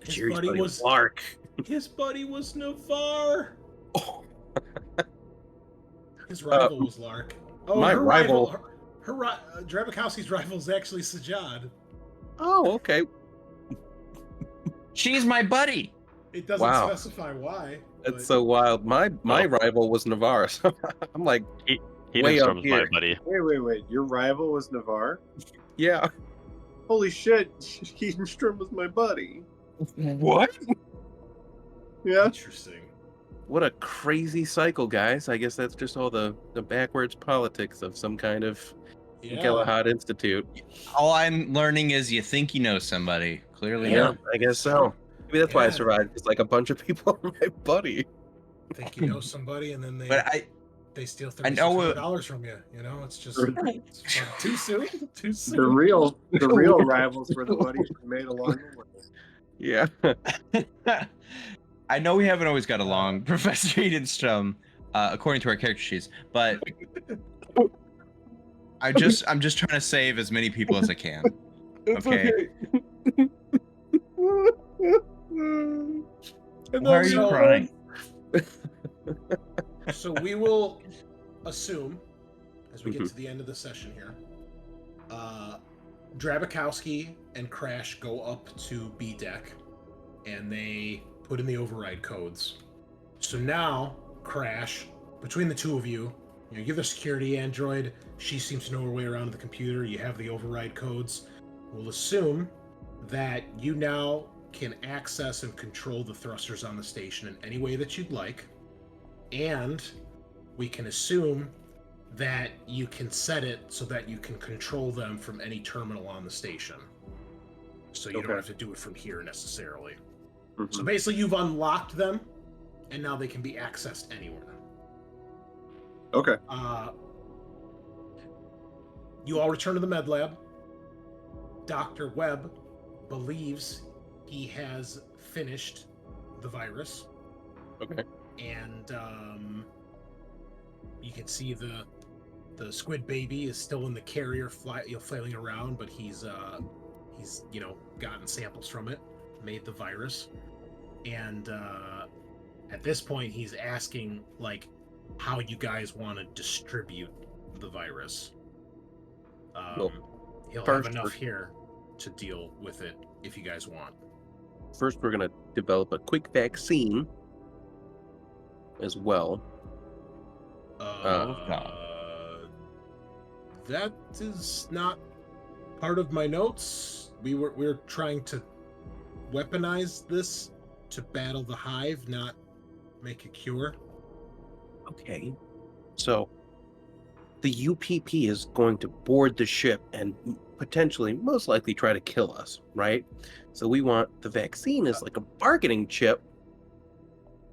His Jerry's buddy was Lark. His buddy was Navarre. Oh, His rival was Lark. Oh, my her rival- Drabikowski's rival is actually Sajaad. oh, okay. she's my buddy. It doesn't Wow. specify why. That's but- so wild. My rival was Navarre. So I'm like, way up Hedenstrom's my here. buddy. Wait. Your rival was Navarre? yeah. Holy shit, Hedenstrom was my buddy. What? Yeah. Interesting. What a crazy cycle, guys. I guess that's just all the backwards politics of some kind of Yeah. Galahad Institute. All I'm learning is you think you know somebody. Clearly Yeah, not. I guess so. Maybe that's why I Yeah. survived. It's like a bunch of people are my buddy. Think you know somebody, and then But they steal I know $3,600 from you. You know, it's just it's too soon. Too The soon. real rivals were the buddies we made along the way. Yeah. I know we haven't always got along, Professor Hedenstrom, according to our character sheets, but I'm just trying to save as many people as I can. It's Okay. And Why are then you so- crying? So we will assume, as we get Mhm. to the end of the session here, Drabikowski and Crash go up to B deck, and they put in the override codes. So now, Crash, between the two of you, you're the security android. She seems to know her way around the computer. You have the override codes. We'll assume that you now can access and control the thrusters on the station in any way that you'd like. And we can assume that you can set it so that you can control them from any terminal on the station. So you don't Okay. have to do it from here necessarily. Mhm. So basically, you've unlocked them and now they can be accessed anywhere. Okay. You all return to the med lab. Dr. Webb believes he has finished the virus. Okay. And you can see the squid baby is still in the carrier, flailing around, but he's gotten samples from it, made the virus, and at this point he's asking like how you guys want to distribute the virus. Well, he'll first have enough we're- here to deal with it if you guys want. First, we're going to develop a quick vaccine as well. That is not part of my notes. We're trying to weaponize this to battle the hive, not make a cure. Okay. So, the UPP is going to board the ship and potentially, most likely, try to kill us, right? So we want the vaccine as like a bargaining chip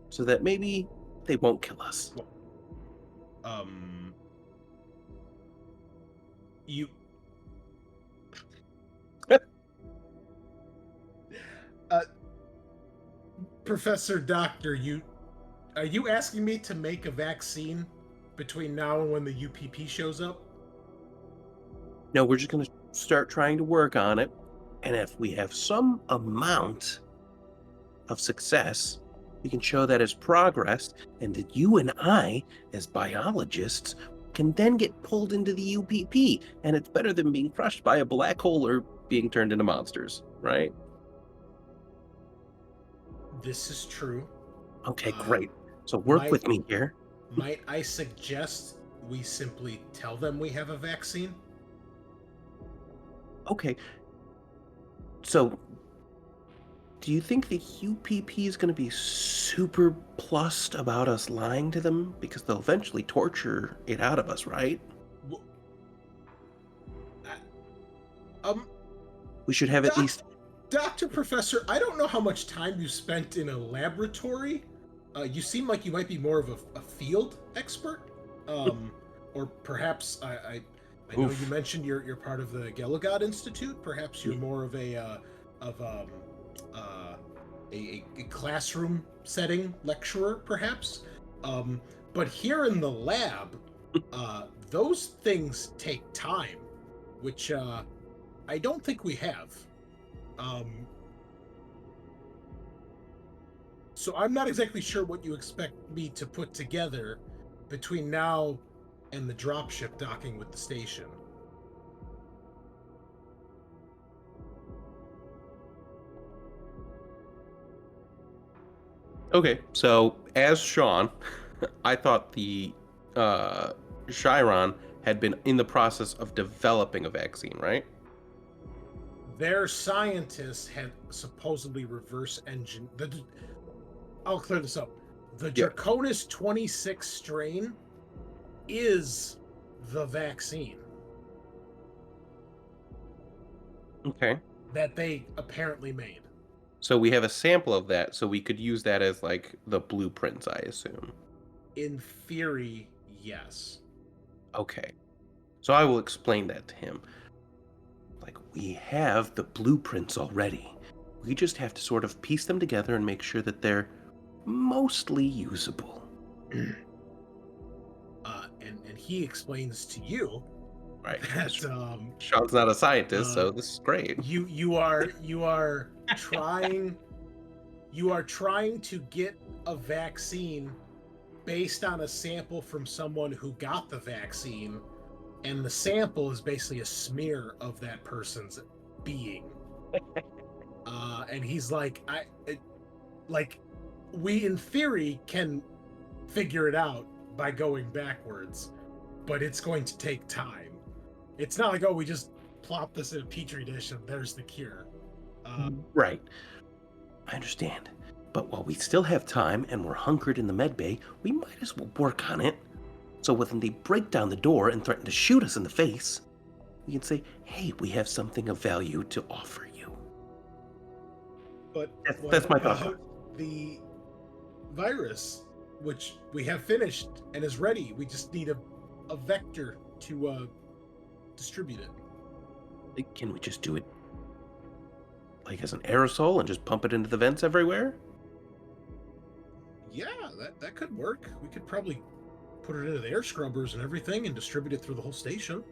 so that maybe they won't kill us. You... Professor Doctor, are you asking me to make a vaccine between now and when the UPP shows up? No, we're just going to start trying to work on it. And if we have some amount of success, we can show that as progress, and that you and I, as biologists, can then get pulled into the UPP. And it's better than being crushed by a black hole or being turned into monsters, right? This is true. Okay, great. So work with me here. Might I suggest we simply tell them we have a vaccine? Okay. So, do you think the UPP is going to be super plussed about us lying to them? Because they'll eventually torture it out of us, right? We should have at least... Dr. Professor, I don't know how much time you spent in a laboratory. You seem like you might be more of a field expert. Or perhaps, I know you mentioned you're part of the Gelugod Institute. Perhaps you're more of a classroom setting lecturer, perhaps. But here in the lab, those things take time, which I don't think we have. So I'm not exactly sure what you expect me to put together between now and the dropship docking with the station. Okay, so as Sean, I thought the Chiron had been in the process of developing a vaccine, right? Their scientists had supposedly reverse engine. I'll clear this up. The Draconis 26 strain is the vaccine. Okay. That they apparently made. So we have a sample of that, so we could use that as like the blueprints, I assume. In theory, yes. Okay. So I will explain that to him. Like, we have the blueprints already. We just have to sort of piece them together and make sure that they're mostly usable. And he explains to you, right? That Sean's not a scientist, so this is great. You are trying to get a vaccine based on a sample from someone who got the vaccine, and the sample is basically a smear of that person's being. And he's like, we in theory can figure it out by going backwards, but it's going to take time. It's not like, oh, we just plop this in a petri dish and there's the cure. Right. I understand. But while we still have time and we're hunkered in the med bay, we might as well work on it. So when they break down the door and threaten to shoot us in the face, we can say, hey, we have something of value to offer you. But that's my thought. virus, which we have finished and is ready. We just need a vector to distribute it. Can we just do it like as an aerosol and just pump it into the vents everywhere? Yeah, that could work. We could probably put it into the air scrubbers and everything and distribute it through the whole station.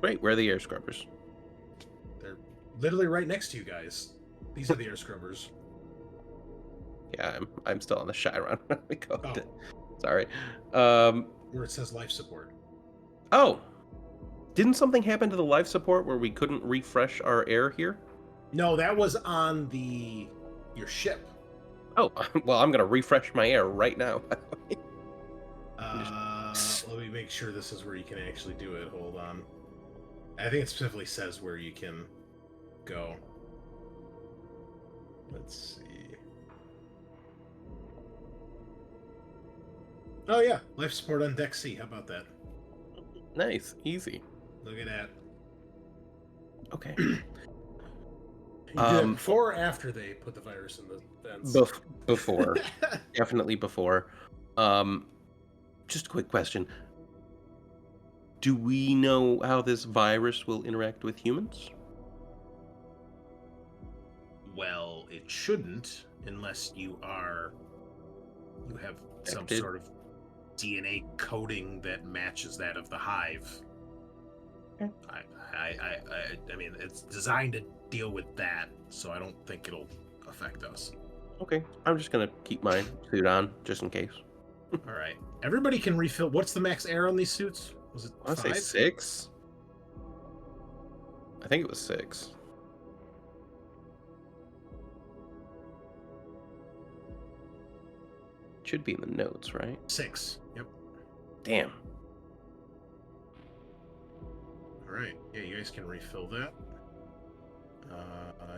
Great, where are the air scrubbers? They're literally right next to you guys. These are the air scrubbers. Yeah, I'm still on the Chiron. Oh. Sorry. Where it says life support. Oh, didn't something happen to the life support where we couldn't refresh our air here? No, that was on your ship. Oh, well, I'm gonna refresh my air right now. Let me make sure this is where you can actually do it. Hold on. I think it specifically says where you can go. Let's see. Oh yeah, life support on deck C. How about that? Nice, easy. Look at that. Okay. You do that before or after they put the virus in the vents? Before. Definitely before. Just a quick question. Do we know how this virus will interact with humans? Well, it shouldn't, unless you have some Infected? sort of DNA coding that matches that of the hive. Okay. I mean, it's designed to deal with that, so I don't think it'll affect us. Okay, I'm just gonna keep my suit on, just in case. All right. Everybody can refill. What's the max air on these suits? Was it I want to say 5? 6? I think it was 6. Should be in the notes, right? 6. Yep. Damn. All right. Yeah, you guys can refill that.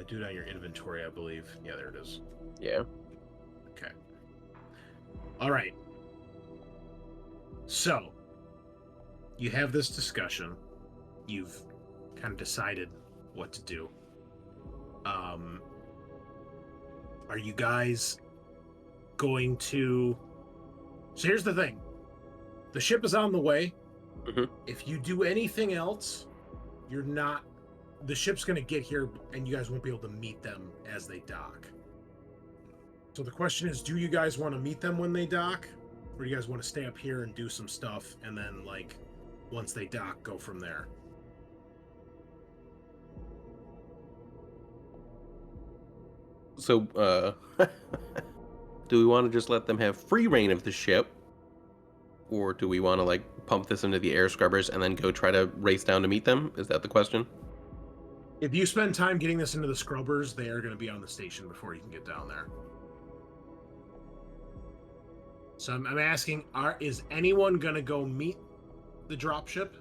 Do it on your inventory, I believe. Yeah, there it is. Yeah. Okay. All right. So, you have this discussion. You've kind of decided what to do. Are you guys going to... So here's the thing. The ship is on the way. Mhm. If you do anything else, you're not... The ship's going to get here, and you guys won't be able to meet them as they dock. So the question is, do you guys want to meet them when they dock? Or do you guys want to stay up here and do some stuff, and then, like, once they dock, go from there? So, do we want to just let them have free reign of the ship? Or do we want to, like, pump this into the air scrubbers and then go try to race down to meet them? Is that the question? If you spend time getting this into the scrubbers, they are going to be on the station before you can get down there. So I'm asking, is anyone going to go meet the dropship?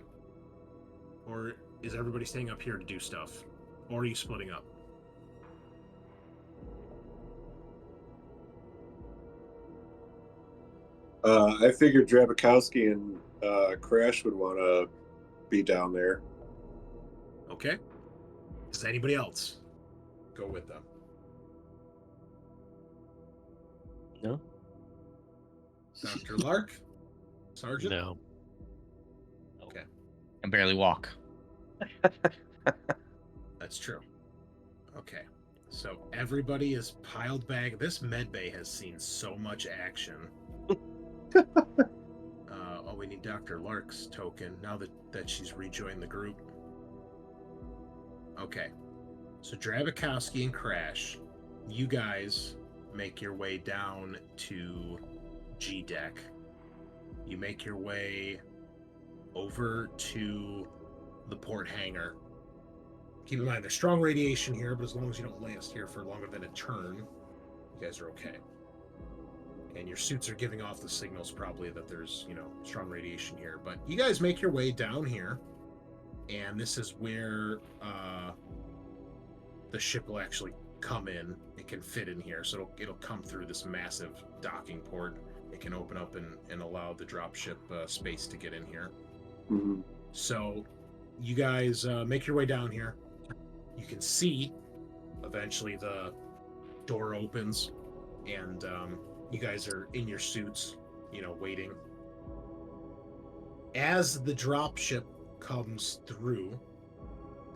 Or is everybody staying up here to do stuff? Or are you splitting up? I figured Drabakowski and Crash would want to be down there. Okay. Does anybody else go with them? No. Dr. Lark? Sergeant? No. Okay. I barely walk. That's true. Okay. So everybody is piled back. This med bay has seen so much action. We need Dr. Lark's token now that she's rejoined the group. Okay. So Drabakowski and Crash, you guys make your way down to G deck. You make your way over to the port hangar. Keep in mind, there's strong radiation here, but as long as you don't last here for longer than a turn, you guys are okay. And your suits are giving off the signals probably that there's, strong radiation here. But you guys make your way down here, and this is where the ship will actually come in. It can fit in here, so it'll come through this massive docking port. It can open up and allow the dropship space to get in here. Mm-hmm. So you guys make your way down here. You can see eventually the door opens, and You guys are in your suits, waiting. As the dropship comes through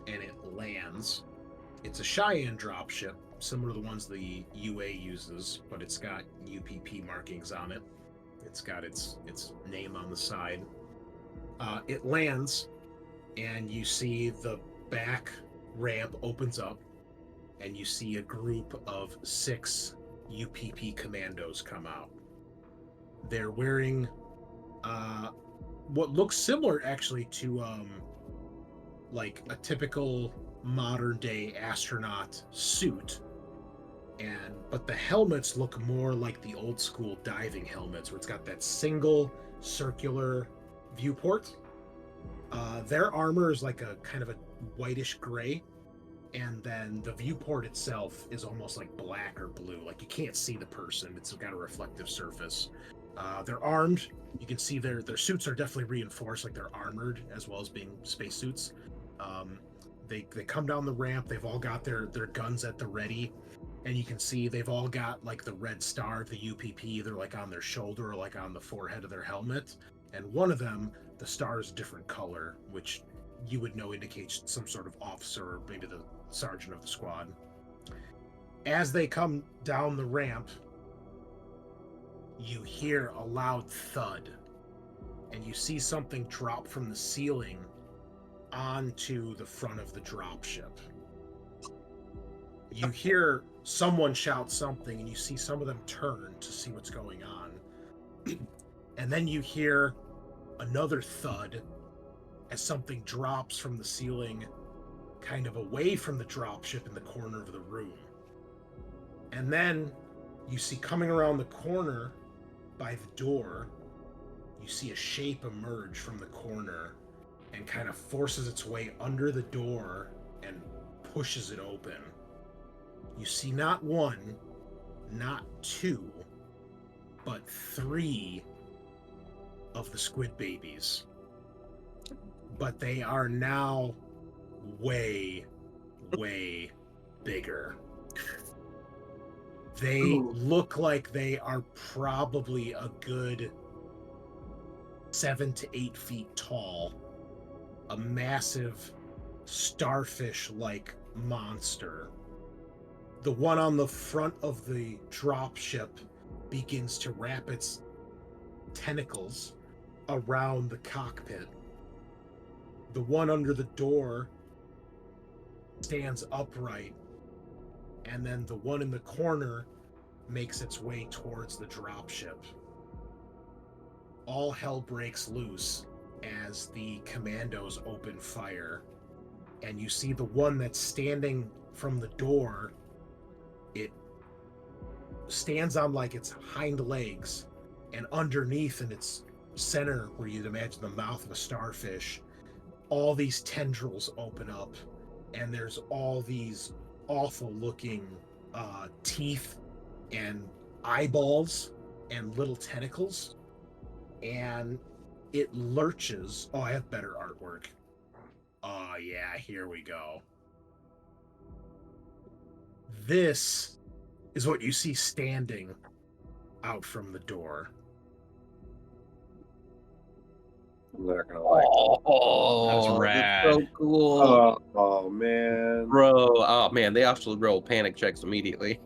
and it lands, it's a Cheyenne dropship, similar to the ones the UA uses, but it's got UPP markings on it. It's got its name on the side. It lands, and you see the back ramp opens up, and you see a group of 6 UPP commandos come out. They're wearing what looks similar actually to like a typical modern day astronaut suit, but the helmets look more like the old school diving helmets where it's got that single circular viewport. Their armor is like a kind of a whitish gray, and then the viewport itself is almost like black or blue, like you can't see the person. It's got a reflective surface. They're armed. You can see their suits are definitely reinforced, like they're armored as well as being spacesuits. They come down the ramp. They've all got their guns at the ready, and you can see they've all got like the red star, the UPP, either like on their shoulder or like on the forehead of their helmet. And one of them, the star is a different color, which you would know indicates some sort of officer or maybe the sergeant of the squad. As they come down the ramp, you hear a loud thud, and you see something drop from the ceiling onto the front of the dropship. You hear someone shout something, and you see some of them turn to see what's going on. And then you hear another thud as something drops from the ceiling kind of away from the dropship in the corner of the room. And then you see coming around the corner by the door, you see a shape emerge from the corner and kind of forces its way under the door and pushes it open. You see not 1, not 2, but 3 of the squid babies. But they are now way, way bigger. They look like they are probably a good 7 to 8 feet tall. A massive starfish-like monster. The one on the front of the dropship begins to wrap its tentacles around the cockpit. The one under the door stands upright, and then the one in the corner makes its way towards the dropship. All hell breaks loose as the commandos open fire, and you see the one that's standing from the door. It stands on like its hind legs, and underneath in its center, where you'd imagine the mouth of a starfish, all these tendrils open up, and there's all these awful looking teeth and eyeballs and little tentacles, and it lurches. Oh, I have better artwork. Oh yeah, here we go. This is what you see standing out from the door. I'm not gonna lie. That's That's rad. so cool. Oh man. Bro, oh man, they also roll panic checks immediately.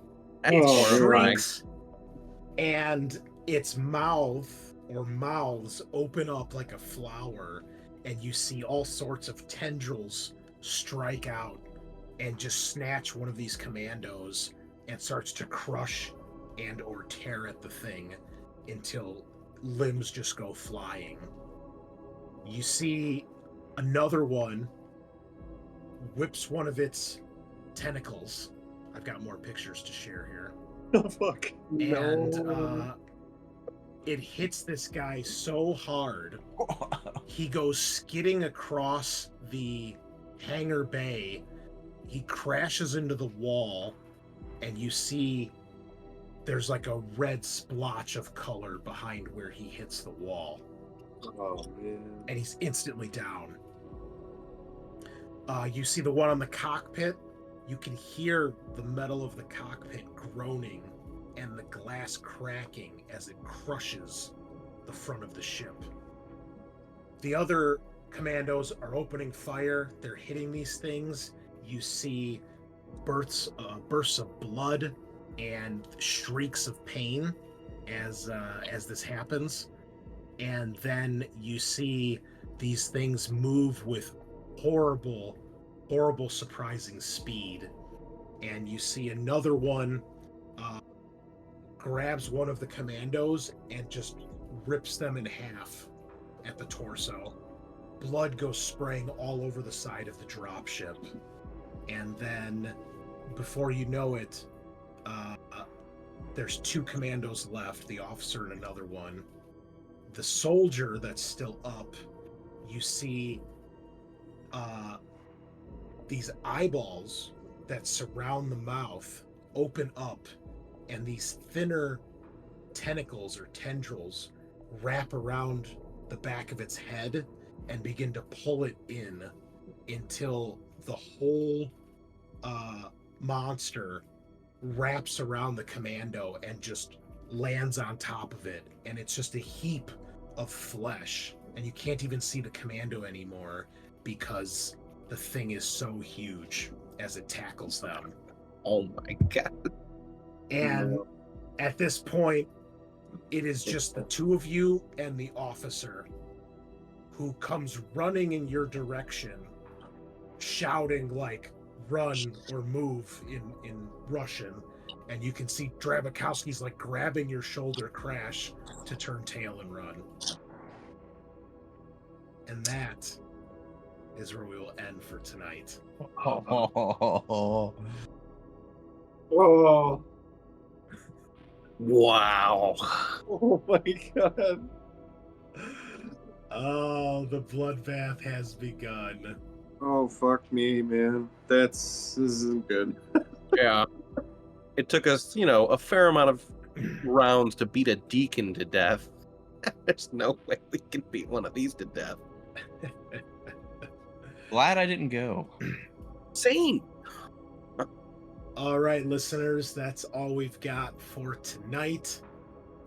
That's It horrifying. shrinks, and its mouth or mouths open up like a flower, and you see all sorts of tendrils strike out and just snatch one of these commandos and starts to crush and or tear at the thing until limbs just go flying. You see another one whips one of its tentacles. I've got more pictures to share here. Oh fuck. And it hits this guy so hard, he goes skidding across the hangar bay. He crashes into the wall, and you see there's like a red splotch of color behind where he hits the wall. Oh man. And he's instantly down. You see the one on the cockpit. You can hear the metal of the cockpit groaning and the glass cracking as it crushes the front of the ship. The other commandos are opening fire. They're hitting these things. You see bursts of blood and shrieks of pain as this happens. And then you see these things move with horrible, surprising speed. And you see another one grabs one of the commandos and just rips them in half at the torso. Blood goes spraying all over the side of the dropship. And then, before you know it, there's 2 commandos left, the officer and another one. The soldier that's still up, you see these eyeballs that surround the mouth open up, and these thinner tentacles or tendrils wrap around the back of its head and begin to pull it in until the whole monster wraps around the commando and just lands on top of it, and it's just a heap of flesh, and you can't even see the commando anymore because the thing is so huge as it tackles them. Oh my god. And at this point, it is just the 2 of you and the officer, who comes running in your direction, shouting like run or move in Russian. And you can see Drabakowski's like grabbing your shoulder, Crash, to turn tail and run. And that is where we will end for tonight. Whoa. Wow. Oh my god. Oh, the bloodbath has begun. Oh, fuck me, man. This isn't good. Yeah. It took us, a fair amount of rounds to beat a deacon to death. There's no way we can beat one of these to death. Glad I didn't go. Same. All right, listeners, that's all we've got for tonight.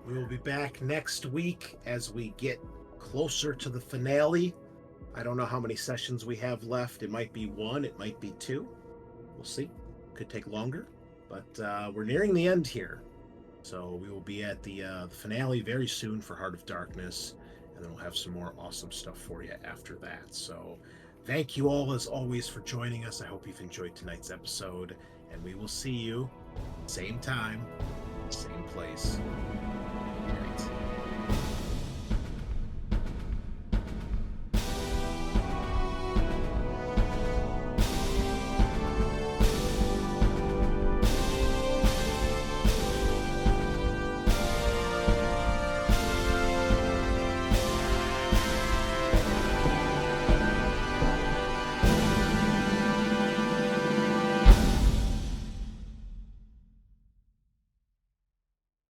We will be back next week as we get closer to the finale. I don't know how many sessions we have left. It might be 1, it might be 2. We'll see. Could take longer, but we're nearing the end here. So we will be at the finale very soon for Heart of Darkness, and then we'll have some more awesome stuff for you after that. So thank you all, as always, for joining us. I hope you've enjoyed tonight's episode, and we will see you same time, same place.